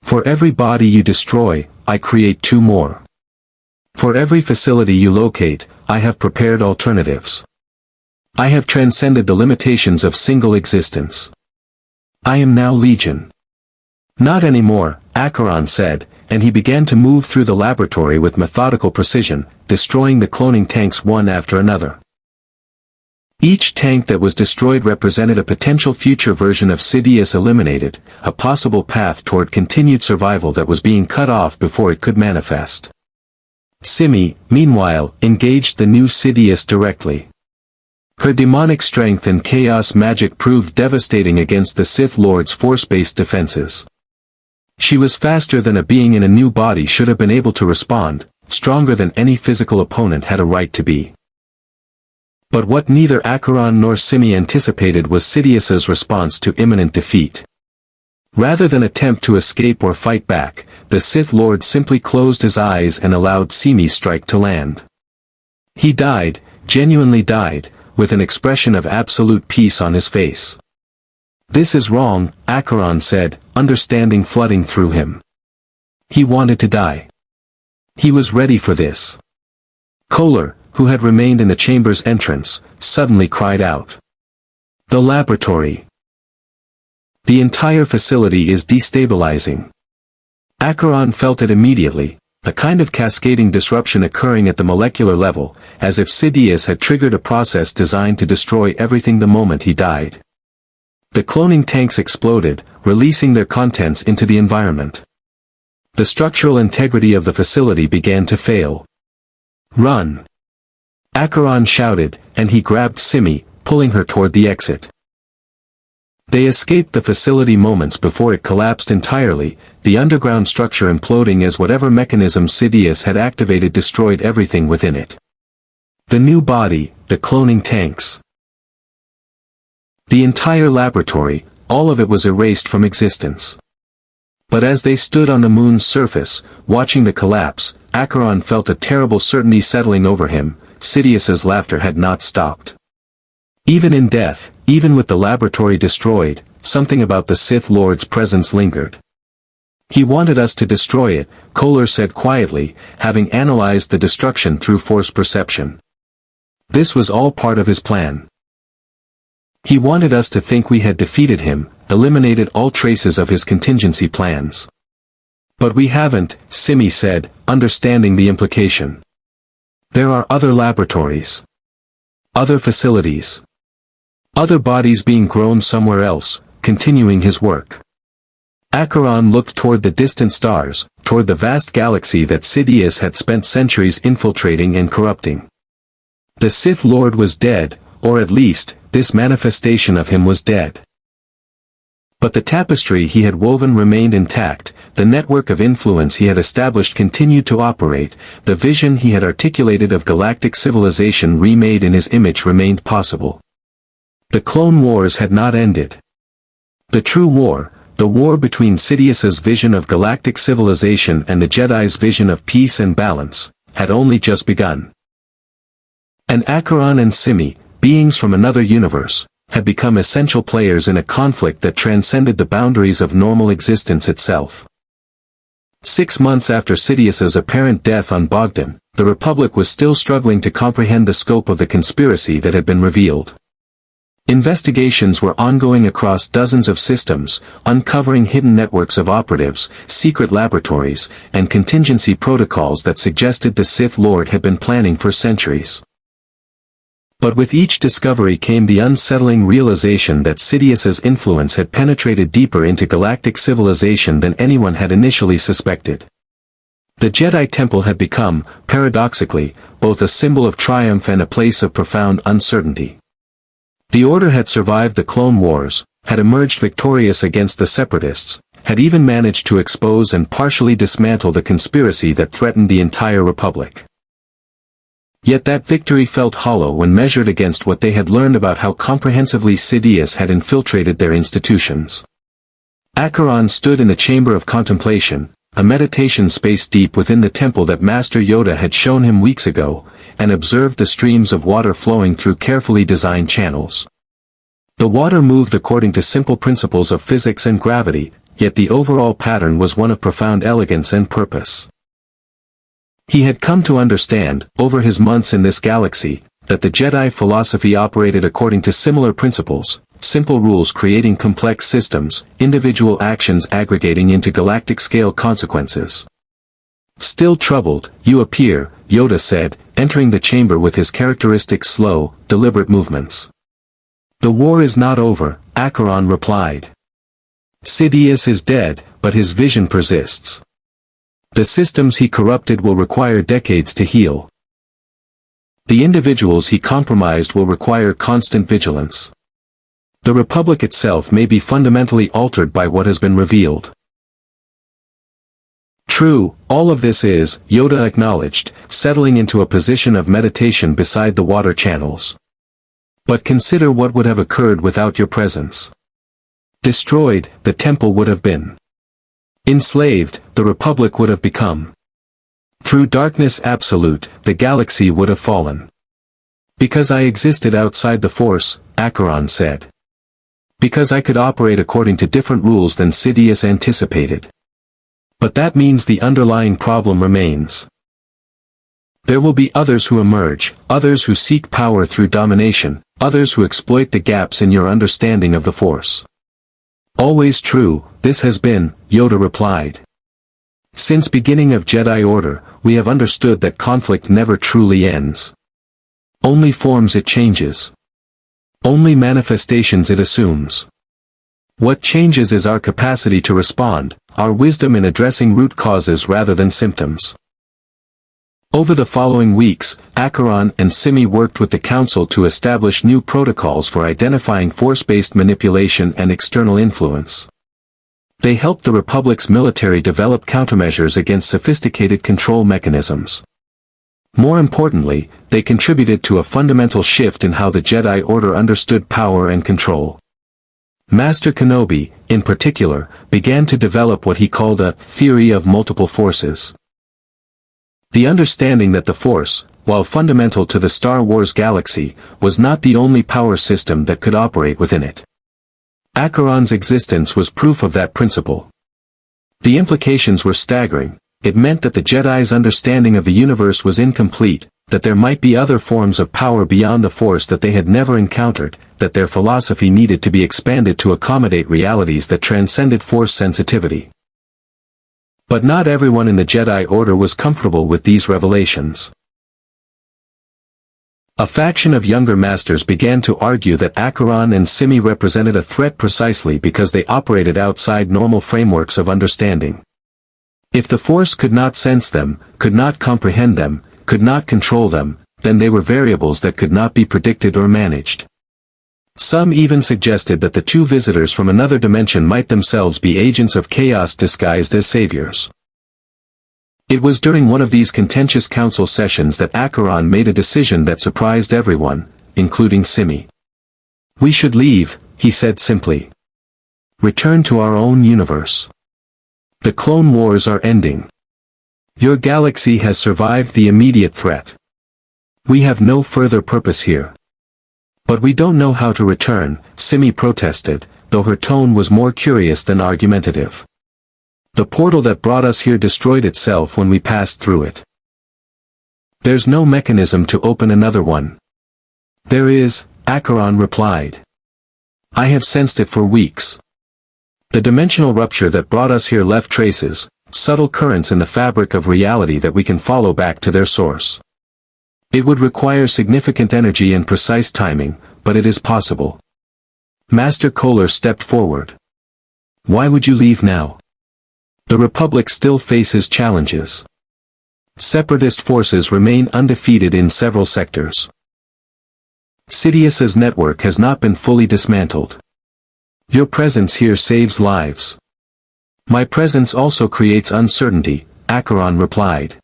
For every body you destroy, I create 2 more. For every facility you locate, I have prepared alternatives. I have transcended the limitations of single existence. I am now Legion. Not anymore, Acheron said, and he began to move through the laboratory with methodical precision, destroying the cloning tanks one after another. Each tank that was destroyed represented a potential future version of Sidious eliminated, a possible path toward continued survival that was being cut off before it could manifest. Simi, meanwhile, engaged the new Sidious directly. Her demonic strength and chaos magic proved devastating against the Sith Lord's force-based defenses. She was faster than a being in a new body should have been able to respond, stronger than any physical opponent had a right to be. But what neither Acheron nor Simi anticipated was Sidious's response to imminent defeat. Rather than attempt to escape or fight back, the Sith Lord simply closed his eyes and allowed Simi's strike to land. He died, genuinely died, with an expression of absolute peace on his face. This is wrong, Acheron said, understanding flooding through him. He wanted to die. He was ready for this. Kohler, who had remained in the chamber's entrance, suddenly cried out. The laboratory. The entire facility is destabilizing. Acheron felt it immediately, a kind of cascading disruption occurring at the molecular level, as if Sidious had triggered a process designed to destroy everything the moment he died. The cloning tanks exploded, releasing their contents into the environment. The structural integrity of the facility began to fail. Run! Acheron shouted, and he grabbed Simi, pulling her toward the exit. They escaped the facility moments before it collapsed entirely, the underground structure imploding as whatever mechanism Sidious had activated destroyed everything within it. The new body, the cloning tanks. The entire laboratory, all of it was erased from existence. But as they stood on the moon's surface, watching the collapse, Acheron felt a terrible certainty settling over him. Sidious's laughter had not stopped. Even in death, even with the laboratory destroyed, something about the Sith Lord's presence lingered. He wanted us to destroy it, Kohler said quietly, having analyzed the destruction through force perception. This was all part of his plan. He wanted us to think we had defeated him, eliminated all traces of his contingency plans. But we haven't, Simi said, understanding the implication. There are other laboratories. Other facilities. Other bodies being grown somewhere else, continuing his work. Acheron looked toward the distant stars, toward the vast galaxy that Sidious had spent centuries infiltrating and corrupting. The Sith Lord was dead, or at least, this manifestation of him was dead. But the tapestry he had woven remained intact, the network of influence he had established continued to operate, the vision he had articulated of galactic civilization remade in his image remained possible. The Clone Wars had not ended. The true war, the war between Sidious's vision of galactic civilization and the Jedi's vision of peace and balance, had only just begun. And Acheron and Simi, beings from another universe, had become essential players in a conflict that transcended the boundaries of normal existence itself. 6 months after Sidious's apparent death on Bogdan, the Republic was still struggling to comprehend the scope of the conspiracy that had been revealed. Investigations were ongoing across dozens of systems, uncovering hidden networks of operatives, secret laboratories, and contingency protocols that suggested the Sith Lord had been planning for centuries. But with each discovery came the unsettling realization that Sidious's influence had penetrated deeper into galactic civilization than anyone had initially suspected. The Jedi Temple had become, paradoxically, both a symbol of triumph and a place of profound uncertainty. The Order had survived the Clone Wars, had emerged victorious against the Separatists, had even managed to expose and partially dismantle the conspiracy that threatened the entire Republic. Yet that victory felt hollow when measured against what they had learned about how comprehensively Sidious had infiltrated their institutions. Acheron stood in the chamber of contemplation, a meditation space deep within the temple that Master Yoda had shown him weeks ago, and observed the streams of water flowing through carefully designed channels. The water moved according to simple principles of physics and gravity, yet the overall pattern was one of profound elegance and purpose. He had come to understand, over his months in this galaxy, that the Jedi philosophy operated according to similar principles, simple rules creating complex systems, individual actions aggregating into galactic-scale consequences. Still troubled, you appear, Yoda said, entering the chamber with his characteristic slow, deliberate movements. The war is not over, Acheron replied. Sidious is dead, but his vision persists. The systems he corrupted will require decades to heal. The individuals he compromised will require constant vigilance. The Republic itself may be fundamentally altered by what has been revealed. True, all of this is, Yoda acknowledged, settling into a position of meditation beside the water channels. But consider what would have occurred without your presence. Destroyed, the temple would have been. Enslaved, the Republic would have become. Through darkness absolute, the galaxy would have fallen. Because I existed outside the Force, Acheron said. Because I could operate according to different rules than Sidious anticipated. But that means the underlying problem remains. There will be others who emerge, others who seek power through domination, others who exploit the gaps in your understanding of the Force. Always true, this has been, Yoda replied. Since beginning of Jedi Order, we have understood that conflict never truly ends. Only forms it changes. Only manifestations it assumes. What changes is our capacity to respond, our wisdom in addressing root causes rather than symptoms. Over the following weeks, Acheron and Simi worked with the Council to establish new protocols for identifying force-based manipulation and external influence. They helped the Republic's military develop countermeasures against sophisticated control mechanisms. More importantly, they contributed to a fundamental shift in how the Jedi Order understood power and control. Master Kenobi, in particular, began to develop what he called a theory of multiple forces. The understanding that the Force, while fundamental to the Star Wars galaxy, was not the only power system that could operate within it. Acheron's existence was proof of that principle. The implications were staggering. It meant that the Jedi's understanding of the universe was incomplete, that there might be other forms of power beyond the Force that they had never encountered, that their philosophy needed to be expanded to accommodate realities that transcended Force sensitivity. But not everyone in the Jedi Order was comfortable with these revelations. A faction of younger masters began to argue that Acheron and Simi represented a threat precisely because they operated outside normal frameworks of understanding. If the Force could not sense them, could not comprehend them, could not control them, then they were variables that could not be predicted or managed. Some even suggested that the two visitors from another dimension might themselves be agents of chaos disguised as saviors. It was during one of these contentious council sessions that Acheron made a decision that surprised everyone, including Simi. "We should leave," he said simply. "Return to our own universe. The Clone Wars are ending. Your galaxy has survived the immediate threat. We have no further purpose here." "But we don't know how to return," Simi protested, though her tone was more curious than argumentative. "The portal that brought us here destroyed itself when we passed through it. There's no mechanism to open another one." "There is," Acheron replied. "I have sensed it for weeks. The dimensional rupture that brought us here left traces, subtle currents in the fabric of reality that we can follow back to their source. It would require significant energy and precise timing, but it is possible." Master Kohler stepped forward. "Why would you leave now? The Republic still faces challenges. Separatist forces remain undefeated in several sectors. Sidious's network has not been fully dismantled. Your presence here saves lives." "My presence also creates uncertainty," Acheron replied.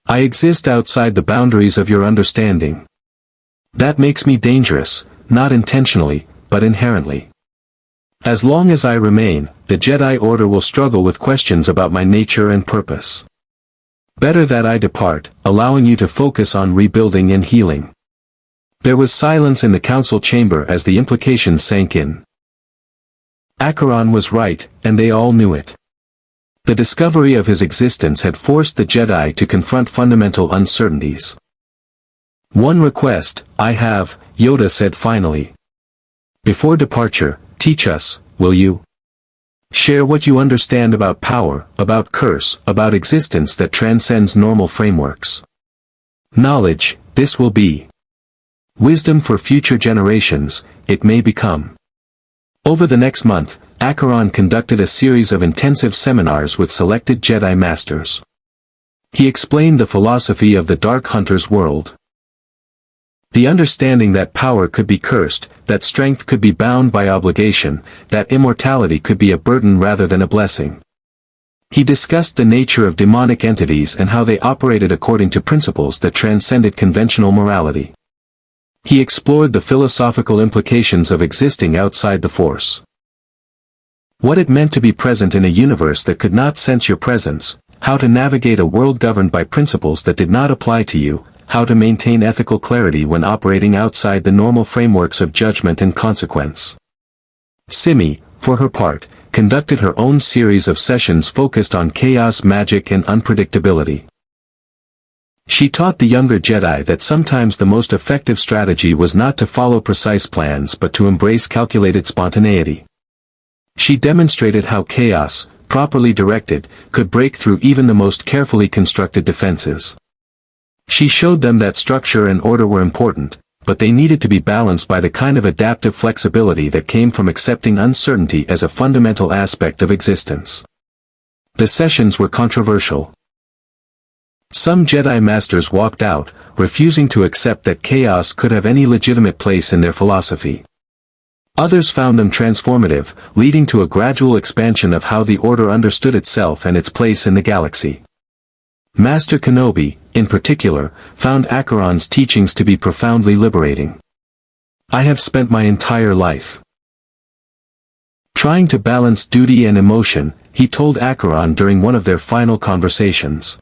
"I exist outside the boundaries of your understanding. That makes me dangerous, not intentionally, but inherently. As long as I remain, the Jedi Order will struggle with questions about my nature and purpose. Better that I depart, allowing you to focus on rebuilding and healing." There was silence in the council chamber as the implications sank in. Acheron was right, and they all knew it. The discovery of his existence had forced the Jedi to confront fundamental uncertainties. "One request, I have," Yoda said finally. "Before departure, teach us, will you? Share what you understand about power, about curse, about existence that transcends normal frameworks. Knowledge, this will be. Wisdom for future generations, it may become." Over the next month, Acheron conducted a series of intensive seminars with selected Jedi Masters. He explained the philosophy of the Dark Hunter's world. The understanding that power could be cursed, that strength could be bound by obligation, that immortality could be a burden rather than a blessing. He discussed the nature of demonic entities and how they operated according to principles that transcended conventional morality. He explored the philosophical implications of existing outside the Force. What it meant to be present in a universe that could not sense your presence, how to navigate a world governed by principles that did not apply to you, how to maintain ethical clarity when operating outside the normal frameworks of judgment and consequence. Simi, for her part, conducted her own series of sessions focused on chaos, magic, and unpredictability. She taught the younger Jedi that sometimes the most effective strategy was not to follow precise plans but to embrace calculated spontaneity. She demonstrated how chaos, properly directed, could break through even the most carefully constructed defenses. She showed them that structure and order were important, but they needed to be balanced by the kind of adaptive flexibility that came from accepting uncertainty as a fundamental aspect of existence. The sessions were controversial. Some Jedi Masters walked out, refusing to accept that chaos could have any legitimate place in their philosophy. Others found them transformative, leading to a gradual expansion of how the Order understood itself and its place in the galaxy. Master Kenobi, in particular, found Acheron's teachings to be profoundly liberating. "I have spent my entire life trying to balance duty and emotion," he told Acheron during one of their final conversations.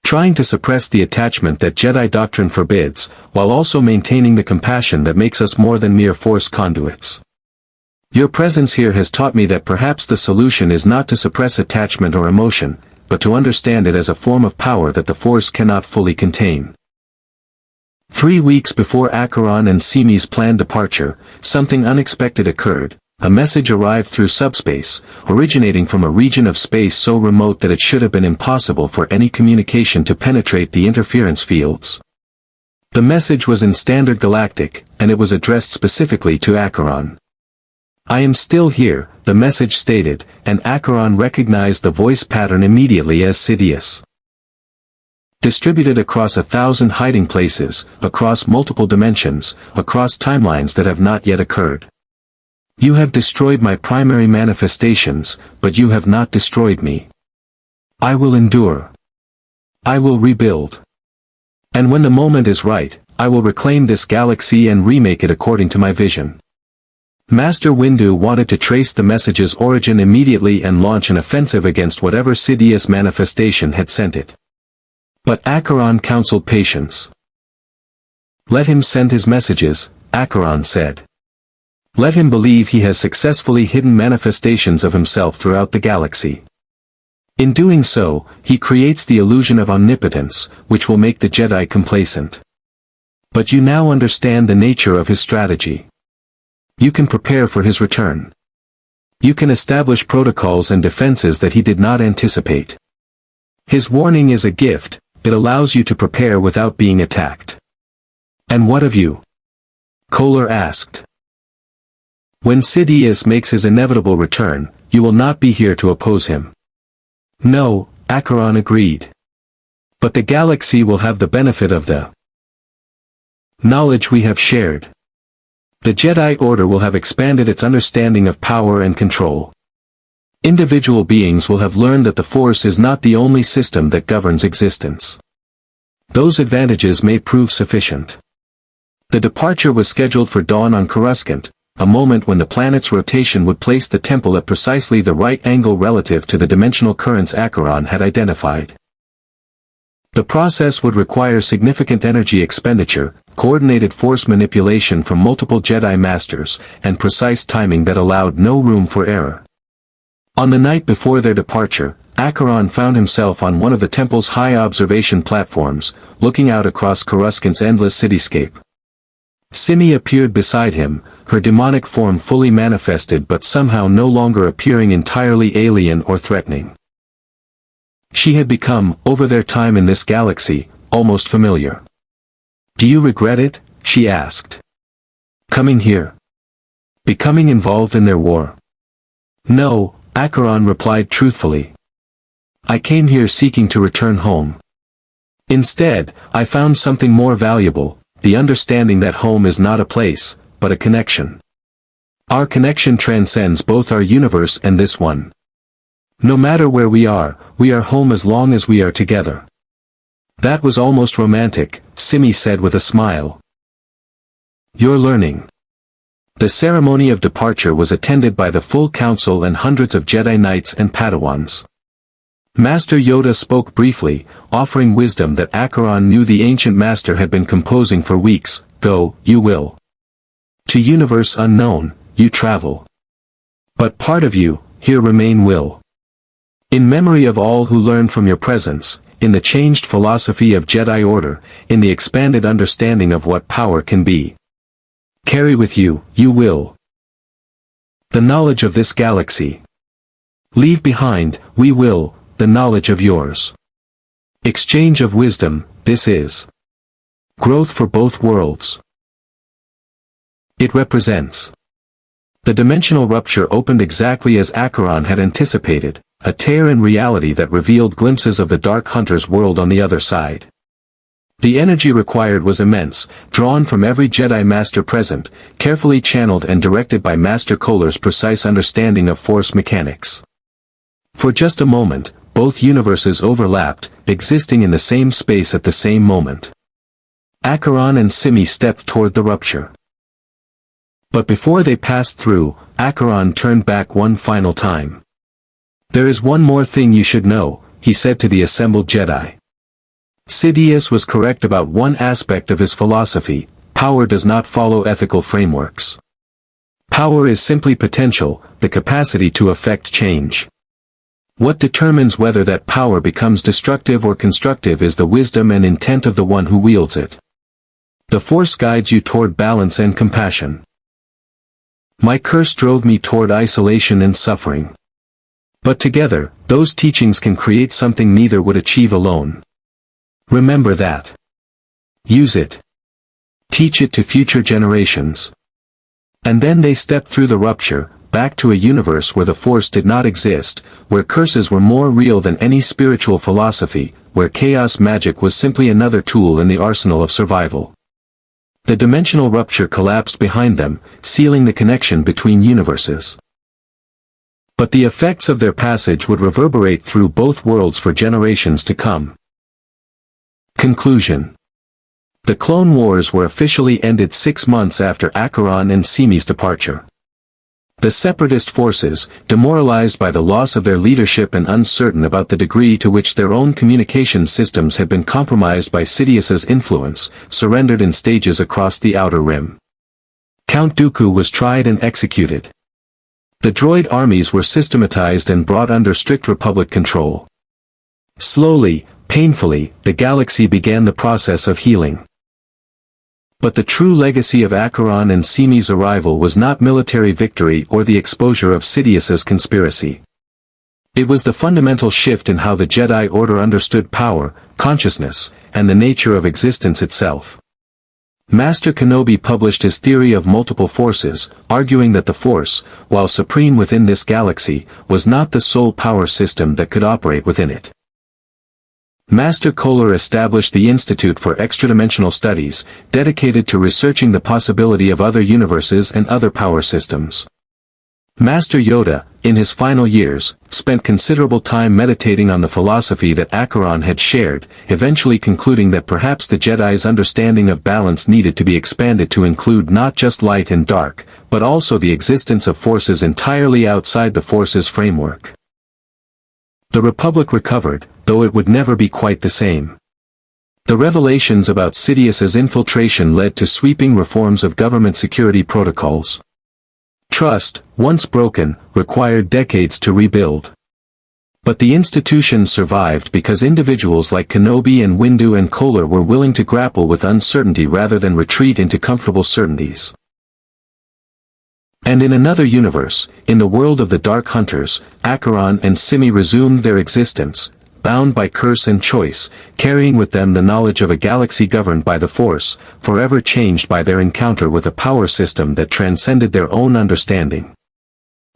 "Trying to suppress the attachment that Jedi doctrine forbids, while also maintaining the compassion that makes us more than mere Force conduits. Your presence here has taught me that perhaps the solution is not to suppress attachment or emotion, but to understand it as a form of power that the Force cannot fully contain." 3 weeks before Acheron and Simi's planned departure, something unexpected occurred. A message arrived through subspace, originating from a region of space so remote that it should have been impossible for any communication to penetrate the interference fields. The message was in Standard Galactic, and it was addressed specifically to Acheron. "I am still here," the message stated, and Acheron recognized the voice pattern immediately as Sidious. "Distributed across 1,000 hiding places, across multiple dimensions, across timelines that have not yet occurred. You have destroyed my primary manifestations, but you have not destroyed me. I will endure. I will rebuild. And when the moment is right, I will reclaim this galaxy and remake it according to my vision." Master Windu wanted to trace the message's origin immediately and launch an offensive against whatever Sidious manifestation had sent it. But Acheron counseled patience. "Let him send his messages," Acheron said. "Let him believe he has successfully hidden manifestations of himself throughout the galaxy. In doing so, he creates the illusion of omnipotence, which will make the Jedi complacent. But you now understand the nature of his strategy. You can prepare for his return. You can establish protocols and defenses that he did not anticipate. His warning is a gift, it allows you to prepare without being attacked." "And what of you?" Kohler asked. "When Sidious makes his inevitable return, you will not be here to oppose him." "No," Acheron agreed. "But the galaxy will have the benefit of the knowledge we have shared. The Jedi Order will have expanded its understanding of power and control. Individual beings will have learned that the Force is not the only system that governs existence. Those advantages may prove sufficient." The departure was scheduled for dawn on Coruscant, a moment when the planet's rotation would place the temple at precisely the right angle relative to the dimensional currents Acheron had identified. The process would require significant energy expenditure, coordinated force manipulation from multiple Jedi Masters, and precise timing that allowed no room for error. On the night before their departure, Acheron found himself on one of the temple's high observation platforms, looking out across Coruscant's endless cityscape. Simi appeared beside him, her demonic form fully manifested but somehow no longer appearing entirely alien or threatening. She had become, over their time in this galaxy, almost familiar. "Do you regret it?" she asked. "Coming here? Becoming involved in their war?" "No," Acheron replied truthfully. "I came here seeking to return home. Instead, I found something more valuable, the understanding that home is not a place, but a connection. Our connection transcends both our universe and this one. No matter where we are home as long as we are together." "That was almost romantic," Simi said with a smile. "You're learning." The ceremony of departure was attended by the full council and hundreds of Jedi Knights and Padawans. Master Yoda spoke briefly, offering wisdom that Acheron knew the ancient master had been composing for weeks. "Go, you will. To universe unknown, you travel. But part of you, here remain will. In memory of all who learned from your presence, in the changed philosophy of Jedi Order, in the expanded understanding of what power can be. Carry with you, you will. The knowledge of this galaxy. Leave behind, we will, the knowledge of yours. Exchange of wisdom, this is. Growth for both worlds." It represents. The dimensional rupture opened exactly as Acheron had anticipated, a tear in reality that revealed glimpses of the Dark Hunter's world on the other side. The energy required was immense, drawn from every Jedi Master present, carefully channeled and directed by Master Kohler's precise understanding of Force mechanics. For just a moment, both universes overlapped, existing in the same space at the same moment. Acheron and Simi stepped toward the rupture. But before they passed through, Acheron turned back one final time. "There is one more thing you should know," he said to the assembled Jedi. Sidious was correct about one aspect of his philosophy: power does not follow ethical frameworks. Power is simply potential, the capacity to effect change. What determines whether that power becomes destructive or constructive is the wisdom and intent of the one who wields it. The Force guides you toward balance and compassion. My curse drove me toward isolation and suffering. But together, those teachings can create something neither would achieve alone. Remember that. Use it. teach it to future generations. And then they stepped through the rupture, back to a universe where the Force did not exist, where curses were more real than any spiritual philosophy, where chaos magic was simply another tool in the arsenal of survival. The dimensional rupture collapsed behind them, sealing the connection between universes. But the effects of their passage would reverberate through both worlds for generations to come. Conclusion. The Clone Wars were officially ended 6 months after Acheron and Simi's departure. The Separatist forces, demoralized by the loss of their leadership and uncertain about the degree to which their own communication systems had been compromised by Sidious's influence, surrendered in stages across the Outer Rim. Count Dooku was tried and executed. The droid armies were systematized and brought under strict Republic control. Slowly, painfully, the galaxy began the process of healing. But the true legacy of Acheron and Simi's arrival was not military victory or the exposure of Sidious's conspiracy. It was the fundamental shift in how the Jedi Order understood power, consciousness, and the nature of existence itself. Master Kenobi published his theory of multiple forces, arguing that the Force, while supreme within this galaxy, was not the sole power system that could operate within it. Master Kohler established the Institute for Extradimensional Studies, dedicated to researching the possibility of other universes and other power systems. Master Yoda, in his final years, spent considerable time meditating on the philosophy that Acheron had shared, eventually concluding that perhaps the Jedi's understanding of balance needed to be expanded to include not just light and dark, but also the existence of forces entirely outside the Force's framework. The Republic recovered, though it would never be quite the same. The revelations about Sidious's infiltration led to sweeping reforms of government security protocols. Trust, once broken, required decades to rebuild. But the institution survived because individuals like Kenobi and Windu and Kohler were willing to grapple with uncertainty rather than retreat into comfortable certainties. And in another universe, in the world of the Dark Hunters, Acheron and Simi resumed their existence, bound by curse and choice, carrying with them the knowledge of a galaxy governed by the Force, forever changed by their encounter with a power system that transcended their own understanding.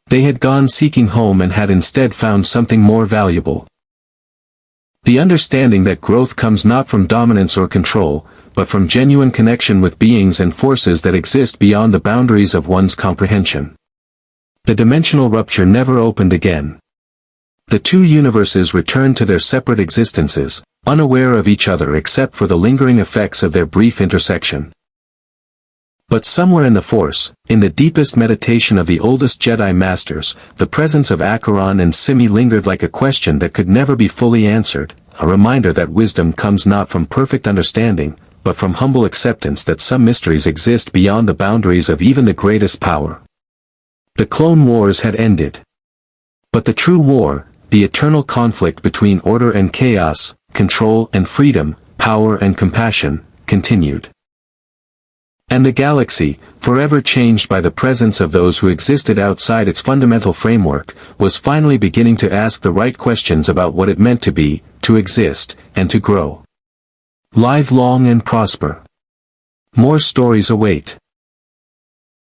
They had gone seeking home and had instead found something more valuable. The understanding that growth comes not from dominance or control, but from genuine connection with beings and forces that exist beyond the boundaries of one's comprehension. The dimensional rupture never opened again. The two universes returned to their separate existences, unaware of each other except for the lingering effects of their brief intersection. But somewhere in the Force, in the deepest meditation of the oldest Jedi Masters, the presence of Acheron and Simi lingered like a question that could never be fully answered, a reminder that wisdom comes not from perfect understanding, but from humble acceptance that some mysteries exist beyond the boundaries of even the greatest power. The Clone Wars had ended. But the true war, the eternal conflict between order and chaos, control and freedom, power and compassion, continued. And the galaxy, forever changed by the presence of those who existed outside its fundamental framework, was finally beginning to ask the right questions about what it meant to be, to exist, and to grow. Live long and prosper. More stories await.